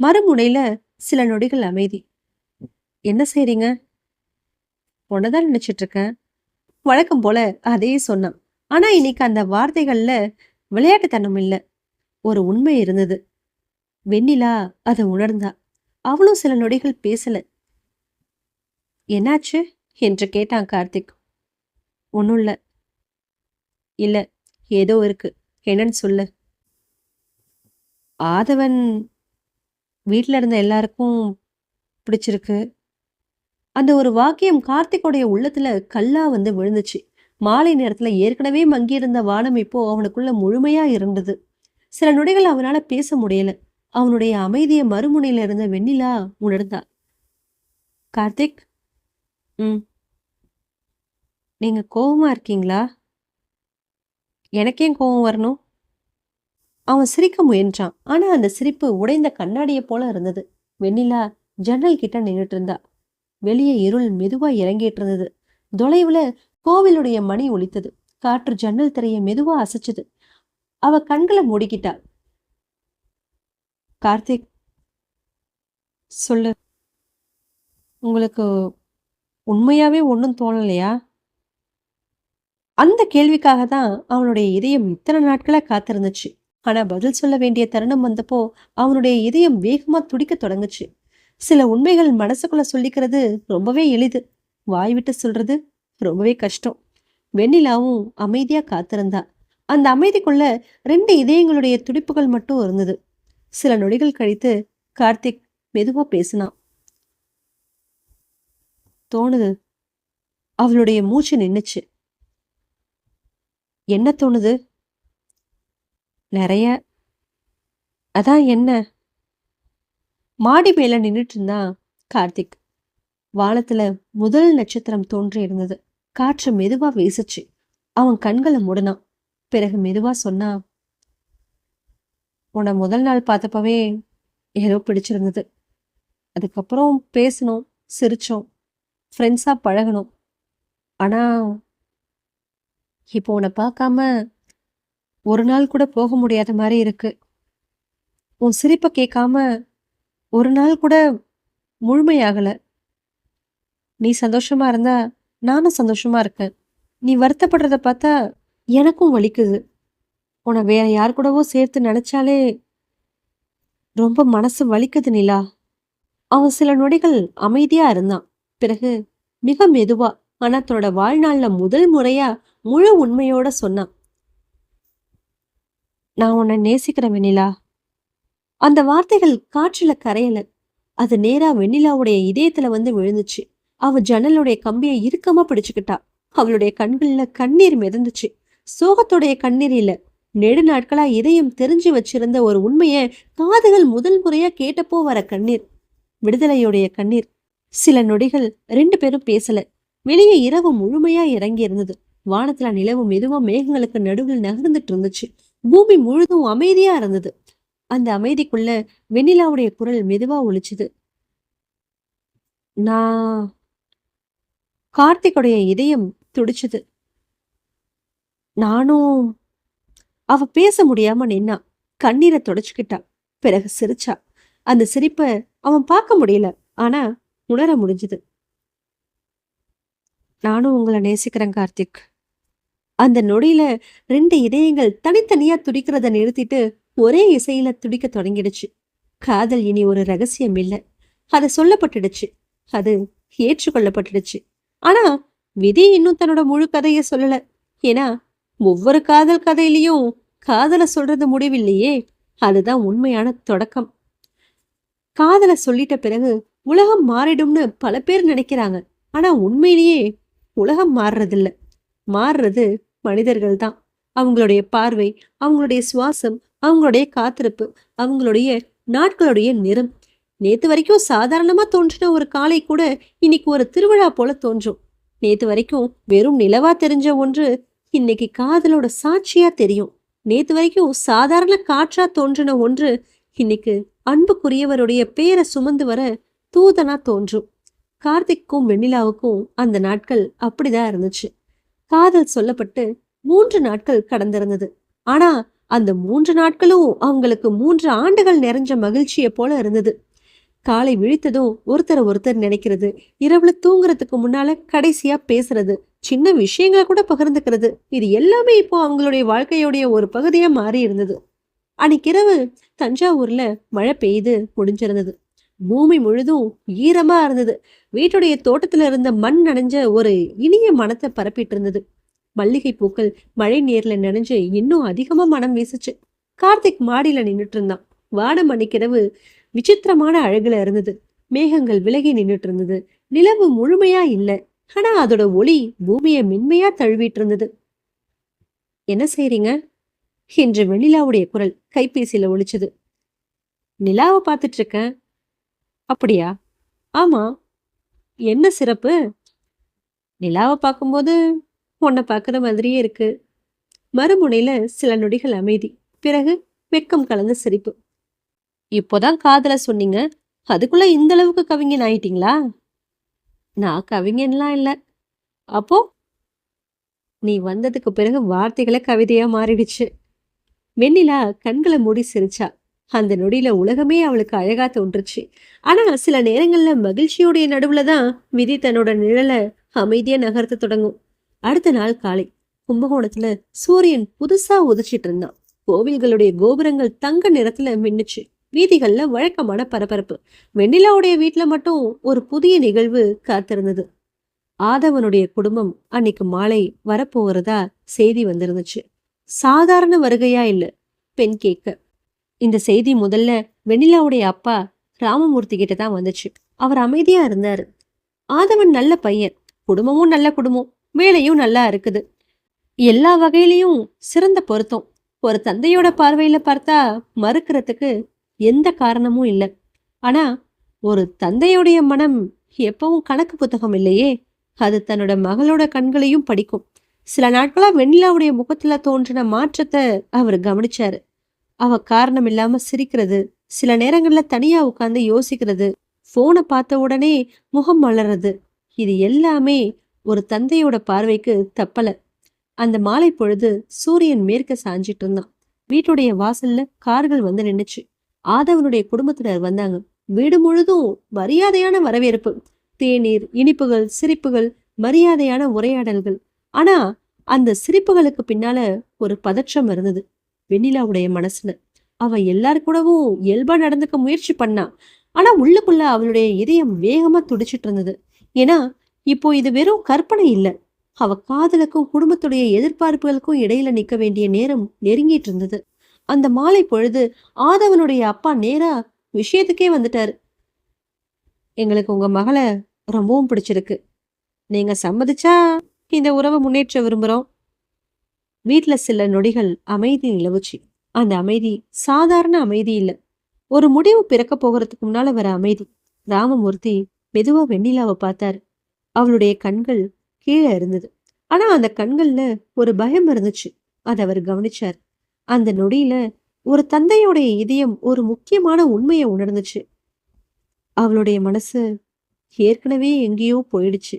மறுமுனையில சில நொடிகள் அமைதி. என்ன செய்றீங்க? உன்னதான் நினைச்சிட்டு இருக்கேன். வழக்கம் போல அதே சொன்னான். ஆனா இன்னைக்கு அந்த வார்த்தைகள்ல விளையாட்டுத்தனம் இல்ல, ஒரு உண்மை இருந்தது. வெண்ணிலா அதை உணர்ந்தா. அவளும் சில நொடிகள் பேசல. என்னாச்சு என்று கேட்டான் கார்த்திக். ஒன்னும் இல்ல. இல்ல, ஏதோ இருக்கு. என்னன்னு சொல்லு. ஆதவன் வீட்ல இருந்த எல்லாருக்கும் பிடிச்சிருக்கு. அந்த ஒரு வாக்கியம் கார்த்திக்குடைய உள்ளத்துல கல்லா வந்து விழுந்துச்சு. மாலை நேரத்துல ஏற்கனவே மங்கியிருந்த வானம் இப்போ அவனுக்குள்ள முழுமையா இருந்தது. சில நொடிகள் அவனால பேச முடியல. அவனுடைய அமைதிய மறுமுனையில இருந்த வெண்ணிலா உணர்ந்தா. கார்த்திக். ம். நீங்க கோவமா இருக்கீங்களா? எனக்கேன் கோவம் வரணும்? அவன் சிரிக்க முயன்றான். ஆனா அந்த சிரிப்பு உடைந்த கண்ணாடியை போல இருந்தது. வெண்ணிலா ஜன்னல் கிட்ட நின்னுட்டு இருந்தா. வெளியே இருள் மெதுவா இறங்கிட்டு இருந்தது. தொலைவுல கோவிலுடைய மணி ஒலித்தது. காற்று ஜன்னல் திரையை மெதுவா அசைச்சது. அவ கண்களை மூடிக்கிட்டா. கார்த்திக், சொல்லு. உங்களுக்கு உண்மையாவே ஒன்றும் தோணலையா? அந்த கேள்விக்காக தான் அவனுடைய இதயம் இத்தனை நாட்களா காத்திருந்துச்சு. ஆனா பதில் சொல்ல வேண்டிய தருணம் வந்தப்போ அவனுடைய இதயம் வேகமா துடிக்க தொடங்குச்சு. சில உண்மைகள் மனசுக்குள்ள சொல்லிக்கிறது ரொம்பவே எளிது. வாய் விட்டு சொல்றது ரொம்பவே கஷ்டம். வெண்ணிலாவும் அமைதியா காத்திருந்தா. அந்த அமைதிக்குள்ள 2 இதயங்களுடைய துடிப்புகள் மட்டும் இருந்தது. சில நொடிகள் கழித்து கார்த்திக் மெதுவா பேசினான். தோணுது. அவளுடைய மூச்சு நின்னுச்சு. என்ன தோணுது? நிறைய. அதான் என்ன? மாடி மேல நின்னுட்டு இருந்தான் கார்த்திக். வானத்துல முதல் நட்சத்திரம் தோன்றி இருந்தது. காற்று மெதுவா வீசுச்சு. அவன் கண்களை மூடினான். பிறகு மெதுவா சொன்னா, உன்னை முதல் நாள் பார்த்தப்பவே ஏதோ பிடிச்சிருந்தது. அதுக்கப்புறம் பேசணும், சிரிச்சோம், ஃப்ரெண்ட்ஸா பழகணும். ஆனா இப்போ உன்னை பார்க்காம ஒரு நாள் கூட போக முடியாத மாதிரி இருக்கு. உன் சிரிப்பை கேட்காம ஒரு நாள் கூட முழுமையாகல. நீ சந்தோஷமா இருந்தா நானும் சந்தோஷமா இருக்கேன். நீ வருத்தப்படுறத பார்த்தா எனக்கும் வலிக்குது. உன்னை வேற யார் கூடவோ சேர்த்து நினைச்சாலே ரொம்ப மனசு வலிக்குது நிலா. அவன் சில நொடிகள் அமைதியா இருந்தான். பிறகு மிக மெதுவா, ஆனா தன்னோட வாழ்நாள்ல முதல் முறையா முழு உண்மையோட சொன்னான். நான் உன்னை நேசிக்கிறேன் வெண்ணிலா. அந்த வார்த்தைகள் காற்றுல கரையல. அது நேரா வெண்ணிலாவுடைய இதயத்துல வந்து விழுந்துச்சு. அவ ஜன்னலுடைய கம்பியை இறுக்கமா பிடிச்சுக்கிட்டா. அவளுடைய கண்கள்ல கண்ணீர் மிதந்துச்சு. சோகத்துடைய கண்ணீர் இல்ல. நெடு நாட்களா இதயம் தெரிஞ்சு வச்சிருந்த ஒரு உண்மைய காதுகள் முதல் முறையா கேட்டப்போ வர கண்ணீர். விடுதலையுடைய கண்ணீர். சில நொடிகள் 2 பேரும் பேசல. வெளியே இரவு முழுமையா இறங்கி இருந்தது. வானத்துல நிலவு மெதுவா மேகங்களுக்கு நடுவில் நகர்ந்துட்டு இருந்துச்சு. பூமி முழுதும் அமைதியா இருந்தது. அந்த அமைதிக்குள்ள வெண்ணிலாவுடைய குரல் மெதுவா ஒலிச்சுது. நான் கார்த்திக்குடைய இதயம் துடிச்சுது. நானும். அவ பேச முடியாம நின்னா. கண்ணீரை தொடச்சுக்கிட்டா. பிறகு சிரிச்சா. அந்த சிரிப்ப அவன் பார்க்க முடியல. ஆனா உணர முடிஞ்சுது. நானும் உங்களை நேசிக்கிறேன் கார்த்திக். அந்த நொடியில 2 இதயங்கள் தனித்தனியா துடிக்கிறத நிறுத்திட்டு ஒரே இசையில துடிக்க தொடங்கிடுச்சு. காதல் இனி ஒரு ரகசியம் இல்ல. அது சொல்லப்பட்டுடுச்சு. அது ஏற்றுக்கொள்ளப்பட்டுடுச்சு. ஆனா விதி இன்னும் தன்னோட முழு கதைய சொல்லல. ஏன்னா ஒவ்வொரு காதல் கதையிலையும் காதலை சொல்றது முடிவில்லையே. அதுதான் உண்மையான தொடக்கம். காதலை சொல்லிட்ட பிறகு உலகம் மாறிடும்னு பல பேர் நினைக்கிறாங்க. ஆனா உண்மையிலேயே உலகம் மாறுறதில்ல. மாறுறது மனிதர்கள் தான். அவங்களுடைய பார்வை, அவங்களுடைய சுவாசம், அவங்களுடைய காத்திருப்பு, அவங்களுடைய நாட்களுடைய நிறம். நேத்து வரைக்கும் சாதாரணமா தோன்றின ஒரு காலை கூட இன்னைக்கு ஒரு திருவிழா போல தோன்றும். நேத்து வரைக்கும் வெறும் நிலவா தெரிஞ்ச ஒன்று இன்னைக்கு காதலோட சாட்சியா தெரியும். நேத்து வரைக்கும் சாதாரண காற்றா தோன்றின ஒன்று இன்னைக்கு அன்புக்குரியவருடைய பேரை சுமந்து வர தூதனா தோன்றும். கார்த்திக்கும் வெண்ணிலாவுக்கும் அந்த நாட்கள் அப்படிதான் இருந்துச்சு. காதல் சொல்லப்பட்டு 3 நாட்கள் கடந்திருந்தது. ஆனா அந்த 3 நாட்களும் அவங்களுக்கு 3 ஆண்டுகள் நிறைஞ்ச மகிழ்ச்சியை போல இருந்தது. காலை விழித்ததும் ஒருத்தர் நினைக்கிறது, இரவுல தூங்குறதுக்கு முன்னால கடைசியா பேசுறது, சின்ன விஷயங்களை கூட பகிர்ந்துக்கிறது, இது எல்லாமே இப்போ அவங்களுடைய வாழ்க்கையுடைய ஒரு பகுதியா மாறி இருந்தது. அன்னைக்கு இரவு தஞ்சாவூர்ல மழை பெய்து முடிஞ்சிருந்தது. பூமி முழுதும் ஈரமா இருந்தது. வீட்டுடைய தோட்டத்துல இருந்த மண் நனைஞ்ச ஒரு இனிய மனத்தை பரப்பிட்டு இருந்தது. மல்லிகை பூக்கள் மழை நீர்ல நனைஞ்சு இன்னும் அதிகமா மனம் வீசுச்சு. கார்த்திக் மாடியில நின்னுட்டு இருந்தான். வானம் அன்னைக்கிரவு விசித்திரமான அழகுல இருந்தது. மேகங்கள் விலகி நின்னுட்டு இருந்தது. நிலவு முழுமையா இல்ல. ஆனா அதோட ஒளி பூமியை மென்மையா தழுவிட்டு இருந்தது. என்ன செய்றீங்க என்று வெண்ணிலாவுடைய குரல் கைபேசியில ஒலிச்சது. நிலாவை பார்த்துட்டு இருக்கேன். அப்படியா? ஆமா. என்ன சிறப்பு? நிலாவை பார்க்கும்போது உன்னை பார்க்குற மாதிரியே இருக்கு. மறுமுனையில சில நொடிகள் அமைதி. பிறகு வெட்கம் கலந்த சிரிப்பு. இப்போதான் காதல சொன்னீங்க, அதுக்குள்ள இந்த அளவுக்கு கவிஞன் ஆயிட்டீங்களா? நான் கவிஞன்லாம் இல்ல. அப்போ நீ வந்ததுக்கு பிறகு வார்த்தைகளை கவிதையா மாறிடுச்சு. வெண்ணிலா கண்களை மூடி சிரிச்சா. அந்த நொடியில உலகமே அவளுக்கு அழகா தோன்றுச்சு. ஆனா சில நேரங்கள்ல மகிழ்ச்சியோடைய நடுவுல தான் விதி தன்னோட நிழலை அமைதியா நகர்த்த தொடங்கும். அடுத்த நாள் காலை கும்பகோணத்துல சூரியன் புதுசா உதிச்சிட்டு இருந்தான். கோவில்களுடைய கோபுரங்கள் தங்க நிறத்துல மின்னுச்சு. வீதிகள்ல வழக்கமான பரபரப்பு. வெண்ணிலாவுடைய வீட்டுல மட்டும் ஒரு புதிய நிகழ்வு காத்திருந்தது. ஆதவனுடைய குடும்பம் அன்னைக்கு மாலை வரப்போகிறதா செய்தி வந்திருந்துச்சு. சாதாரண வருகையா இல்ல, பெண் கேட்க. இந்த செய்தி முதல்ல வெண்ணிலாவுடைய அப்பா ராமமூர்த்தி கிட்ட தான் வந்துச்சு. அவர் அமைதியா இருந்தாரு. ஆதவன் நல்ல பையன், குடும்பமும் நல்ல குடும்பம், வேலையும் நல்லா இருக்குது, எல்லா வகையிலையும் சிறந்த பொருத்தம். ஒரு தந்தையோட பார்வையில பார்த்தா மறுக்கிறதுக்கு எந்த காரணமும் இல்லை. ஆனா ஒரு தந்தையுடைய மனம் எப்பவும் கணக்கு புத்தகம் இல்லையே, அது தன்னோட மகளோட கண்களையும் படிக்கும். சில நாட்களா வெண்ணிலாவுடைய முகத்துல தோன்றின மாற்றத்தை அவர் கவனிச்சாரு. அவ காரணம் இல்லாம சிரிக்கிறது, சில நேரங்கள்ல தனியா உட்கார்ந்து யோசிக்கிறது, போனை பார்த்த உடனே முகம் மலர்றது, இது எல்லாமே ஒரு தந்தையோட பார்வைக்கு தப்பல. அந்த மாலை பொழுது சூரியன் மேற்க சாஞ்சிட்டு இருந்தான். வீட்டுடைய வாசல்ல கார்கள் வந்து நின்னுச்சு. ஆதவனுடைய குடும்பத்தினர் வந்தாங்க. வீடு முழுதும் மரியாதையான வரவேற்பு. தேநீர், இனிப்புகள், சிரிப்புகள், மரியாதையான உரையாடல்கள். ஆனா அந்த சிரிப்புகளுக்கு பின்னால ஒரு பதற்றம் இருந்தது வெண்ணிலாவுடைய மனசுல. அவ எல்லாரு கூடவும் இயல்பா நடந்துக்க முயற்சி பண்ணா. ஆனா உள்ளுக்குள்ள அவளுடைய இதயம் வேகமா துடிச்சிட்டு இருந்தது. ஏன்னா இப்போ இது வெறும் கற்பனை இல்ல. அவ காதலுக்கும் குடும்பத்துடைய எதிர்பார்ப்புகளுக்கும் இடையில நிக்க வேண்டிய நேரம் நெருங்கிட்டு இருந்தது. அந்த மாலை பொழுது ஆதவனுடைய அப்பா நேரா விஷயத்துக்கே வந்துட்டாரு. எங்களுக்கு உங்க மகளை ரொம்பவும் பிடிச்சிருக்கு. நீங்க சம்மதிச்சா இந்த உறவை முன்னேற்ற விரும்புறோம். வீட்ல சில நொடிகள் அமைதி நிலவுச்சு. அந்த அமைதி சாதாரண அமைதி இல்ல. ஒரு முடிவு பிறக்க போகிறதுக்கு முன்னால வர அமைதி. ராமமூர்த்தி மெதுவா வெண்ணிலாவை பார்த்தாரு. அவளுடைய கண்கள் கீழே இருந்தது. ஆனா அந்த கண்கள்ல ஒரு பயம் இருந்துச்சு. அதை அவர் கவனிச்சார். அந்த நொடியில ஒரு தந்தையோடைய இதயம் ஒரு முக்கியமான உண்மையை உணர்ந்துச்சு. அவளுடைய மனசு ஏற்கனவே எங்கேயோ போயிடுச்சு.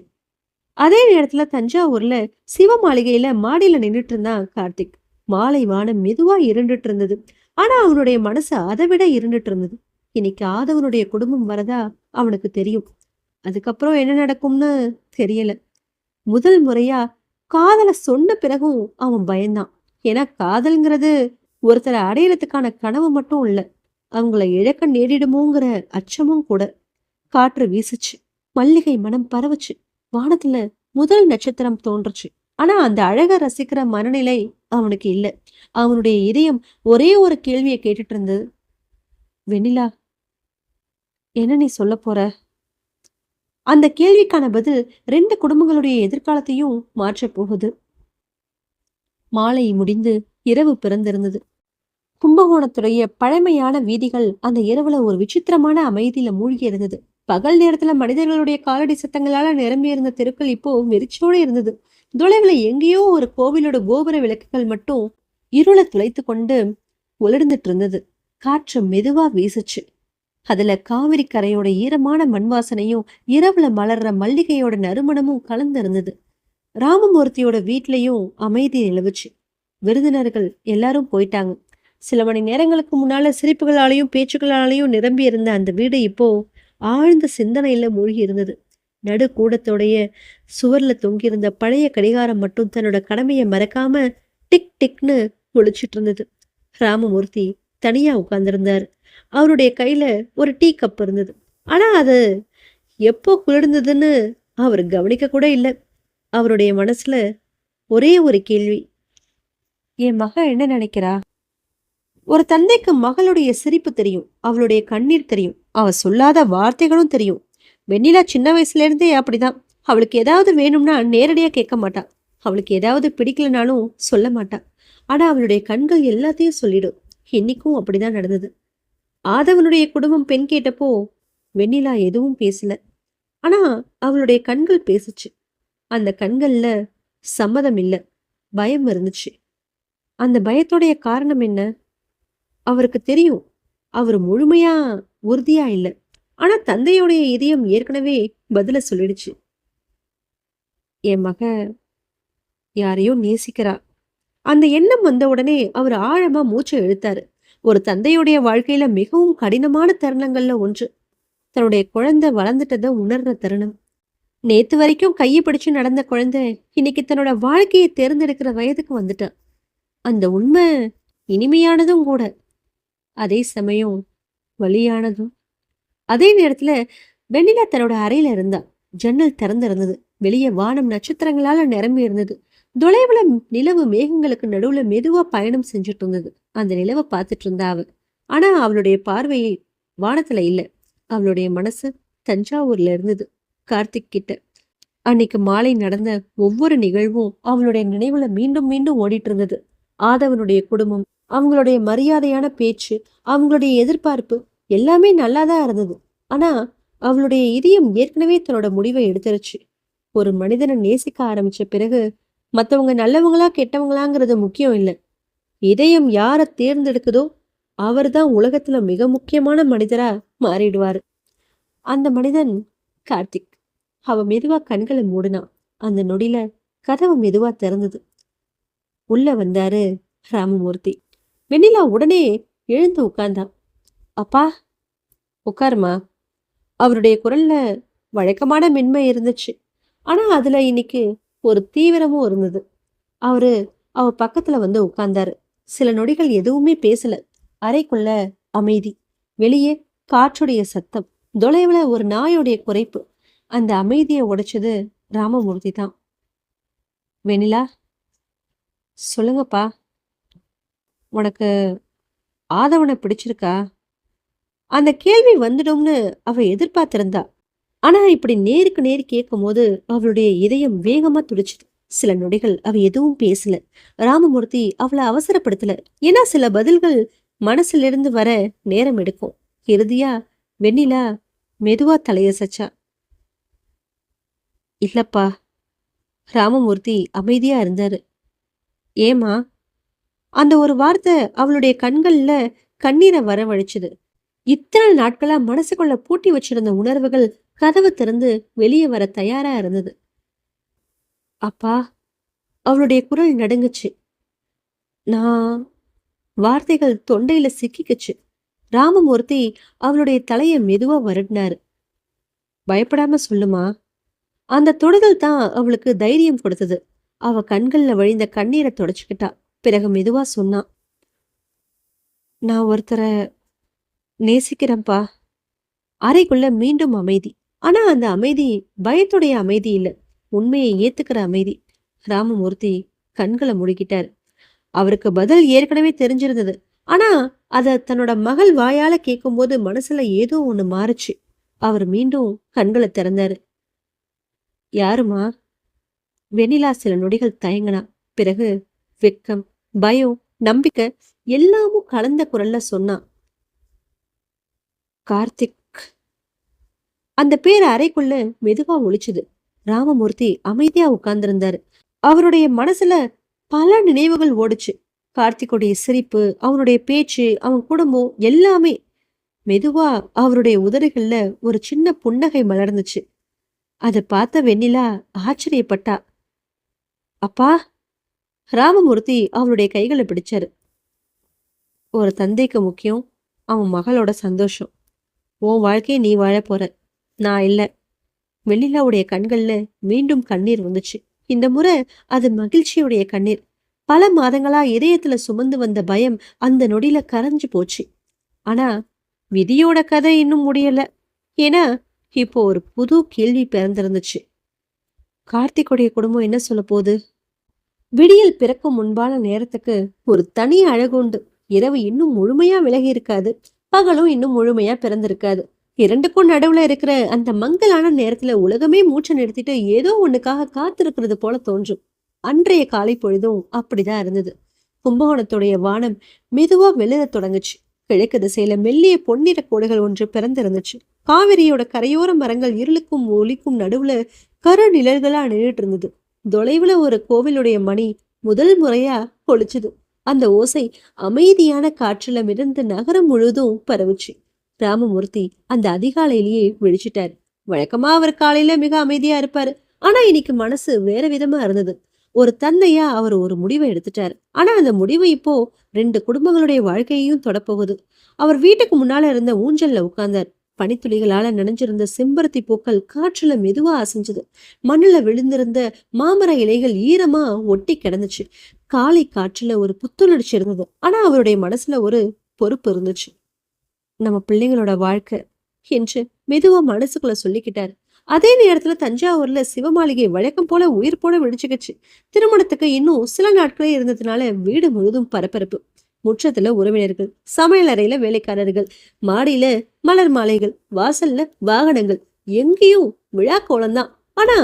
அதே நேரத்துல தஞ்சாவூர்ல சிவ மாளிகையில மாடியில நின்றுட்டு இருந்தான் கார்த்திக். மாலை வானம் மெதுவா இருண்டுட்டு இருந்தது. ஆனா அவனுடைய மனசு அதை விட இருண்டுட்டு இருந்தது. இன்னைக்கு ஆதவனுடைய குடும்பம் வரதா அவனுக்கு தெரியும். அதுக்கப்புறம் என்ன நடக்கும்னு தெரியல. முதல் முறையா காதல சொன்ன பிறகும் அவன் பயந்தான். ஏன்னா காதல்ங்கிறது ஒருத்தரை அடையறதுக்கான கனவு மட்டும் இல்ல, அவங்கள இழக்க நேரிடுமோங்கிற அச்சமும் கூட. காற்று வீசுச்சு. மல்லிகை மனம் பரவுச்சு. வானத்துல முதல் நட்சத்திரம் தோன்றுச்சு. ஆனா அந்த அழக ரசிக்கிற மனநிலை அவனுக்கு இல்ல. அவனுடைய இதயம் ஒரே ஒரு கேள்வியை கேட்டுட்டு இருந்தது. வெண்ணிலா, என்ன நீ சொல்ல போற? அந்த கேள்விக்கான பதில் ரெண்டு குடும்பங்களுடைய எதிர்காலத்தையும் மாற்றப் போகுது. மாலை முடிந்து இரவு பிறந்திருந்தது. கும்பகோணத்துடைய பழமையான வீதிகள் அந்த இரவுல ஒரு விசித்திரமான அமைதியில மூழ்கி இருந்தது. பகல் நேரத்துல மனிதர்களுடைய காலடி சத்தங்களால நிரம்பி இருந்த தெருக்கள் இப்போ வெறிச்சோடு இருந்தது. தொலைவுல எங்கேயோ ஒரு கோவிலோட கோபுர விளக்குகள் மட்டும் இருளை துளைத்து கொண்டு ஒளிர்ந்துட்டு இருந்தது. காற்று மெதுவா வீசுச்சு. அதுல காவிரி கரையோட ஈரமான மண் வாசனையும் இரவுல மலர்ற மல்லிகையோட நறுமணமும் கலந்து இருந்தது. ராமமூர்த்தியோட வீட்லயும் அமைதி நிலவுச்சு. விருந்தினர்கள் எல்லாரும் போயிட்டாங்க. சில மணி நேரங்களுக்கு முன்னால சிரிப்புகளாலையும் பேச்சுக்களாலையும் நிரம்பி இருந்த அந்த வீடு இப்போ ஆழ்ந்த சிந்தனையில மூழ்கி இருந்தது. நடு கூடத்தோடைய சுவர்ல தொங்கியிருந்த பழைய கடிகாரம் மட்டும் தன்னோட கடமையை மறக்காம டிக் டிக்னு ஒழிச்சிட்டு இருந்தது. ராமமூர்த்தி தனியா உட்கார்ந்திருந்தார். அவருடைய கையில ஒரு டீ கப் இருந்தது. ஆனா அது எப்போ குளிர்ந்ததுன்னு அவர் கவனிக்க கூட இல்லை. அவருடைய மனசுல ஒரே ஒரு கேள்வி, என் மக என்ன நினைக்கிறா? ஒரு தந்தைக்கு மகளுடைய சிரிப்பு தெரியும், அவளுடைய கண்ணீர் தெரியும், அவ சொல்லாத வார்த்தைகளும் தெரியும். வெண்ணிலா சின்ன வயசுல இருந்தே அப்படிதான். அவளுக்கு ஏதாவது வேணும்னா நேரடியா கேட்க மாட்டா. அவளுக்கு ஏதாவது பிடிக்கலனாலும் சொல்ல மாட்டா. ஆனா அவளுடைய கண்கள் எல்லாத்தையும் சொல்லிடும். இன்னைக்கும் அப்படிதான் நடந்தது. ஆதவனுடைய குடும்பம் பெண் கேட்டப்போ வெண்ணிலா எதுவும் பேசல. ஆனா அவளுடைய கண்கள் பேசுச்சு. அந்த கண்கள்ல சம்மதம் இல்ல, பயம் இருந்துச்சு. அந்த பயத்தோடைய காரணம் என்ன? அவருக்கு தெரியும், அவர் முழுமையா உறுதியா இல்ல. ஆனா தந்தையோடைய இதயம் ஏற்கனவே பதில சொல்லிடுச்சு. என் மக யாரையோ நேசிக்கிறா. அந்த எண்ணம் வந்த உடனே அவர் ஆழமா மூச்சை இழுத்தாரு. ஒரு தந்தையுடைய வாழ்க்கையில மிகவும் கடினமான தருணங்கள்ல ஒன்று. தன்னுடைய குழந்தை வளர்ந்துட்டதை உணர்ற தருணம். நேத்து வரைக்கும் கையை பிடிச்சு நடந்த குழந்தை இன்னைக்கு தன்னோட வாழ்க்கையை தேர்ந்தெடுக்கிற வயதுக்கு வந்துட்டா. அந்த உண்மை இனிமையானதும் கூட, அதே சமயம் வலியானதும். அதே நேரத்துல வெண்ணிலா தன்னோட அறையில இருந்தா. ஜன்னல் திறந்திருந்தது. வெளியே வானம் நட்சத்திரங்களால நிரம்பி இருந்தது. தொலைவுல நிலவு மேகங்களுக்கு நடுவுல மெதுவா பயணம் செஞ்சுட்டு இருந்தது. அந்த நிலவை பார்த்துட்டு இருந்தா அவ. ஆனா அவளுடைய பார்வையை வானத்துல இல்ல. அவளுடைய மனசு தஞ்சாவூர்ல இருந்தது, கார்த்திக் கிட்ட. அன்னைக்கு மாலை நடந்த ஒவ்வொரு நிகழ்வும் அவளுடைய நினைவுல மீண்டும் மீண்டும் ஓடிட்டு இருந்தது. ஆதவனுடைய குடும்பம், அவங்களுடைய மரியாதையான பேச்சு, அவங்களுடைய எதிர்பார்ப்பு எல்லாமே நல்லாதான் இருந்தது. ஆனா அவளுடைய இதயம் ஏற்கனவே தன்னோட முடிவை எடுத்துருச்சு. ஒரு மனிதனை நேசிக்க ஆரம்பிச்ச பிறகு மத்தவங்க நல்லவங்களா கெட்டவங்களாங்கிறது முக்கியம் இல்லை. இதயம் யாரை தேர்ந்தெடுக்குதோ அவர்தான் உலகத்துல மிக முக்கியமான மனிதரா மாறிடுவாரு. அந்த மனிதன் கார்த்திக். அவ மெதுவா கண்களை மூடினான். அந்த நொடியில கதவு மெதுவா திறந்தது. உள்ள வந்தாரு ராமமூர்த்தி. வெண்ணிலா உடனே எழுந்து உட்கார்ந்தான். அப்பா, உட்காருமா. அவருடைய குரல்ல வழக்கமான மென்மை இருந்துச்சு. ஆனா அதுல இன்னைக்கு ஒரு தீவிரமும் இருந்தது. அவரு அவ பக்கத்துல வந்து உட்கார்ந்தாரு. சில நொடிகள் எதுவுமே பேசல. அறைக்குள்ள அமைதி. வெளியே காற்றுடைய சத்தம். தொலைவுல ஒரு நாயோடைய குரைப்பு. அந்த அமைதியை உடைச்சது ராமமூர்த்தி தான். வெண்ணிலா, சொல்லுங்கப்பா. உனக்கு ஆதவனை பிடிச்சிருக்கா? அந்த கேள்வி வந்துடும்னு அவ எதிர்பார்த்திருந்தா. ஆனா இப்படி நேருக்கு நேர் கேட்கும்போது அவளுடைய இதயம் வேகமா துடிச்சுது. சில நொடிகள் அவ எதுவும் பேசல. ராமமூர்த்தி அவளை அவசரப்படுத்தல. ஏன்னா சில பதில்கள் மனசுல இருந்து வர நேரம் எடுக்கும். இறுதியா வெண்ணிலா மெதுவா தலையசைச்சா. இல்லப்பா. ராமமூர்த்தி அமைதியா இருந்தாரு. ஏமா? அந்த ஒரு வார்த்தை அவளுடைய கண்கள்ல கண்ணீரை வரவழைச்சுது. இத்தனை நாட்களா மனசுக்குள்ள பூட்டி வச்சிருந்த உணர்வுகள் கதவு திறந்து வெளியே வர தயாரா இருந்தது. அப்பா. அவளுடைய குரல் நடுங்குச்சு. நான் வார்த்தைகள் தொண்டையில சிக்கிக்குச்சு. ராமமூர்த்தி அவளுடைய தலைய மெதுவா வருடினாரு. பயப்படாம சொல்லுமா. அந்த தொடுதல் தான் அவளுக்கு தைரியம் கொடுத்தது. அவ கண்கள்ல வழிந்த கண்ணீரை தொடச்சுக்கிட்டா. பிறகு மெதுவா சொன்னான். நான் ஒருத்தரை நேசிக்கிறேன்ப்பா. அறைக்குள்ள மீண்டும் அமைதி. ஆனா அந்த அமைதி பயத்துடைய அமைதி இல்ல, உண்மையை ஏத்துக்கிற அமைதி. ராமமூர்த்தி கண்களை மூடிக்கிட்டாரு. அவருக்கு பதில் ஏற்கனவே தெரிஞ்சிருந்தது. ஆனா அத தன்னோட மகள் வாயால கேட்கும்போது மனசுல ஏதோ ஒண்ணு மாறுச்சு. அவர் மீண்டும் கண்களை திறந்தாரு. யாருமா? வெண்ணிலா சில நொடிகள் தயங்கினா. பிறகு வெக்கம், பயம், நம்பிக்கை எல்லாமும் கலந்த குரல்ல சொன்னான். கார்த்திக். அந்த பேர் அறைக்குள்ள மெதுவா ஒழிச்சுது. ராமமூர்த்தி அமைதியா உட்கார்ந்திருந்தாரு. அவருடைய மனசுல பல நினைவுகள் ஓடுச்சு. கார்த்திக்குடைய சிரிப்பு, அவனுடைய பேச்சு, அவன் குடும்பம் எல்லாமே. மெதுவா அவருடைய உதடுகள்ல ஒரு சின்ன புன்னகை மலர்ந்துச்சு. அதை பார்த்த வெண்ணிலா ஆச்சரியப்பட்டா. அப்பா. ராமமூர்த்தி அவளுடைய கைகளை பிடிச்சாரு. ஒரு தந்தைக்கு முக்கியம் அவன் மகளோட சந்தோஷம். உன் வாழ்க்கையை நீ வாழ போற, நான் இல்ல. வெண்ணிலாவுடைய கண்கள்ல மீண்டும் கண்ணீர் வந்துச்சு. இந்த முறை அது மகிழ்ச்சியுடைய கண்ணீர். பல மாதங்களா இதயத்துல சுமந்து வந்த பயம் அந்த நொடியில கரைஞ்சு போச்சு. ஆனா விதியோட கதை இன்னும் முடியல. ஏன்னா இப்போ ஒரு புது கேள்வி பிறந்திருந்துச்சு. கார்த்திக்குடைய குடும்பம் என்ன சொல்ல போகுது? விடியல் பிறக்கும் முன்பான நேரத்துக்கு ஒரு தனி அழகுண்டு. இரவு இன்னும் முழுமையா விலகி இருக்காது, பகலும் இன்னும் முழுமையா பிறந்திருக்காது. இரண்டுக்கும் நடுவுல இருக்கிற அந்த மங்கலான நேரத்துல உலகமே மூச்சை நிறுத்திட்டு ஏதோ ஒண்ணுக்காக காத்திருக்கிறது போல தோன்றும். அன்றைய காலை பொழுதும் அப்படிதான் இருந்தது. கும்பகோணத்துடைய வானம் மெதுவா வெளிர தொடங்குச்சு. கிழக்கு திசையில மெல்லிய பொன்னிற கோடுகள் ஒன்று பிறந்திருந்துச்சு. காவிரியோட கரையோர மரங்கள் இருளுக்கும் ஒளிக்கும் நடுவுல கரு நிழல்களா நின்றுட்டு இருந்தது. தொலைவுல ஒரு கோவிலுடைய மணி முதல் முறையா பொழிச்சுது. அந்த ஓசை அமைதியான காற்றுல மிதந்து நகரம் முழுதும் பரவுச்சு. ராமமூர்த்தி அந்த அதிகாலையிலேயே விழிச்சிட்டாரு. வழக்கமா அவர் காலையில மிக அமைதியா இருப்பாரு. ஆனா இன்னைக்கு மனசு வேற விதமா இருந்தது. ஒரு தந்தையா அவர் ஒரு முடிவை எடுத்துட்டாரு. ஆனா அந்த முடிவு இப்போ 2 குடும்பங்களுடைய வாழ்க்கையையும் தொடப்போகுது. அவர் வீட்டுக்கு முன்னால இருந்த ஊஞ்சல்ல உட்கார்ந்தார். பனித்துளிகளால நனைஞ்சிருந்த செம்பருத்தி பூக்கள் காற்றுல மெதுவா அசைஞ்சது. மண்ணுல விழுந்திருந்த மாமர இலைகள் ஈரமா ஒட்டி கிடந்துச்சு. காலை காற்றுல ஒரு புத்துணர்ச்சி இருந்தது. ஆனா அவருடைய மனசுல ஒரு பொறுப்பு இருந்துச்சு. நம்ம பிள்ளைங்களோட வாழ்க்கை என்று மெதுவா மனசுக்குள்ள சொல்லிக்கிட்டாரு. அதே நேரத்துல தஞ்சாவூர்ல சிவமாளிகை வழக்கம் போல உயிர் போல வெடிச்சுக்கிச்சு. திருமணத்துக்கு இன்னும் சில நாட்களே இருந்ததுனால வீடு முழுதும் பரபரப்பு. முற்றத்துல உறவினர்கள், சமையல் அறையில வேலைக்காரர்கள், மாடியில மலர் மாலைகள், வாசல்ல வாகனங்கள், எங்கேயும் விழா கோலம்தான். ஆனா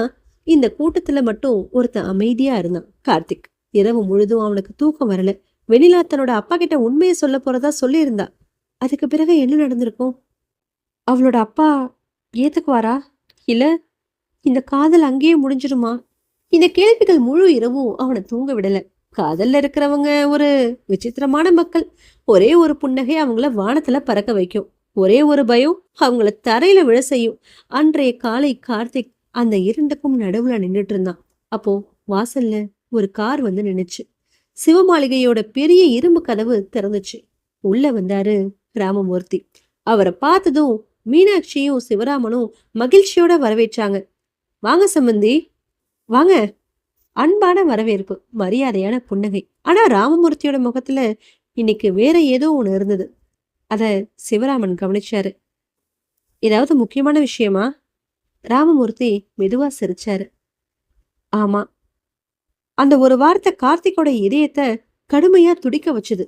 இந்த கூட்டத்துல மட்டும் ஒருத்தன் அமைதியா இருந்தான். கார்த்திக். இரவு முழுதும் அவனுக்கு தூக்கம் வரல. வெண்ணிலா தன்னோட அப்பா கிட்ட உண்மையை சொல்ல போறதா சொல்லியிருந்தா. அதுக்கு பிறகு என்ன நடந்திருக்கும்? அவளோட அப்பா ஏத்துக்குவாரா? இல்ல இந்த காதல் அங்கேயே முடிஞ்சிருமா? இந்த கேள்விகள் முழு இரவும் அவனை தூங்க விடல. காதல்ல இருக்கிறவங்க ஒரு விசித்திரமான மக்கள். ஒரே ஒரு புன்னகை அவங்கள வானத்துல பறக்க வைக்கும். ஒரே ஒரு பயம் அவங்கள தரையில விழ செய்யும். அன்றைய காலை கார்த்திக் அந்த இரண்டுக்கும் நடுவுல நின்றுட்டு இருந்தான். அப்போ வாசல்ல ஒரு கார் வந்து நின்னுச்சு. சிவமாளிகையோட பெரிய இரும்பு கதவு திறந்துச்சு. உள்ள வந்தாரு ராமமூர்த்தி. அவரை பார்த்ததும் மீனாட்சியும் சிவராமனும் மகிழ்ச்சியோட வரவேற்றாங்க. வாங்க சம்பந்தி, வாங்க. அன்பான வரவேற்பு, மரியாதையான புன்னகை. ஆனா ராமமூர்த்தியோட முகத்துல இன்னைக்கு வேற ஏதோ ஒண்ணு இருந்தது. அத சிவராமன் கவனிச்சாரு. ஏதாவது முக்கியமான விஷயமா? ராமமூர்த்தி மெதுவா சிரிச்சாரு. ஆமா. அந்த ஒரு வார்த்தை கார்த்திக்கோட இதயத்த கடுமையா துடிக்க வச்சது.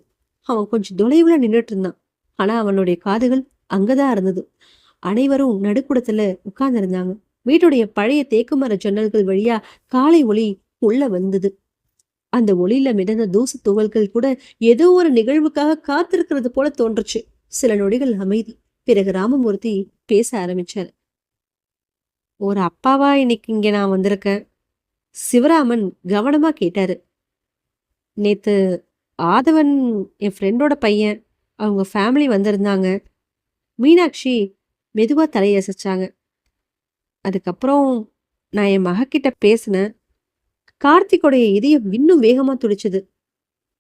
அவன் கொஞ்சம் தொலைவுல நின்னுட்டு இருந்தான். ஆனா அவனுடைய காதுகள் அங்கதான் இருந்தது. அனைவரும் நடுக்குடத்துல உட்கார்ந்திருந்தாங்க. வீட்டுடைய பழைய தேக்குமர ஜன்னல்கள் வழியா காலை ஒளி உள்ள வந்தது. அந்த ஒளியில மிதந்த தூசு துகள்கள் கூட ஏதோ ஒரு நிகழ்வுக்காக காத்திருக்கிறது போல தோன்றுச்சு. சில நொடிகள் அமைதி. பிறகு ராமமூர்த்தி பேச ஆரம்பிச்சாரு. ஒரு அப்பாவா இன்னைக்கு இங்க நான் வந்திருக்கேன். சிவராமன் கவனமா கேட்டாரு. நேத்து ஆதவன் என் ஃப்ரெண்டோட பையன், அவங்க ஃபேமிலி வந்திருந்தாங்க. மீனாட்சி மெதுவா தலையசைச்சாங்க. அதுக்கப்புறம் நான் என் மகக்கிட்ட பேசினேன். கார்த்திகோடைய இதயம் இன்னும் வேகமா துடிச்சது.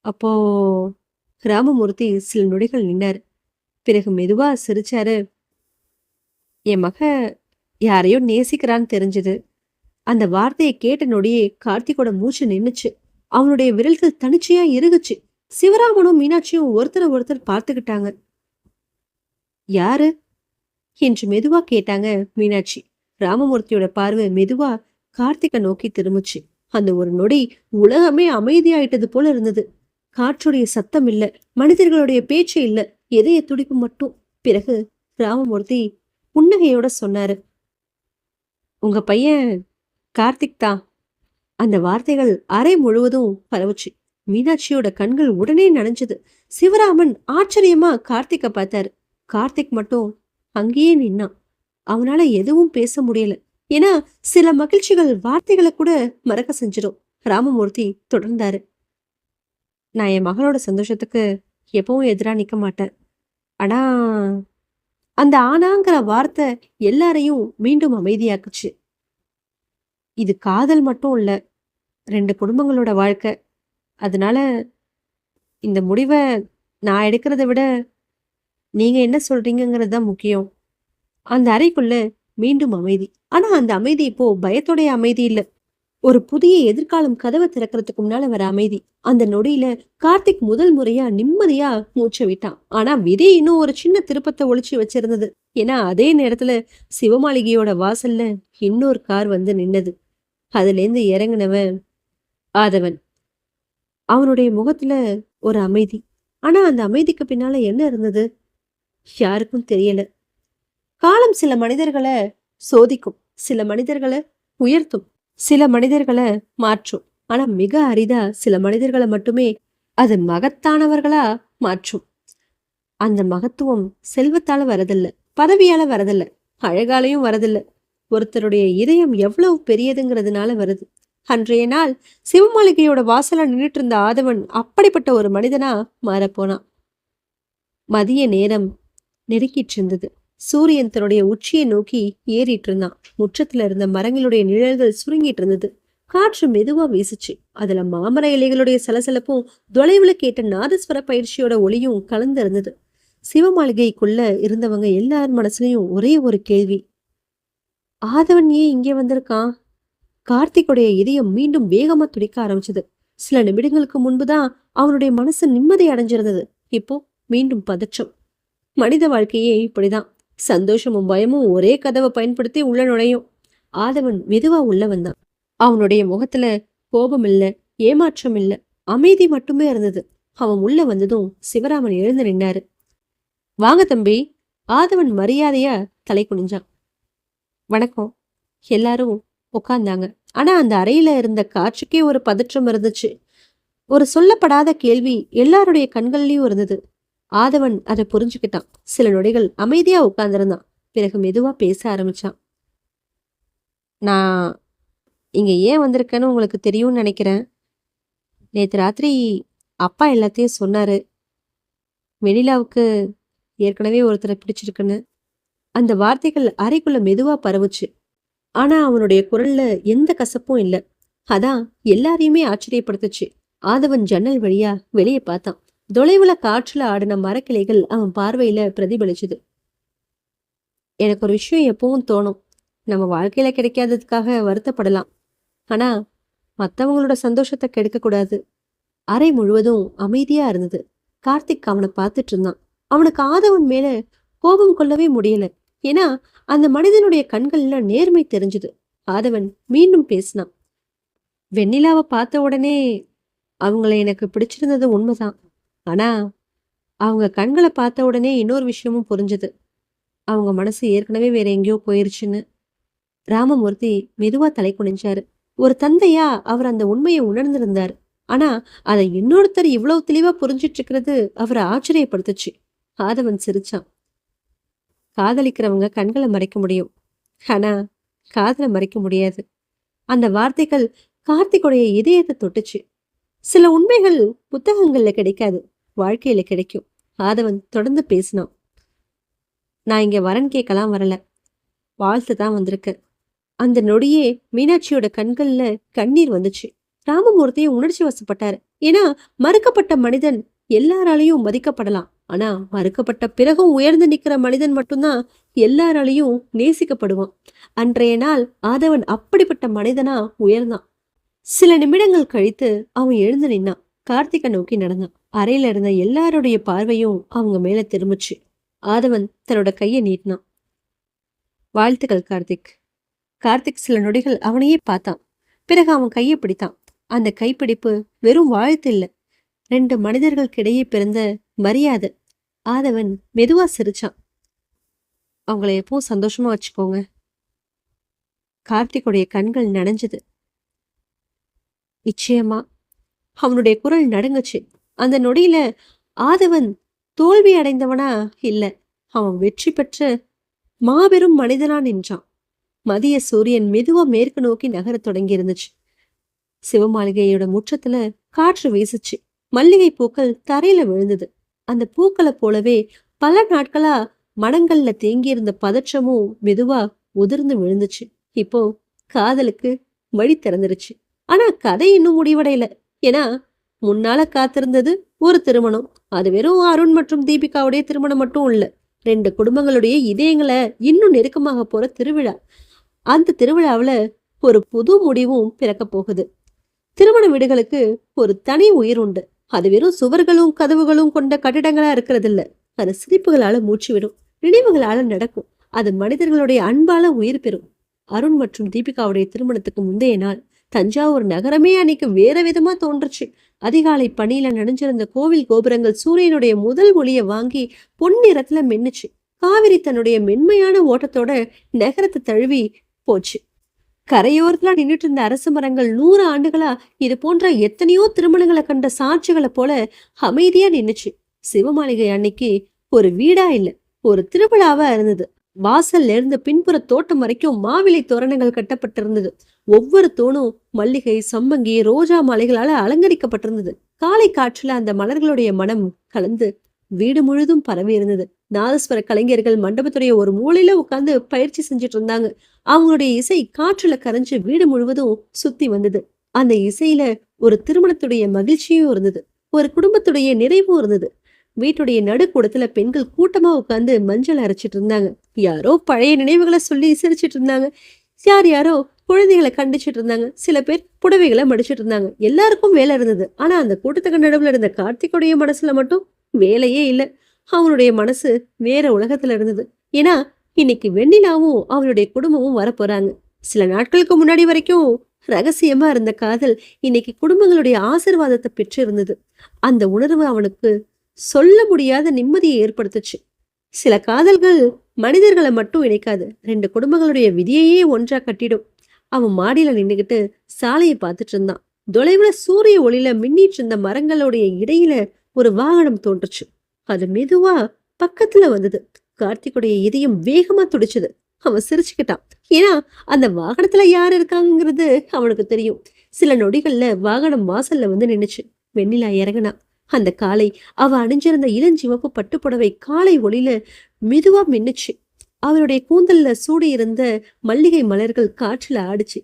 அப்போ ராமமூர்த்தி சில நொடிகள் நின்னாரு. பிறகு மெதுவா சிரிச்சாரு. என் மக யாரையோ நேசிக்கிறான்னு தெரிஞ்சது. அந்த வார்த்தையை கேட்ட நொடியே கார்த்திகோட மூச்சு நின்னுச்சு. அவனுடைய விரல்கள் தனிச்சையா இறுகுச்சு. சிவராமனும் மீனாட்சியும் ஒருத்தரை ஒருத்தர் பார்த்துக்கிட்டாங்க. யாரு என்று மெதுவா கேட்டாங்க மீனாட்சி. ராமமூர்த்தியோட பார்வை மெதுவா கார்த்திகை நோக்கி திரும்புச்சு. அந்த ஒரு நொடி உலகமே அமைதியாயிட்டது போல இருந்தது. காற்றுடைய சத்தம் இல்ல, மனிதர்களுடைய பேச்சு இல்ல, இதய துடிப்பு மட்டும். பிறகு ராமமூர்த்தி புன்னகையோட சொன்னாரு. உங்க பையன் கார்த்திக் தான். அந்த வார்த்தைகள் அறை முழுவதும் பரவுச்சு. மீனாட்சியோட கண்கள் உடனே நனைஞ்சது. சிவராமன் ஆச்சரியமா கார்த்திக்க பார்த்தாரு. கார்த்திக் மட்டும் அங்கேயே நின்னான். அவனால எதுவும் பேச முடியல. ஏன்னா சில மகிழ்ச்சிகள் வார்த்தைகளை கூட மறக்க செஞ்சிடும். ராமமூர்த்தி தொடர்ந்தாரு. நான் என் மகளோட சந்தோஷத்துக்கு எப்பவும் எதிரா நிக்க மாட்டேன். ஆனா அந்த ஆனாங்கிற வார்த்தை எல்லாரையும் மீண்டும் அமைதியாக்குச்சு. இது காதல் மட்டும் இல்ல, 2 குடும்பங்களோட வாழ்க்கை. அதனால இந்த முடிவை நான் எடுக்கிறத விட நீங்க என்ன சொல்றீங்கிறது தான் முக்கியம். அந்த அறைக்குள்ள மீண்டும் அமைதி. ஆனா அந்த அமைதி இப்போ பயத்தோடைய அமைதி இல்ல. ஒரு புதிய எதிர்காலம் கதவை திறக்கிறதுக்கு முன்னால வர அமைதி. அந்த நொடியில கார்த்திக் முதல் முறையா நிம்மதியா மூச்சை விட்டான். ஆனா விதி இன்னும் ஒரு சின்ன திருப்பத்தை ஒளிச்சு வச்சிருந்தது. ஏன்னா அதே நேரத்துல சிவமாளிகையோட வாசல்ல இன்னொரு கார் வந்து நின்னது. அதுல இருந்து இறங்குனவன் ஆதவன். அவனுடைய முகத்துல ஒரு அமைதி. ஆனா அந்த அமைதிக்கு பின்னால என்ன இருந்தது யாருக்கும் தெரியல. காலம் சில மனிதர்களை சோதிக்கும், சில மனிதர்களை உயர்த்தும், சில மனிதர்களை மாற்றும். ஆனா மிக அரிதா சில மனிதர்களை மட்டுமே அது மகத்தானவர்களா மாற்றும். அந்த மகத்துவம் செல்வத்தால வரதில்ல, பதவியால வரதில்ல, அழகாலையும் வரதில்ல. ஒருத்தருடைய இதயம் எவ்வளவு பெரியதுங்கிறதுனால வருது. அன்றைய நாள் சிவமாளிகையோட வாசல நின்றுட்டு இருந்த ஆதவன் அப்படிப்பட்ட ஒரு மனிதனா மாறப்போனான். மதிய நேரம் நெருக்கிட்டு இருந்தது. சூரியன் தன்னுடைய உச்சியை நோக்கி ஏறிட்டு இருந்தான். முற்றத்துல இருந்த மரங்களுடைய நிழல்கள் சுருங்கிட்டு இருந்தது. காற்று மெதுவா வீசுச்சு. அதுல மாமர இலைகளுடைய சலசலப்பும் தொலைவுல கேட்ட நாதஸ்வர பயிற்சியோட ஒளியும் கலந்து இருந்தது. சிவமாளிகைக்குள்ள இருந்தவங்க எல்லார் மனசுலயும் ஒரே ஒரு கேள்வி. ஆதவன் ஏன் இங்கே வந்திருக்கான்? கார்த்திக்குடைய இதயம் மீண்டும் வேகமா துடிக்க ஆரம்பிச்சது. சில நிமிடங்களுக்கு முன்புதான் அவனுடைய மனசு நிம்மதி அடைஞ்சிருந்தது. இப்போ மீண்டும் பதற்றம். மனித வாழ்க்கையே இப்படிதான். சந்தோஷமும் பயமும் ஒரே கதவை பயன்படுத்தி உள்ள நுழையும். ஆதவன் மெதுவா உள்ள வந்தான். அவனுடைய முகத்துல கோபம் இல்ல, ஏமாற்றம் இல்ல, அமைதி மட்டுமே இருந்தது. அவன் உள்ள வந்ததும் சிவராமன் எழுந்து நின்னாரு. வாங்க தம்பி. ஆதவன் மரியாதையா தலை குனிஞ்சான். வணக்கம். எல்லாரும் உட்கார்ந்தாங்க. ஆனா அந்த அறையில இருந்த காற்றுக்கே ஒரு பதற்றம் இருந்துச்சு. ஒரு சொல்லப்படாத கேள்வி எல்லாருடைய கண்கள்லயும் இருந்தது. ஆதவன் அதை புரிஞ்சுக்கிட்டான். சில நொடிகள் அமைதியா உட்கார்ந்திருந்தான். பிறகு மெதுவா பேச ஆரம்பிச்சான். நான் இங்க ஏன் வந்திருக்கேன்னு உங்களுக்கு தெரியும்னு நினைக்கிறேன். நேத்து ராத்திரி அப்பா எல்லாத்தையும் சொன்னாரு. வெண்ணிலாவுக்கு ஏற்கனவே ஒருத்தரை பிடிச்சிருக்குன்னு. அந்த வார்த்தைகள் அறைக்குள்ள மெதுவா பரவுச்சு. ஆனா அவனுடைய குரல்ல எந்த கசப்பும் இல்ல. அதான் எல்லாரையுமே ஆச்சரியப்படுத்துச்சு. ஆதவன் ஜன்னல் வழியா வெளியே பார்த்தான். தொலைவுல காற்றுல ஆடின மரக்கிளைகள் அவன் பார்வையில பிரதிபலிச்சுது. எனக்கு ஒரு விஷயம் எப்பவும் தோணும். நம்ம வாழ்க்கையில கிடைக்காததுக்காக வருத்தப்படலாம். ஆனா மத்தவங்களோட சந்தோஷத்தை கெடுக்க கூடாது. அறை முழுவதும் அமைதியா இருந்தது. கார்த்திக் அவனை பார்த்துட்டு இருந்தான். அவனுக்கு ஆதவன் மேல கோபம் கொள்ளவே முடியல. ஏன்னா அந்த மனிதனுடைய கண்கள்ல நேர்மை தெரிஞ்சுது. ஆதவன் மீண்டும் பேசினான். வெண்ணிலாவை பார்த்த உடனே அவங்கள எனக்கு பிடிச்சிருந்தது உண்மைதான். ஆனா அவங்க கண்களை பார்த்த உடனே இன்னொரு விஷயமும் புரிஞ்சுது. அவங்க மனசு ஏற்கனவே வேற எங்கேயோ போயிருச்சுன்னு. ராமமூர்த்தி மெதுவா தலை குனிஞ்சாரு. ஒரு தந்தையா அவர் அந்த உண்மையை உணர்ந்திருந்தார். ஆனா அதை இன்னொருத்தர் இவ்வளவு தெளிவா புரிஞ்சிட்டு இருக்கிறது அவரை ஆச்சரியப்படுத்துச்சு. ஆதவன் சிரிச்சான். காதலிக்கிறவங்க கண்களை மறைக்க முடியும், ஆனா காதலை மறைக்க முடியாது. அந்த வார்த்தைகள் கார்த்திக்குடைய இதயத்தை தொட்டுச்சு. சில உண்மைகள் புத்தகங்கள்ல கிடைக்காது, வாழ்க்கையில கிடைக்கும். ஆதவன் தொடர்ந்து பேசினான். நான் இங்க வரன் கேட்கலாம் வரல, வாழ்த்து தான் வந்திருக்கு. அந்த நொடியே மீனாட்சியோட கண்கள்ல கண்ணீர் வந்துச்சு. ராமமூர்த்தியும் உணர்ச்சி வசப்பட்டாரு. ஏன்னா மறுக்கப்பட்ட மனிதன் எல்லாராலையும் மதிக்கப்படலாம். ஆனா மறுக்கப்பட்ட பிறகும் உயர்ந்து நிக்கிற மனிதன் மட்டும்தான் எல்லாராலையும் நேசிக்கப்படுவான். அன்றைய நாள் ஆதவன் அப்படிப்பட்ட மனிதனா உயர்ந்தான். சில நிமிடங்கள் கழித்து அவன் எழுந்து நின்னான். கார்த்திகை நோக்கி நடந்தான். அறையில இருந்த எல்லாருடைய பார்வையும் அவங்க மேல திரும்பிச்சு. ஆதவன் தன்னோட கையை நீட்டினான். வாழ்த்துக்கள் கார்த்திக். கார்த்திக் சில நொடிகள் அவனையே பார்த்தான். பிறகு அவன் கையை பிடித்தான். அந்த கைப்பிடிப்பு வெறும் வாழ்த்து இல்ல, 2 மனிதர்களுக்கிடையே பிறந்த மரியாதை. ஆதவன் மெதுவா சிரிச்சான். அவங்கள எப்பவும் சந்தோஷமா வச்சுக்கோங்க. கார்த்திக்குடைய கண்கள் நனைஞ்சது. நிச்சயமா. அவனுடைய குரல் நடுங்குச்சு. அந்த நொடியில ஆதவன் தோல்வி அடைந்தவனா இல்ல, அவன் வெற்றி பெற்ற மாபெரும் மனிதனா நின்றான். மதிய சூரியன் மெதுவா மேற்கு நோக்கி நகரத் தொடங்கி இருந்துச்சு. சிவமாளிகையோட முற்றத்துல காற்று வீசுச்சு. மல்லிகை பூக்கள் தரையில விழுந்தது. அந்த பூக்களை போலவே பல நாட்களா மனங்கள்ல தேங்கியிருந்த பதற்றமும் மெதுவா உதிர்ந்து விழுந்துச்சு. இப்போ காதலுக்கு வழி திறந்துருச்சு. ஆனா கதை இன்னும் முடிவடையல. ஏன்னா முன்னால காத்திருந்தது ஒரு திருமணம். அது வெறும் அருண் மற்றும் தீபிகாவுடைய திருமணம் மட்டும் இல்ல, 2 குடும்பங்களுடைய இதயங்களை இன்னும் நெருக்கமாக போற திருவிழா. அந்த திருவிழாவுல ஒரு புது முடிவும் பிறக்க போகுது. திருமண வீடுகளுக்கு ஒரு தனி உயிர் உண்டு. அது வெறும் சுவர்களும் கதவுகளும் கொண்ட கட்டிடங்களா இருக்கிறது இல்ல. அது சிரிப்புகளால மூச்சு விடும், நினைவுகளால நடக்கும். அது மனிதர்களுடைய அன்பால உயிர் பெறும். அருண் மற்றும் தீபிகாவுடைய திருமணத்துக்கு முந்தைய நாள் தஞ்சாவூர் நகரமே அன்னைக்கு வேற விதமா தோன்றுச்சு. அதிகாலை பனியில நனைஞ்சிருந்த கோவில் கோபுரங்கள் சூரியனுடைய முதல் ஒளிய வாங்கி பொன்னிறத்துல மின்னுச்சு. காவிரி தன்னுடைய மென்மையான ஓட்டத்தோட நகரத்தை தழுவி போச்சு. கரையோரத்துல நின்றுட்டு இருந்த அரசு மரங்கள் 100 ஆண்டுகளா இது போன்ற எத்தனையோ திருமணங்களை கண்ட சாட்சிகளை போல அமைதியா நின்னுச்சு. சிவமாளிகை அன்னைக்கு ஒரு வீடா இல்ல, ஒரு திருவிழாவா இருந்தது. வாசல்ல இருந்து பின்புற தோட்டம் வரைக்கும் மாவிலை தோரணங்கள் கட்டப்பட்டிருந்தது. ஒவ்வொரு தூணும் மல்லிகை, சம்பங்கி, ரோஜா மாலைகளால அலங்கரிக்கப்பட்டிருந்தது. காலை காற்றுல அந்த மலர்களுடைய மனம் கலந்து வீடு முழுதும் பரவி இருந்தது. நாதஸ்வர கலைஞர்கள் மண்டபத்துடைய ஒரு மூலையில உட்கார்ந்து பயிற்சி செஞ்சுட்டு இருந்தாங்க. அவங்களுடைய இசை காற்றுல கரைஞ்சு வீடு முழுவதும் சுத்தி வந்தது. அந்த இசையில ஒரு திருமணத்துடைய மகிழ்ச்சியும் இருந்தது, ஒரு குடும்பத்துடைய நிறைவும் இருந்தது. வீட்டுடைய நடுக்கூடத்துல பெண்கள் கூட்டமா உட்கார்ந்து மஞ்சள் அரைச்சிட்டு இருந்தாங்க. யாரோ பழைய நினைவுகளை சொல்லி சிரிச்சிட்டு இருந்தாங்க. யாரோ குழந்தைகளை கண்டிச்சிட்டு இருந்தாங்க. சில பேர் புடவைகளை மடிச்சிட்டு இருந்தாங்க. எல்லாருக்கும் வேலை இருந்தது. ஆனா அந்த கூட்டத்துக்கு நடுவுல இருந்த கார்த்திக்குடைய மனசுல மட்டும் வேலையே இல்ல. அவனுடைய மனசு வேற உலகத்துல இருந்தது. ஏன்னா இன்னைக்கு வெண்ணிலாவும் அவனுடைய குடும்பமும் வரப்போறாங்க. சில நாட்களுக்கு முன்னாடி வரைக்கும் ரகசியமா இருந்த காதல் இன்னைக்கு குடும்பங்களுடைய ஆசீர்வாதத்தை பெற்று இருந்தது. அந்த உணர்வு அவனுக்கு சொல்ல முடியாத நிம்மதியை ஏற்படுத்துச்சு. சில காதல்கள் மனிதர்களை மட்டும் இணைக்காது, 2 குடும்பங்களுடைய விதியையே ஒன்றா கட்டிடும். அவன் மாடியில நின்னுகிட்டு சாலையை பார்த்துட்டு இருந்தான். தொலைவுல சூரிய ஒளியில மின்னிட்டு இருந்த மரங்களுடைய இடையில ஒரு வாகனம் தோன்றுச்சு. அது மெதுவா பக்கத்துல வந்தது. கார்த்திக்குடைய இதயம் வேகமா துடிச்சுது. அவன் சிரிச்சுக்கிட்டான். ஏன்னா அந்த வாகனத்துல யார் இருக்காங்கிறது அவனுக்கு தெரியும். சில நொடிகள்ல வாகனம் வாசல்ல வந்து நின்னுச்சு. வெண்ணிலா இறங்கினா. அந்த காலை அவ அணிஞ்சிருந்த இளஞ்சிவப்பு பட்டுப்புடவை காலை ஒளியில மெதுவா மின்னுச்சு. அவளுடைய கூந்தல்ல சூடி இருந்த மல்லிகை மலர்கள் காற்றுல ஆடுச்சு.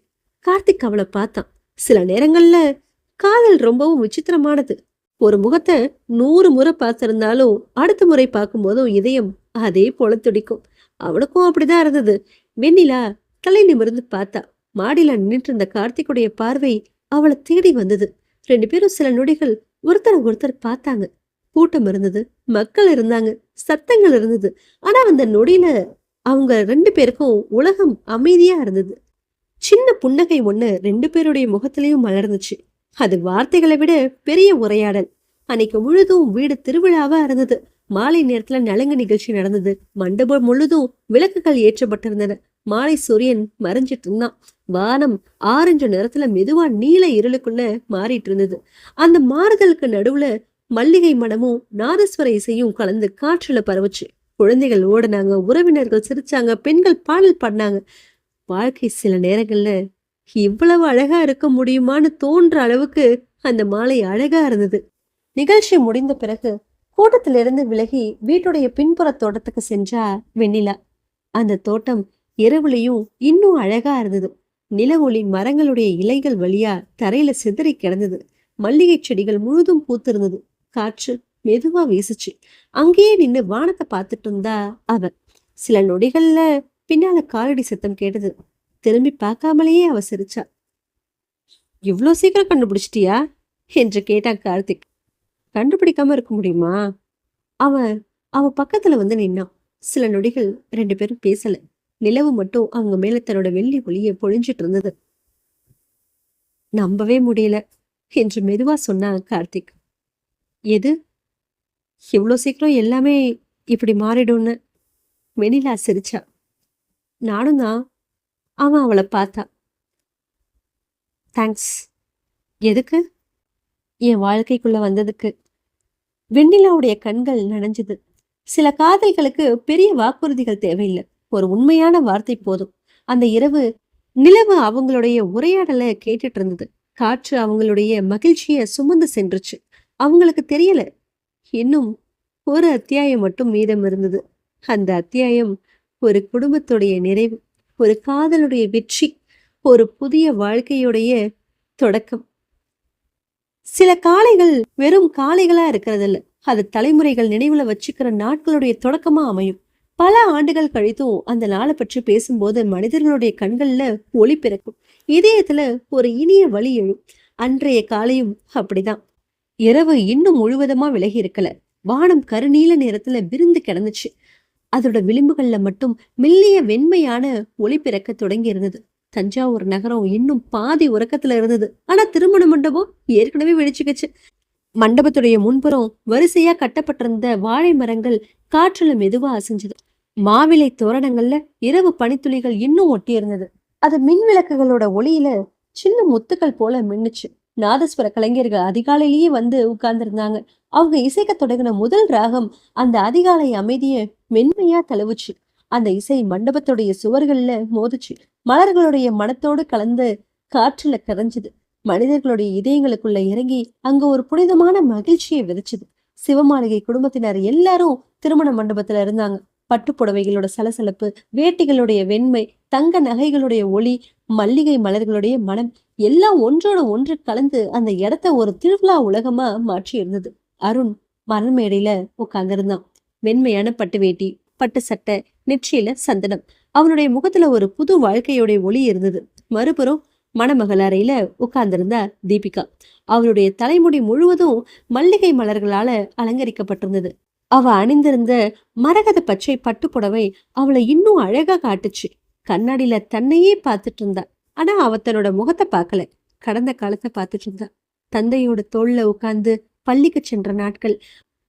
கார்த்திக் அவளை பார்த்தான். சில நேரங்கள்ல காதல் ரொம்பவும் விசித்திரமானது. ஒரு முகத்தை 100 முறை பார்த்திருந்தாலும் அடுத்த முறை பார்க்கும் போதும் இதயம் அதே போல துடிக்கும். அவனுக்கும் அப்படிதான் இருந்தது. வெண்ணிலா தலை நிமிர்ந்து பார்த்தா. மாடியில நின்றுட்டு இருந்த கார்த்திக்குடைய பார்வை அவளை தேடி வந்தது. 2 பேரும் சில நொடிகள் ஒருத்தரை ஒருத்தர் பார்த்தாங்க. கூட்டம் இருந்தது, மக்கள் இருந்தாங்க, சத்தங்கள் இருந்தது. ஆனா அந்த நொடியில அவங்க 2 பேருக்கும் உலகம் அமைதியா இருந்தது. சின்ன புன்னகை ஒண்ணு 2 பேருடைய முகத்திலையும் மலர்ந்துச்சு. அது வார்த்தைகளை விட பெரிய உரையாடல். அன்னைக்கு முழுதும் வீடு திருவிழாவா இருந்தது. மாலை நேரத்துல நலங்கு நிகழ்ச்சி நடந்தது. மண்டபம் முழுதும் விளக்குகள் ஏற்றப்பட்டிருந்தன. மாலை சூரியன் மறைஞ்சிட்டு இருந்தான். வானம் ஆரஞ்சு நிறத்துல மெதுவா நீல இருளுக்குள்ள மாறிட்டு இருந்தது. அந்த மாறுதலுக்கு நடுவுல மல்லிகை மனமும் நாதஸ்வர இசையும் கலந்து காற்றுல பரவுச்சு. குழந்தைகள் ஓடினாங்க, உறவினர்கள் சிரிச்சாங்க, பெண்கள் பாடல் பாடினாங்க. வாழ்க்கை சில நேரங்கள்ல இவ்வளவு அழகா இருக்க முடியுமான்னு தோன்ற அளவுக்கு அந்த மாலை அழகா இருந்தது. நிகழ்ச்சி முடிந்த பிறகு கூட்டத்திலிருந்து விலகி வீட்டுடைய பின்புற தோட்டத்துக்கு சென்றா வெண்ணிலா. அந்த தோட்டம் இரவுலையும் இன்னும் அழகா இருந்தது. நில ஒளி மரங்களுடைய இலைகள் வழியா தரையில சிதறி கிடந்தது. மல்லிகை செடிகள் முழுதும் பூத்திருந்தது. காற்று மெதுவா வீசுச்சு. அங்கேயே நின்னு வானத்தை பார்த்துட்டு இருந்தா அவ. சில நொடிகள்ல பின்னால காலடி சத்தம் கேட்டது. திரும்பி பார்க்காமலேயே அவ சிரிச்சா. இவ்வளோ சீக்கிரம் கண்டுபிடிச்சிட்டியா என்று கேட்டான் கார்த்திக். கண்டுபிடிக்காம இருக்க முடியுமா? அவன் அவ பக்கத்துல வந்து நின்னான். சில நொடிகள் 2 பேரும் பேசல. நிலவு மட்டும் அவங்க மேல தன்னோட வெள்ளி ஒளியை பொழிஞ்சிட்டு இருந்தது. நம்பவே முடியல என்று மெதுவா சொன்னான் கார்த்திக். எது? இவ்வளோ சீக்கிரம் எல்லாமே இப்படி மாறிடும்னு? வெண்ணிலா சிரிச்சா. நானும் தான். அவன் அவளை பார்த்தா. தேங்க்ஸ். எதுக்கு? என் வாழ்க்கைக்குள்ள வந்ததுக்கு. வெண்ணிலாவுடைய கண்கள் நனைஞ்சது. சில காதல்களுக்கு பெரிய வாக்குறுதிகள் தேவையில்லை. ஒரு உண்மையான வார்த்தை போதும். அந்த இரவு நிலவு அவங்களுடைய உரையாடலை கேட்டுட்டு இருந்தது. காற்று அவங்களுடைய மகிழ்ச்சியை சுமந்து சென்றுச்சு. அவங்களுக்கு தெரியல, இன்னும் ஒரு அத்தியாயம் மட்டும் மீதம் இருந்தது. அந்த அத்தியாயம் ஒரு குடும்பத்துடைய நிறைவு, ஒரு காதலுடைய வெற்றி, ஒரு புதிய வாழ்க்கையுடைய தொடக்கம். சில காளைகள் வெறும் காளைகளா இருக்கிறதில்ல, அது தலைமுறைகள் நினைவுல வச்சுக்கிற நாட்களுடைய தொடக்கமா அமையும். பல ஆண்டுகள் கழித்தும் அந்த நாளை பற்றி பேசும்போது மனிதர்களுடைய கண்கள்ல ஒளி பிறக்கும், இதயத்துல ஒரு இனிய வழி எழும். அன்றைய காலையும் அப்படிதான். இரவு இன்னும் முழுவதுமா விலகி இருக்கல. வானம் கருநீல நேரத்துல விருந்து கிடந்துச்சு. அதோட விளிம்புகள்ல மட்டும் மெல்லிய வெண்மையான ஒளி பிறக்க தொடங்கி இருந்தது. தஞ்சாவூர் நகரம் இன்னும் பாதி உறக்கத்துல இருந்தது. ஆனா திருமண மண்டபம் ஏற்கனவே வெடிச்சுக்கிச்சு. மண்டபத்துடைய முன்புறம் வரிசையா கட்டப்பட்டிருந்த வாழை மரங்கள் காற்றுல மெதுவா அசைஞ்சது. மாவிலை தோரணங்கள்ல இரவு பனித்துளிகள் இன்னும் ஒட்டி இருந்தது. அது மின் விளக்குகளோட ஒளியில சின்ன முத்துக்கள் போல மின்னுச்சு. நாதஸ்வர கலைஞர்கள் அதிகாலையிலேயே வந்து உட்கார்ந்துருந்தாங்க. அவங்க இசைக்க தொடங்கின முதல் ராகம் அந்த அதிகாலை அமைதிய மென்மையா தழுவுச்சு. அந்த இசை மண்டபத்துடைய சுவர்கள்ல மோதுச்சு. மலர்களுடைய மனத்தோடு கலந்து காற்றுல கரைஞ்சுது. மனிதர்களுடைய இதயங்களுக்குள்ள இறங்கி அங்க ஒரு புனிதமான மகிழ்ச்சியை விதைச்சுது. சிவமாளிகை குடும்பத்தினர் எல்லாரும் திருமண மண்டபத்துல இருந்தாங்க. பட்டு புடவைகளோட சலசலப்பு, வேட்டிகளுடைய வெண்மை, தங்க நகைகளுடைய ஒளி, மல்லிகை மலர்களுடைய மனம் எல்லாம் ஒன்றோட ஒன்று கலந்து அந்த இடத்த ஒரு திருவிழா உலகமா மாற்றி இருந்தது. அருண் மரமேடையில உட்கார்ந்திருந்தான். வெண்மையான பட்டு வேட்டி, பட்டு சட்டை, நெற்றியில சந்தனம். அவனுடைய முகத்துல ஒரு புது வாழ்க்கையோட ஒளி இருந்தது. மறுபுறம் மணமகள் அறையில உட்கார்ந்திருந்தா தீபிகா. அவளுடைய தலைமுடி முழுவதும் மல்லிகை மலர்களால அலங்கரிக்கப்பட்டிருந்தது. அவ அணிந்திருந்த மரகத பச்சை பட்டு புடவை அவளை இன்னும் அழகா காட்டுச்சு. கண்ணாடியில தன்னையே பார்த்துட்டு இருந்தா. ஆனா அவ தன்னோட முகத்தை பார்க்கல, கடந்த காலத்தை பார்த்துட்டு இருந்தா. தந்தையோட தோல்ல உட்கார்ந்து பள்ளிக்கு சென்ற நாட்கள்,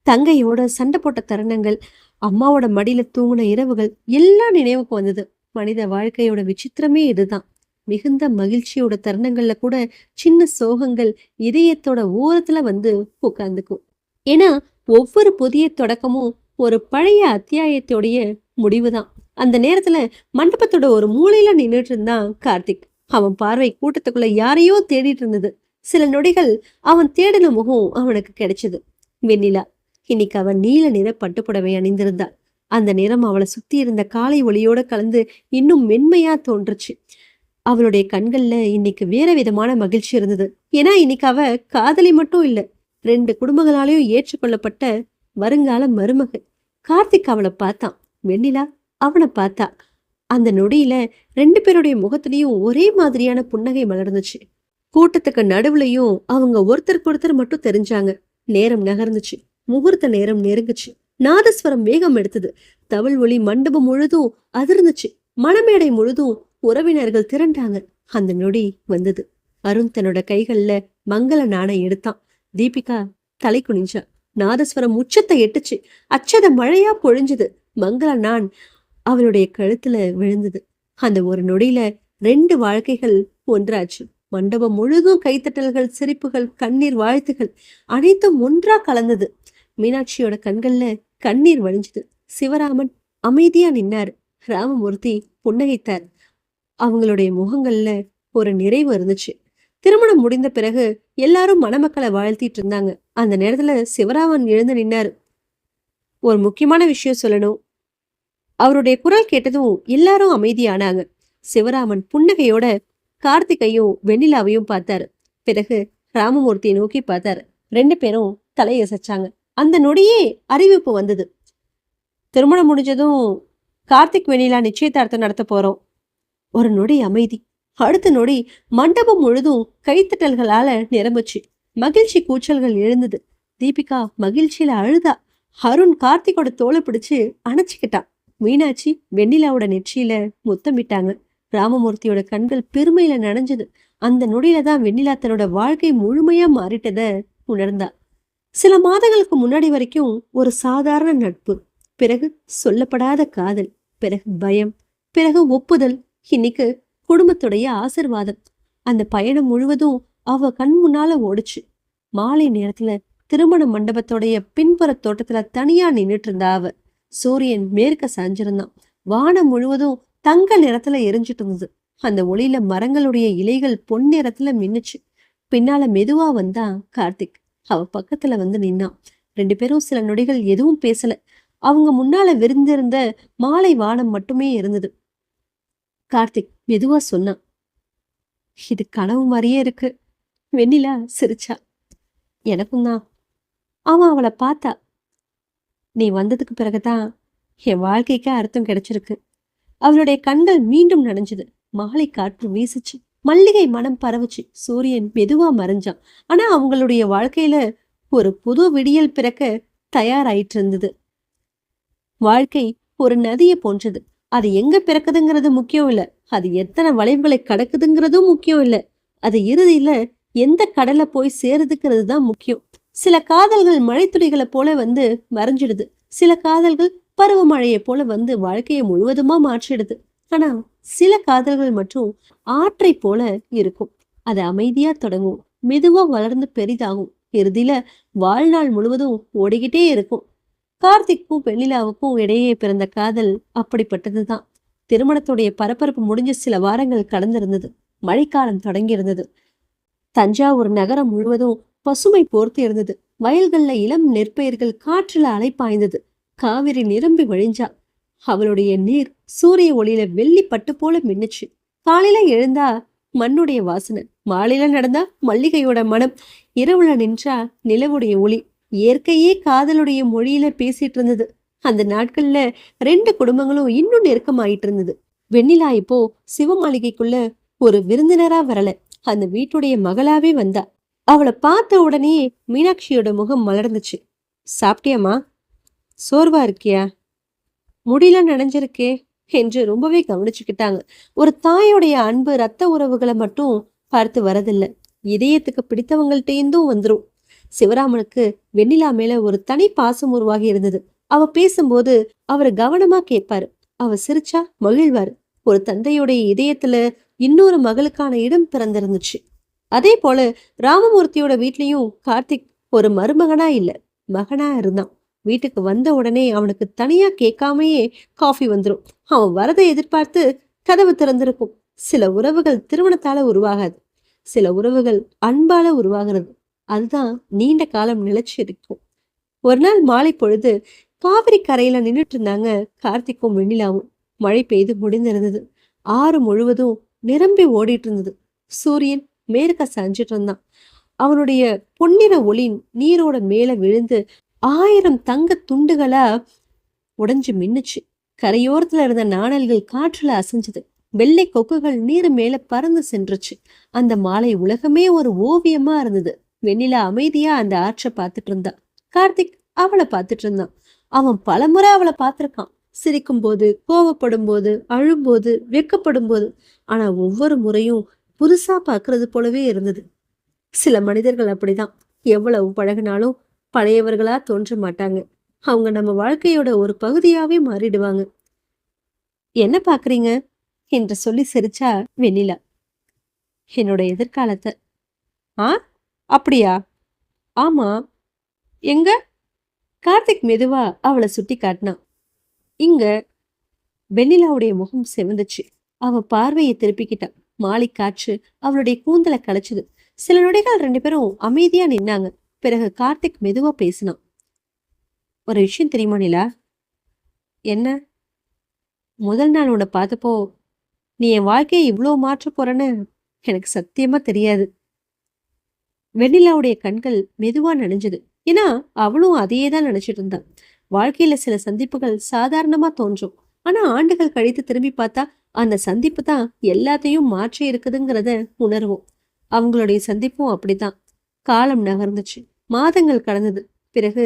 தங்கையோட சண்டை போட்ட தருணங்கள், அம்மாவோட மடியில தூங்கின இரவுகள் எல்லாம் நினைவுக்கு வந்தது. மனித வாழ்க்கையோட விசித்திரமே இதுதான். மிகுந்த மகிழ்ச்சியோட தருணங்கள்ல கூட சின்ன சோகங்கள் இதயத்தோட ஓரத்துல வந்து உட்கார்ந்துக்கும். ஏன்னா ஒவ்வொரு புதிய தொடக்கமும் ஒரு பழைய அத்தியாயத்தோடைய முடிவுதான். அந்த நேரத்துல மண்டபத்தோட ஒரு மூலையில நின்றுட்டு இருந்தான் கார்த்திக். அவன் பார்வை கூட்டத்துக்குள்ள யாரையோ தேடிட்டு இருந்தது. சில நொடிகள் அவன் தேடின முகம் அவனுக்கு கிடைச்சது. வெண்ணிலா. இன்னைக்கு அவன் நீல நிற பட்டுப்புடவை அணிந்திருந்தாள். அந்த நிறம் அவளை சுத்தி இருந்த காலை ஒளியோட கலந்து இன்னும் மென்மையா தோன்றுச்சு. அவளுடைய கண்கள்ல இன்னைக்கு வேற விதமான மகிழ்ச்சி இருந்தது. ஏன்னா இன்னைக்கு அவ காதலி மட்டும் இல்ல, 2 குடும்பங்களாலேயும் ஏற்றுக்கொள்ளப்பட்ட வருங்கால மருமகள். கார்த்திக் அவளை பார்த்தான். வெண்ணிலா அவனை பார்த்தா. அந்த நொடியில 2 பேருடைய முகத்திலையும் ஒரே மாதிரியான புன்னகை மலர்ந்துச்சு. கூட்டத்துக்கு நடுவுலயும் அவங்க ஒருத்தருக்கு ஒருத்தர் மட்டும் தெரிஞ்சாங்க. நேரம் நகர்ந்துச்சு. முகூர்த்த நேரம் நெருங்குச்சு. நாதஸ்வரம் வேகம் எடுத்தது. தவில் ஒளி மண்டபம் முழுதும் அதிர்ந்துச்சு. மணமேடை முழுதும் உறவினர்கள் திரண்டாங்க. அந்த நொடி வந்தது. அருண் தன்னோட கைகள்ல மங்கள நாணை எடுத்தான். தீபிகா தலை குனிஞ்சா. நாதஸ்வரம் உச்சத்தை எட்டுச்சு. அச்சத மழையா பொழிஞ்சது. மங்கள நான் அவளுடைய கழுத்துல விழுந்தது. அந்த ஒரு நொடியில 2 வாழ்க்கைகள் ஒன்றாச்சு. மண்டபம் முழுதும் கைத்தட்டல்கள், சிரிப்புகள், கண்ணீர், வாழ்த்துகள் அனைத்தும் ஒன்றா கலந்தது. மீனாட்சியோட கண்கள்ல கண்ணீர் வழிஞ்சுது. சிவராமன் அமைதியா நின்னாரு. ராமமூர்த்தி புன்னகைத்தார். அவங்களுடைய முகங்கள்ல ஒரு நிறைவு இருந்துச்சு. திருமணம் முடிந்த பிறகு எல்லாரும் மணமக்களை வாழ்த்திட்டு இருந்தாங்க. அந்த நேரத்துல சிவராமன் எழுந்து நின்னாரு. ஒரு முக்கியமான விஷயம் சொல்லணும். அவருடைய குரல் கேட்டதும் எல்லாரும் அமைதியானாங்க. சிவராமன் புன்னகையோட கார்த்திகையும் வெண்ணிலாவையும் பார்த்தாரு. பிறகு ராமமூர்த்தியை நோக்கி பார்த்தாரு. 2 பேரும் தலையசைச்சாங்க. அந்த நொடியே அறிவிப்பு வந்தது. திருமணம் முடிஞ்சதும் கார்த்திக் வெண்ணிலா நிச்சயதார்த்தம் நடத்த போறோம். ஒரு நொடி அமைதி. அடுத்த நொடி மண்டபம் முழுதும் கைத்தட்டல்களால நிரம்புச்சு. மகிழ்ச்சி கூச்சல்கள் எழுந்தது. தீபிகா மகிழ்ச்சியில அழுதா. அருண் கார்த்திகோட தோலை பிடிச்சு அணைச்சிக்கிட்டான். மீனாட்சி வெண்ணிலாவோட நெற்றியில முத்தமிட்டாங்க. ராமமூர்த்தியோட கண்கள் பெருமையில நனைஞ்சது. அந்த நொடியில தான் வெண்ணிலா தன்னோட வாழ்க்கை முழுமையா மாறிட்டத உணர்ந்தா. சில மாதங்களுக்கு முன்னாடி வரைக்கும் ஒரு சாதாரண நட்பு, பிறகு சொல்லப்படாத காதல், பிறகு பயம், பிறகு ஒப்புதல், இன்னைக்கு குடும்பத்துடைய ஆசிர்வாதம். அந்த பயணம் முழுவதும் அவ கண் முன்னால ஓடுச்சு. மாலை நேரத்துல திருமண மண்டபத்தோடைய பின்புற தோட்டத்துல தனியா நின்னுட்டு இருந்தா அவ. சூரியன் மேற்க சாஞ்சிருந்தான். வானம் முழுவதும் தங்க நிறத்துல எரிஞ்சிட்டு இருந்தது. அந்த ஒளியில மரங்களுடைய இலைகள் பொன்னிறத்துல மின்னுச்சு. பின்னால மெதுவா வந்தான் கார்த்திக். அவ பக்கத்துல வந்து நின்னான். 2 பேரும் சில நொடிகள் எதுவும் பேசல. அவங்க முன்னால விரிந்திருந்த மாலை வானம் மட்டுமே இருந்தது. கார்த்திக் மெதுவா சொன்னான், இது கனவு மாதிரியே இருக்கு. வெண்ணிலா சிரிச்சா. எனக்கும் தான். அவன் அவளை பார்த்தா. நீ வந்ததுக்கு பிறகுதான் என் வாழ்க்கைக்கு அர்த்தம் கிடைச்சிருக்கு. அவளுடைய கண்கள் மீண்டும் நனைஞ்சது. மாலை காற்று வீசுச்சு. மல்லிகை மனம் பரவுச்சு. சூரியன் மெதுவா மறைஞ்சான். ஆனா அவங்களுடைய வாழ்க்கையில ஒரு புது விடியல் பிறக்க தயாராயிட்டு இருந்தது. வாழ்க்கை ஒரு நதியை போன்றது. அது எங்க பிறக்குதுங்கிறது முக்கியம் இல்ல. அது எத்தனை வளைவுகளை கடக்குதுங்கிறதும் முக்கியம் இல்ல. அது இறுதியில எந்த கடலை போய் சேருதுங்கிறது தான் முக்கியம். சில காதல்கள் மழைத்துளிகளை போல வந்து மறைஞ்சிடுது. சில காதல்கள் பருவமழையை போல வந்து வாழ்க்கையை முழுவதுமா மாற்றிடுது. ஆனா சில காதல்கள் மற்றும் ஆற்றை போல இருக்கும். அது அமைதியா தொடங்கும், மெதுவா வளர்ந்து பெரிதாகும், இறுதியில வாழ்நாள் முழுவதும் ஓடிக்கிட்டே இருக்கும். கார்த்திக்கும் வெண்ணிலாவுக்கும் இடையே பிறந்த காதல் அப்படிப்பட்டதுதான். திருமணத்துடைய பரபரப்பு முடிஞ்ச சில வாரங்கள் கடந்திருந்தது. மழைக்காலம் தொடங்கி இருந்தது. தஞ்சாவூர் நகரம் முழுவதும் பசுமை போர்த்து இருந்தது. வயல்கள்ல இளம் நெற்பயிர்கள் காற்றுல அலைப்பாய்ந்தது. காவிரி நிரம்பி வழிஞ்சா. அவளுடைய நீர் சூரிய ஒளியில வெள்ளி பட்டு போல மின்னுச்சு. காலையில எழுந்தா மண்ணுடைய வாசனை, மாலையில நடந்தா மல்லிகையோட மனம், இரவுல நின்றா நிலவுடைய ஒளி. இயற்கையே காதலுடைய மொழியில பேசிட்டு இருந்தது. அந்த நாட்கள்ல 2 குடும்பங்களும் இன்னும் நெருக்கமாயிட்டு இருந்தது. வெண்ணிலா இப்போ சிவமாளிகைக்குள்ள ஒரு விருந்தினரா வரல, அந்த வீட்டுடைய மகளாவே வந்தா. அவளை பார்த்த உடனே மீனாட்சியோட முகம் மலர்ந்துச்சு. சாப்பிட்டியாமா? சோர்வா இருக்கியா? முடியல நனைஞ்சிருக்கே என்று ரொம்பவே கவனிச்சுக்கிட்டாங்க. ஒரு தாயோடைய அன்பு ரத்த உறவுகளை மட்டும் பார்த்து வரதில்லை, இதயத்துக்கு பிடித்தவங்கள்ட்டேந்தும் வந்துரும். சிவராமனுக்கு வெண்ணிலா மேல ஒரு தனி பாசம் உருவாகி இருந்தது. அவ பேசும்போது அவர் கவனமா கேட்பாரு. அவ சிரிச்சா மகிழ்வாரு. ஒரு தந்தையுடைய இதயத்துல இன்னொரு மகளுக்கான இடம் பிறந்திருந்துச்சு. அதே போல ராமமூர்த்தியோட வீட்லயும் கார்த்திக் ஒரு மருமகனா இல்ல, மகனா இருந்தான். வீட்டுக்கு வந்த உடனே அவனுக்கு தனியா கேட்காமையே காஃபி வந்துடும். அவன் வரதை எதிர்பார்த்து கதவு திறந்திருக்கும். சில உறவுகள் திருமணத்தால உருவாகாது, சில உறவுகள் அன்பால உருவாகிறது. அதுதான் நீண்ட காலம் நிலைச்சு இருக்கும். ஒரு நாள் மாலை பொழுது காவிரி கரையில நின்றுட்டு இருந்தாங்க கார்த்திக்கும் வெண்ணிலாவும். மழை பெய்து முடிந்திருந்தது. ஆறு முழுவதும் நிரம்பி ஓடிட்டு இருந்தது. சூரியன் மேற்க சாஞ்சிட்டு இருந்தான். அவனுடைய பொன்னிற ஒளி நீரோட மேல விழுந்து 1000 தங்க துண்டுகளா உடைஞ்சு மின்னுச்சு. கரையோரத்துல இருந்த நாணல்கள் காற்றுல அசைஞ்சது. வெள்ளை கொக்குகள் நீர் மேல பறந்து சென்றுச்சு. அந்த மாலை உலகமே ஒரு ஓவியமா இருந்தது. வெண்ணிலா அமைதியா அந்த ஆற்றை பார்த்துட்டு இருந்தா. கார்த்திக் அவளை பார்த்துட்டு இருந்தான். அவன் பலமுறை அவளை பார்த்திருக்கான். சிரிக்கும் போது, கோவப்படும் போது, அழும்போது, வெக்கப்படும் போது. ஆனா ஒவ்வொரு முறையும் புதுசா பார்க்கறது போலவே இருந்தது. சில மனிதர்கள் அப்படிதான். எவ்வளவு பழகினாலும் பழையவர்களா தோன்ற மாட்டாங்க. அவங்க நம்ம வாழ்க்கையோட ஒரு பகுதியாவே மாறிடுவாங்க. என்ன பாக்குறீங்க என்று சொல்லி சிரிச்சா வெண்ணிலா. என்னோட எதிர்காலத்தை. ஆ, அப்படியா? ஆமா. எங்க? கார்த்திக் மெதுவா அவளை சுட்டி காட்டினான். இங்க. வெண்ணிலாவுடைய முகம் செவந்துச்சு. அவ பார்வையை திருப்பிக்கிட்டான். மாலை காற்று அவளுடைய கூந்தலை கலைச்சுது. சில நொடிகள் ரெண்டு பேரும் அமைதியா நின்னாங்க. பிறகு கார்த்திக் மெதுவா பேசினான். ஒரு விஷயம் தெரியுமா நிலா? என்ன? முதல் நாள் உன்னை பார்த்தப்போ நீ என் வாழ்க்கையை இவ்வளோ மாற்ற போறேன்னு எனக்கு சத்தியமா தெரியாது. வெண்ணிலாவுடைய கண்கள் மெதுவா நனைஞ்சது. ஏன்னா அவளும் அதையே தான் நினைச்சிட்டு இருந்தான். வாழ்க்கையில சில சந்திப்புகள் சாதாரணமா தோன்றும். ஆனா ஆண்டுகள் கழித்து திரும்பி பார்த்தா அந்த சந்திப்பு தான் எல்லாத்தையும் மாற்றி இருக்குதுங்கிறத உணர்வோம். அவங்களுடைய சந்திப்பும் அப்படித்தான். காலம் நகர்ந்துச்சு. மாதங்கள் கடந்தது. பிறகு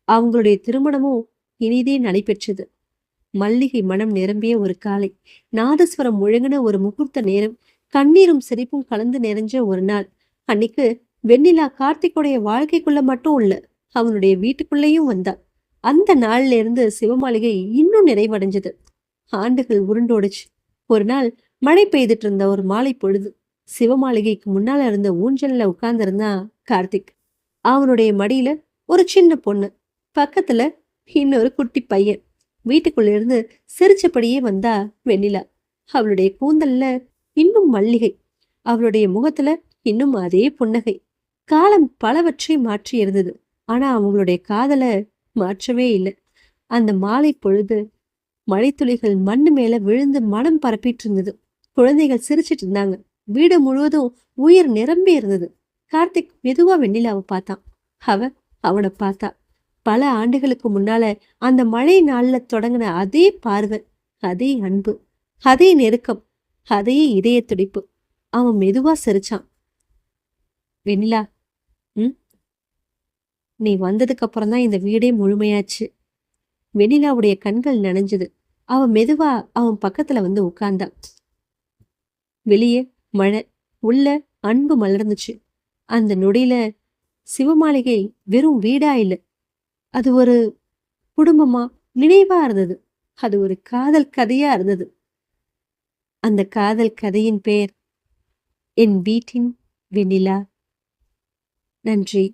அவங்களுடைய திருமணமும் இனிதே நடைபெற்றது. மல்லிகை மனம் நிரம்பிய ஒரு காலை, நாதஸ்வரம் முழங்கின ஒரு முகூர்த்த நேரம், கண்ணீரும் சிரிப்பும் கலந்து நிறைஞ்ச ஒரு நாள். அன்னைக்கு வெண்ணிலா கார்த்திக்குடைய வாழ்க்கைக்குள்ள மட்டும் இல்ல, அவனுடைய வீட்டுக்குள்ளேயும் வந்தா. அந்த நாள்ல இருந்து சிவமாளிகை இன்னும் நிறைவடைஞ்சது. ஆண்டுகள் உருண்டோடுச்சு. ஒரு நாள் மழை பெய்துட்டு இருந்த ஒரு மாலை பொழுது, சிவமாளிகைக்கு முன்னால இருந்த ஊஞ்சல்ல உட்கார்ந்து இருந்தான் கார்த்திக். அவனுடைய மடியில ஒரு சின்ன பொண்ணு, பக்கத்துல இன்னொரு குட்டி பையன். வீட்டுக்குள்ள இருந்து சிரிச்சபடியே வந்தா வெண்ணிலா. அவளுடைய கூந்தல்ல இன்னும் மல்லிகை, அவளுடைய முகத்துல இன்னும் அதே புன்னகை. காலம் பலவற்றை மாற்றி இருந்தது. ஆனா அவங்களுடைய காதலை மாற்றவே இல்லை. அந்த மாலை பொழுது மழைத்துளிகள் மண்ணு மேல விழுந்து மனம் பரப்பிட்டு இருந்தது. குழந்தைகள் சிரிச்சிட்டு இருந்தாங்க. வீடு முழுவதும் உயிர் நிரம்பி இருந்தது. கார்த்திக் மெதுவா வெண்ணிலாவை பார்த்தான். அவ அவனை பார்த்தா. பல ஆண்டுகளுக்கு முன்னால அந்த மழை நாள்ல தொடங்கின அதே பார்வை, அதே அன்பு, அதே நெருக்கம், அதே இதய துடிப்பு. அவன் மெதுவா சிரிச்சான். வெண்ணிலா, ம், நீ வந்ததுக்கு அப்புறம் தான் இந்த வீடே முழுமையாச்சு. வெண்ணிலாவுடைய கண்கள் நனைஞ்சது. அவன் மெதுவா அவன் பக்கத்துல வந்து உட்கார்ந்தான். வெளியே மழை, உள்ள அன்பு மலர்ந்துச்சு. அந்த நொடியில சிவமாளிகை வெறும் வீடா இல்லை, அது ஒரு குடும்பமா, நினைவா இருந்தது. அது ஒரு காதல் கதையா இருந்தது. அந்த காதல் கதையின் பெயர் என் வீட்டின் வெண்ணிலா. நன்றி.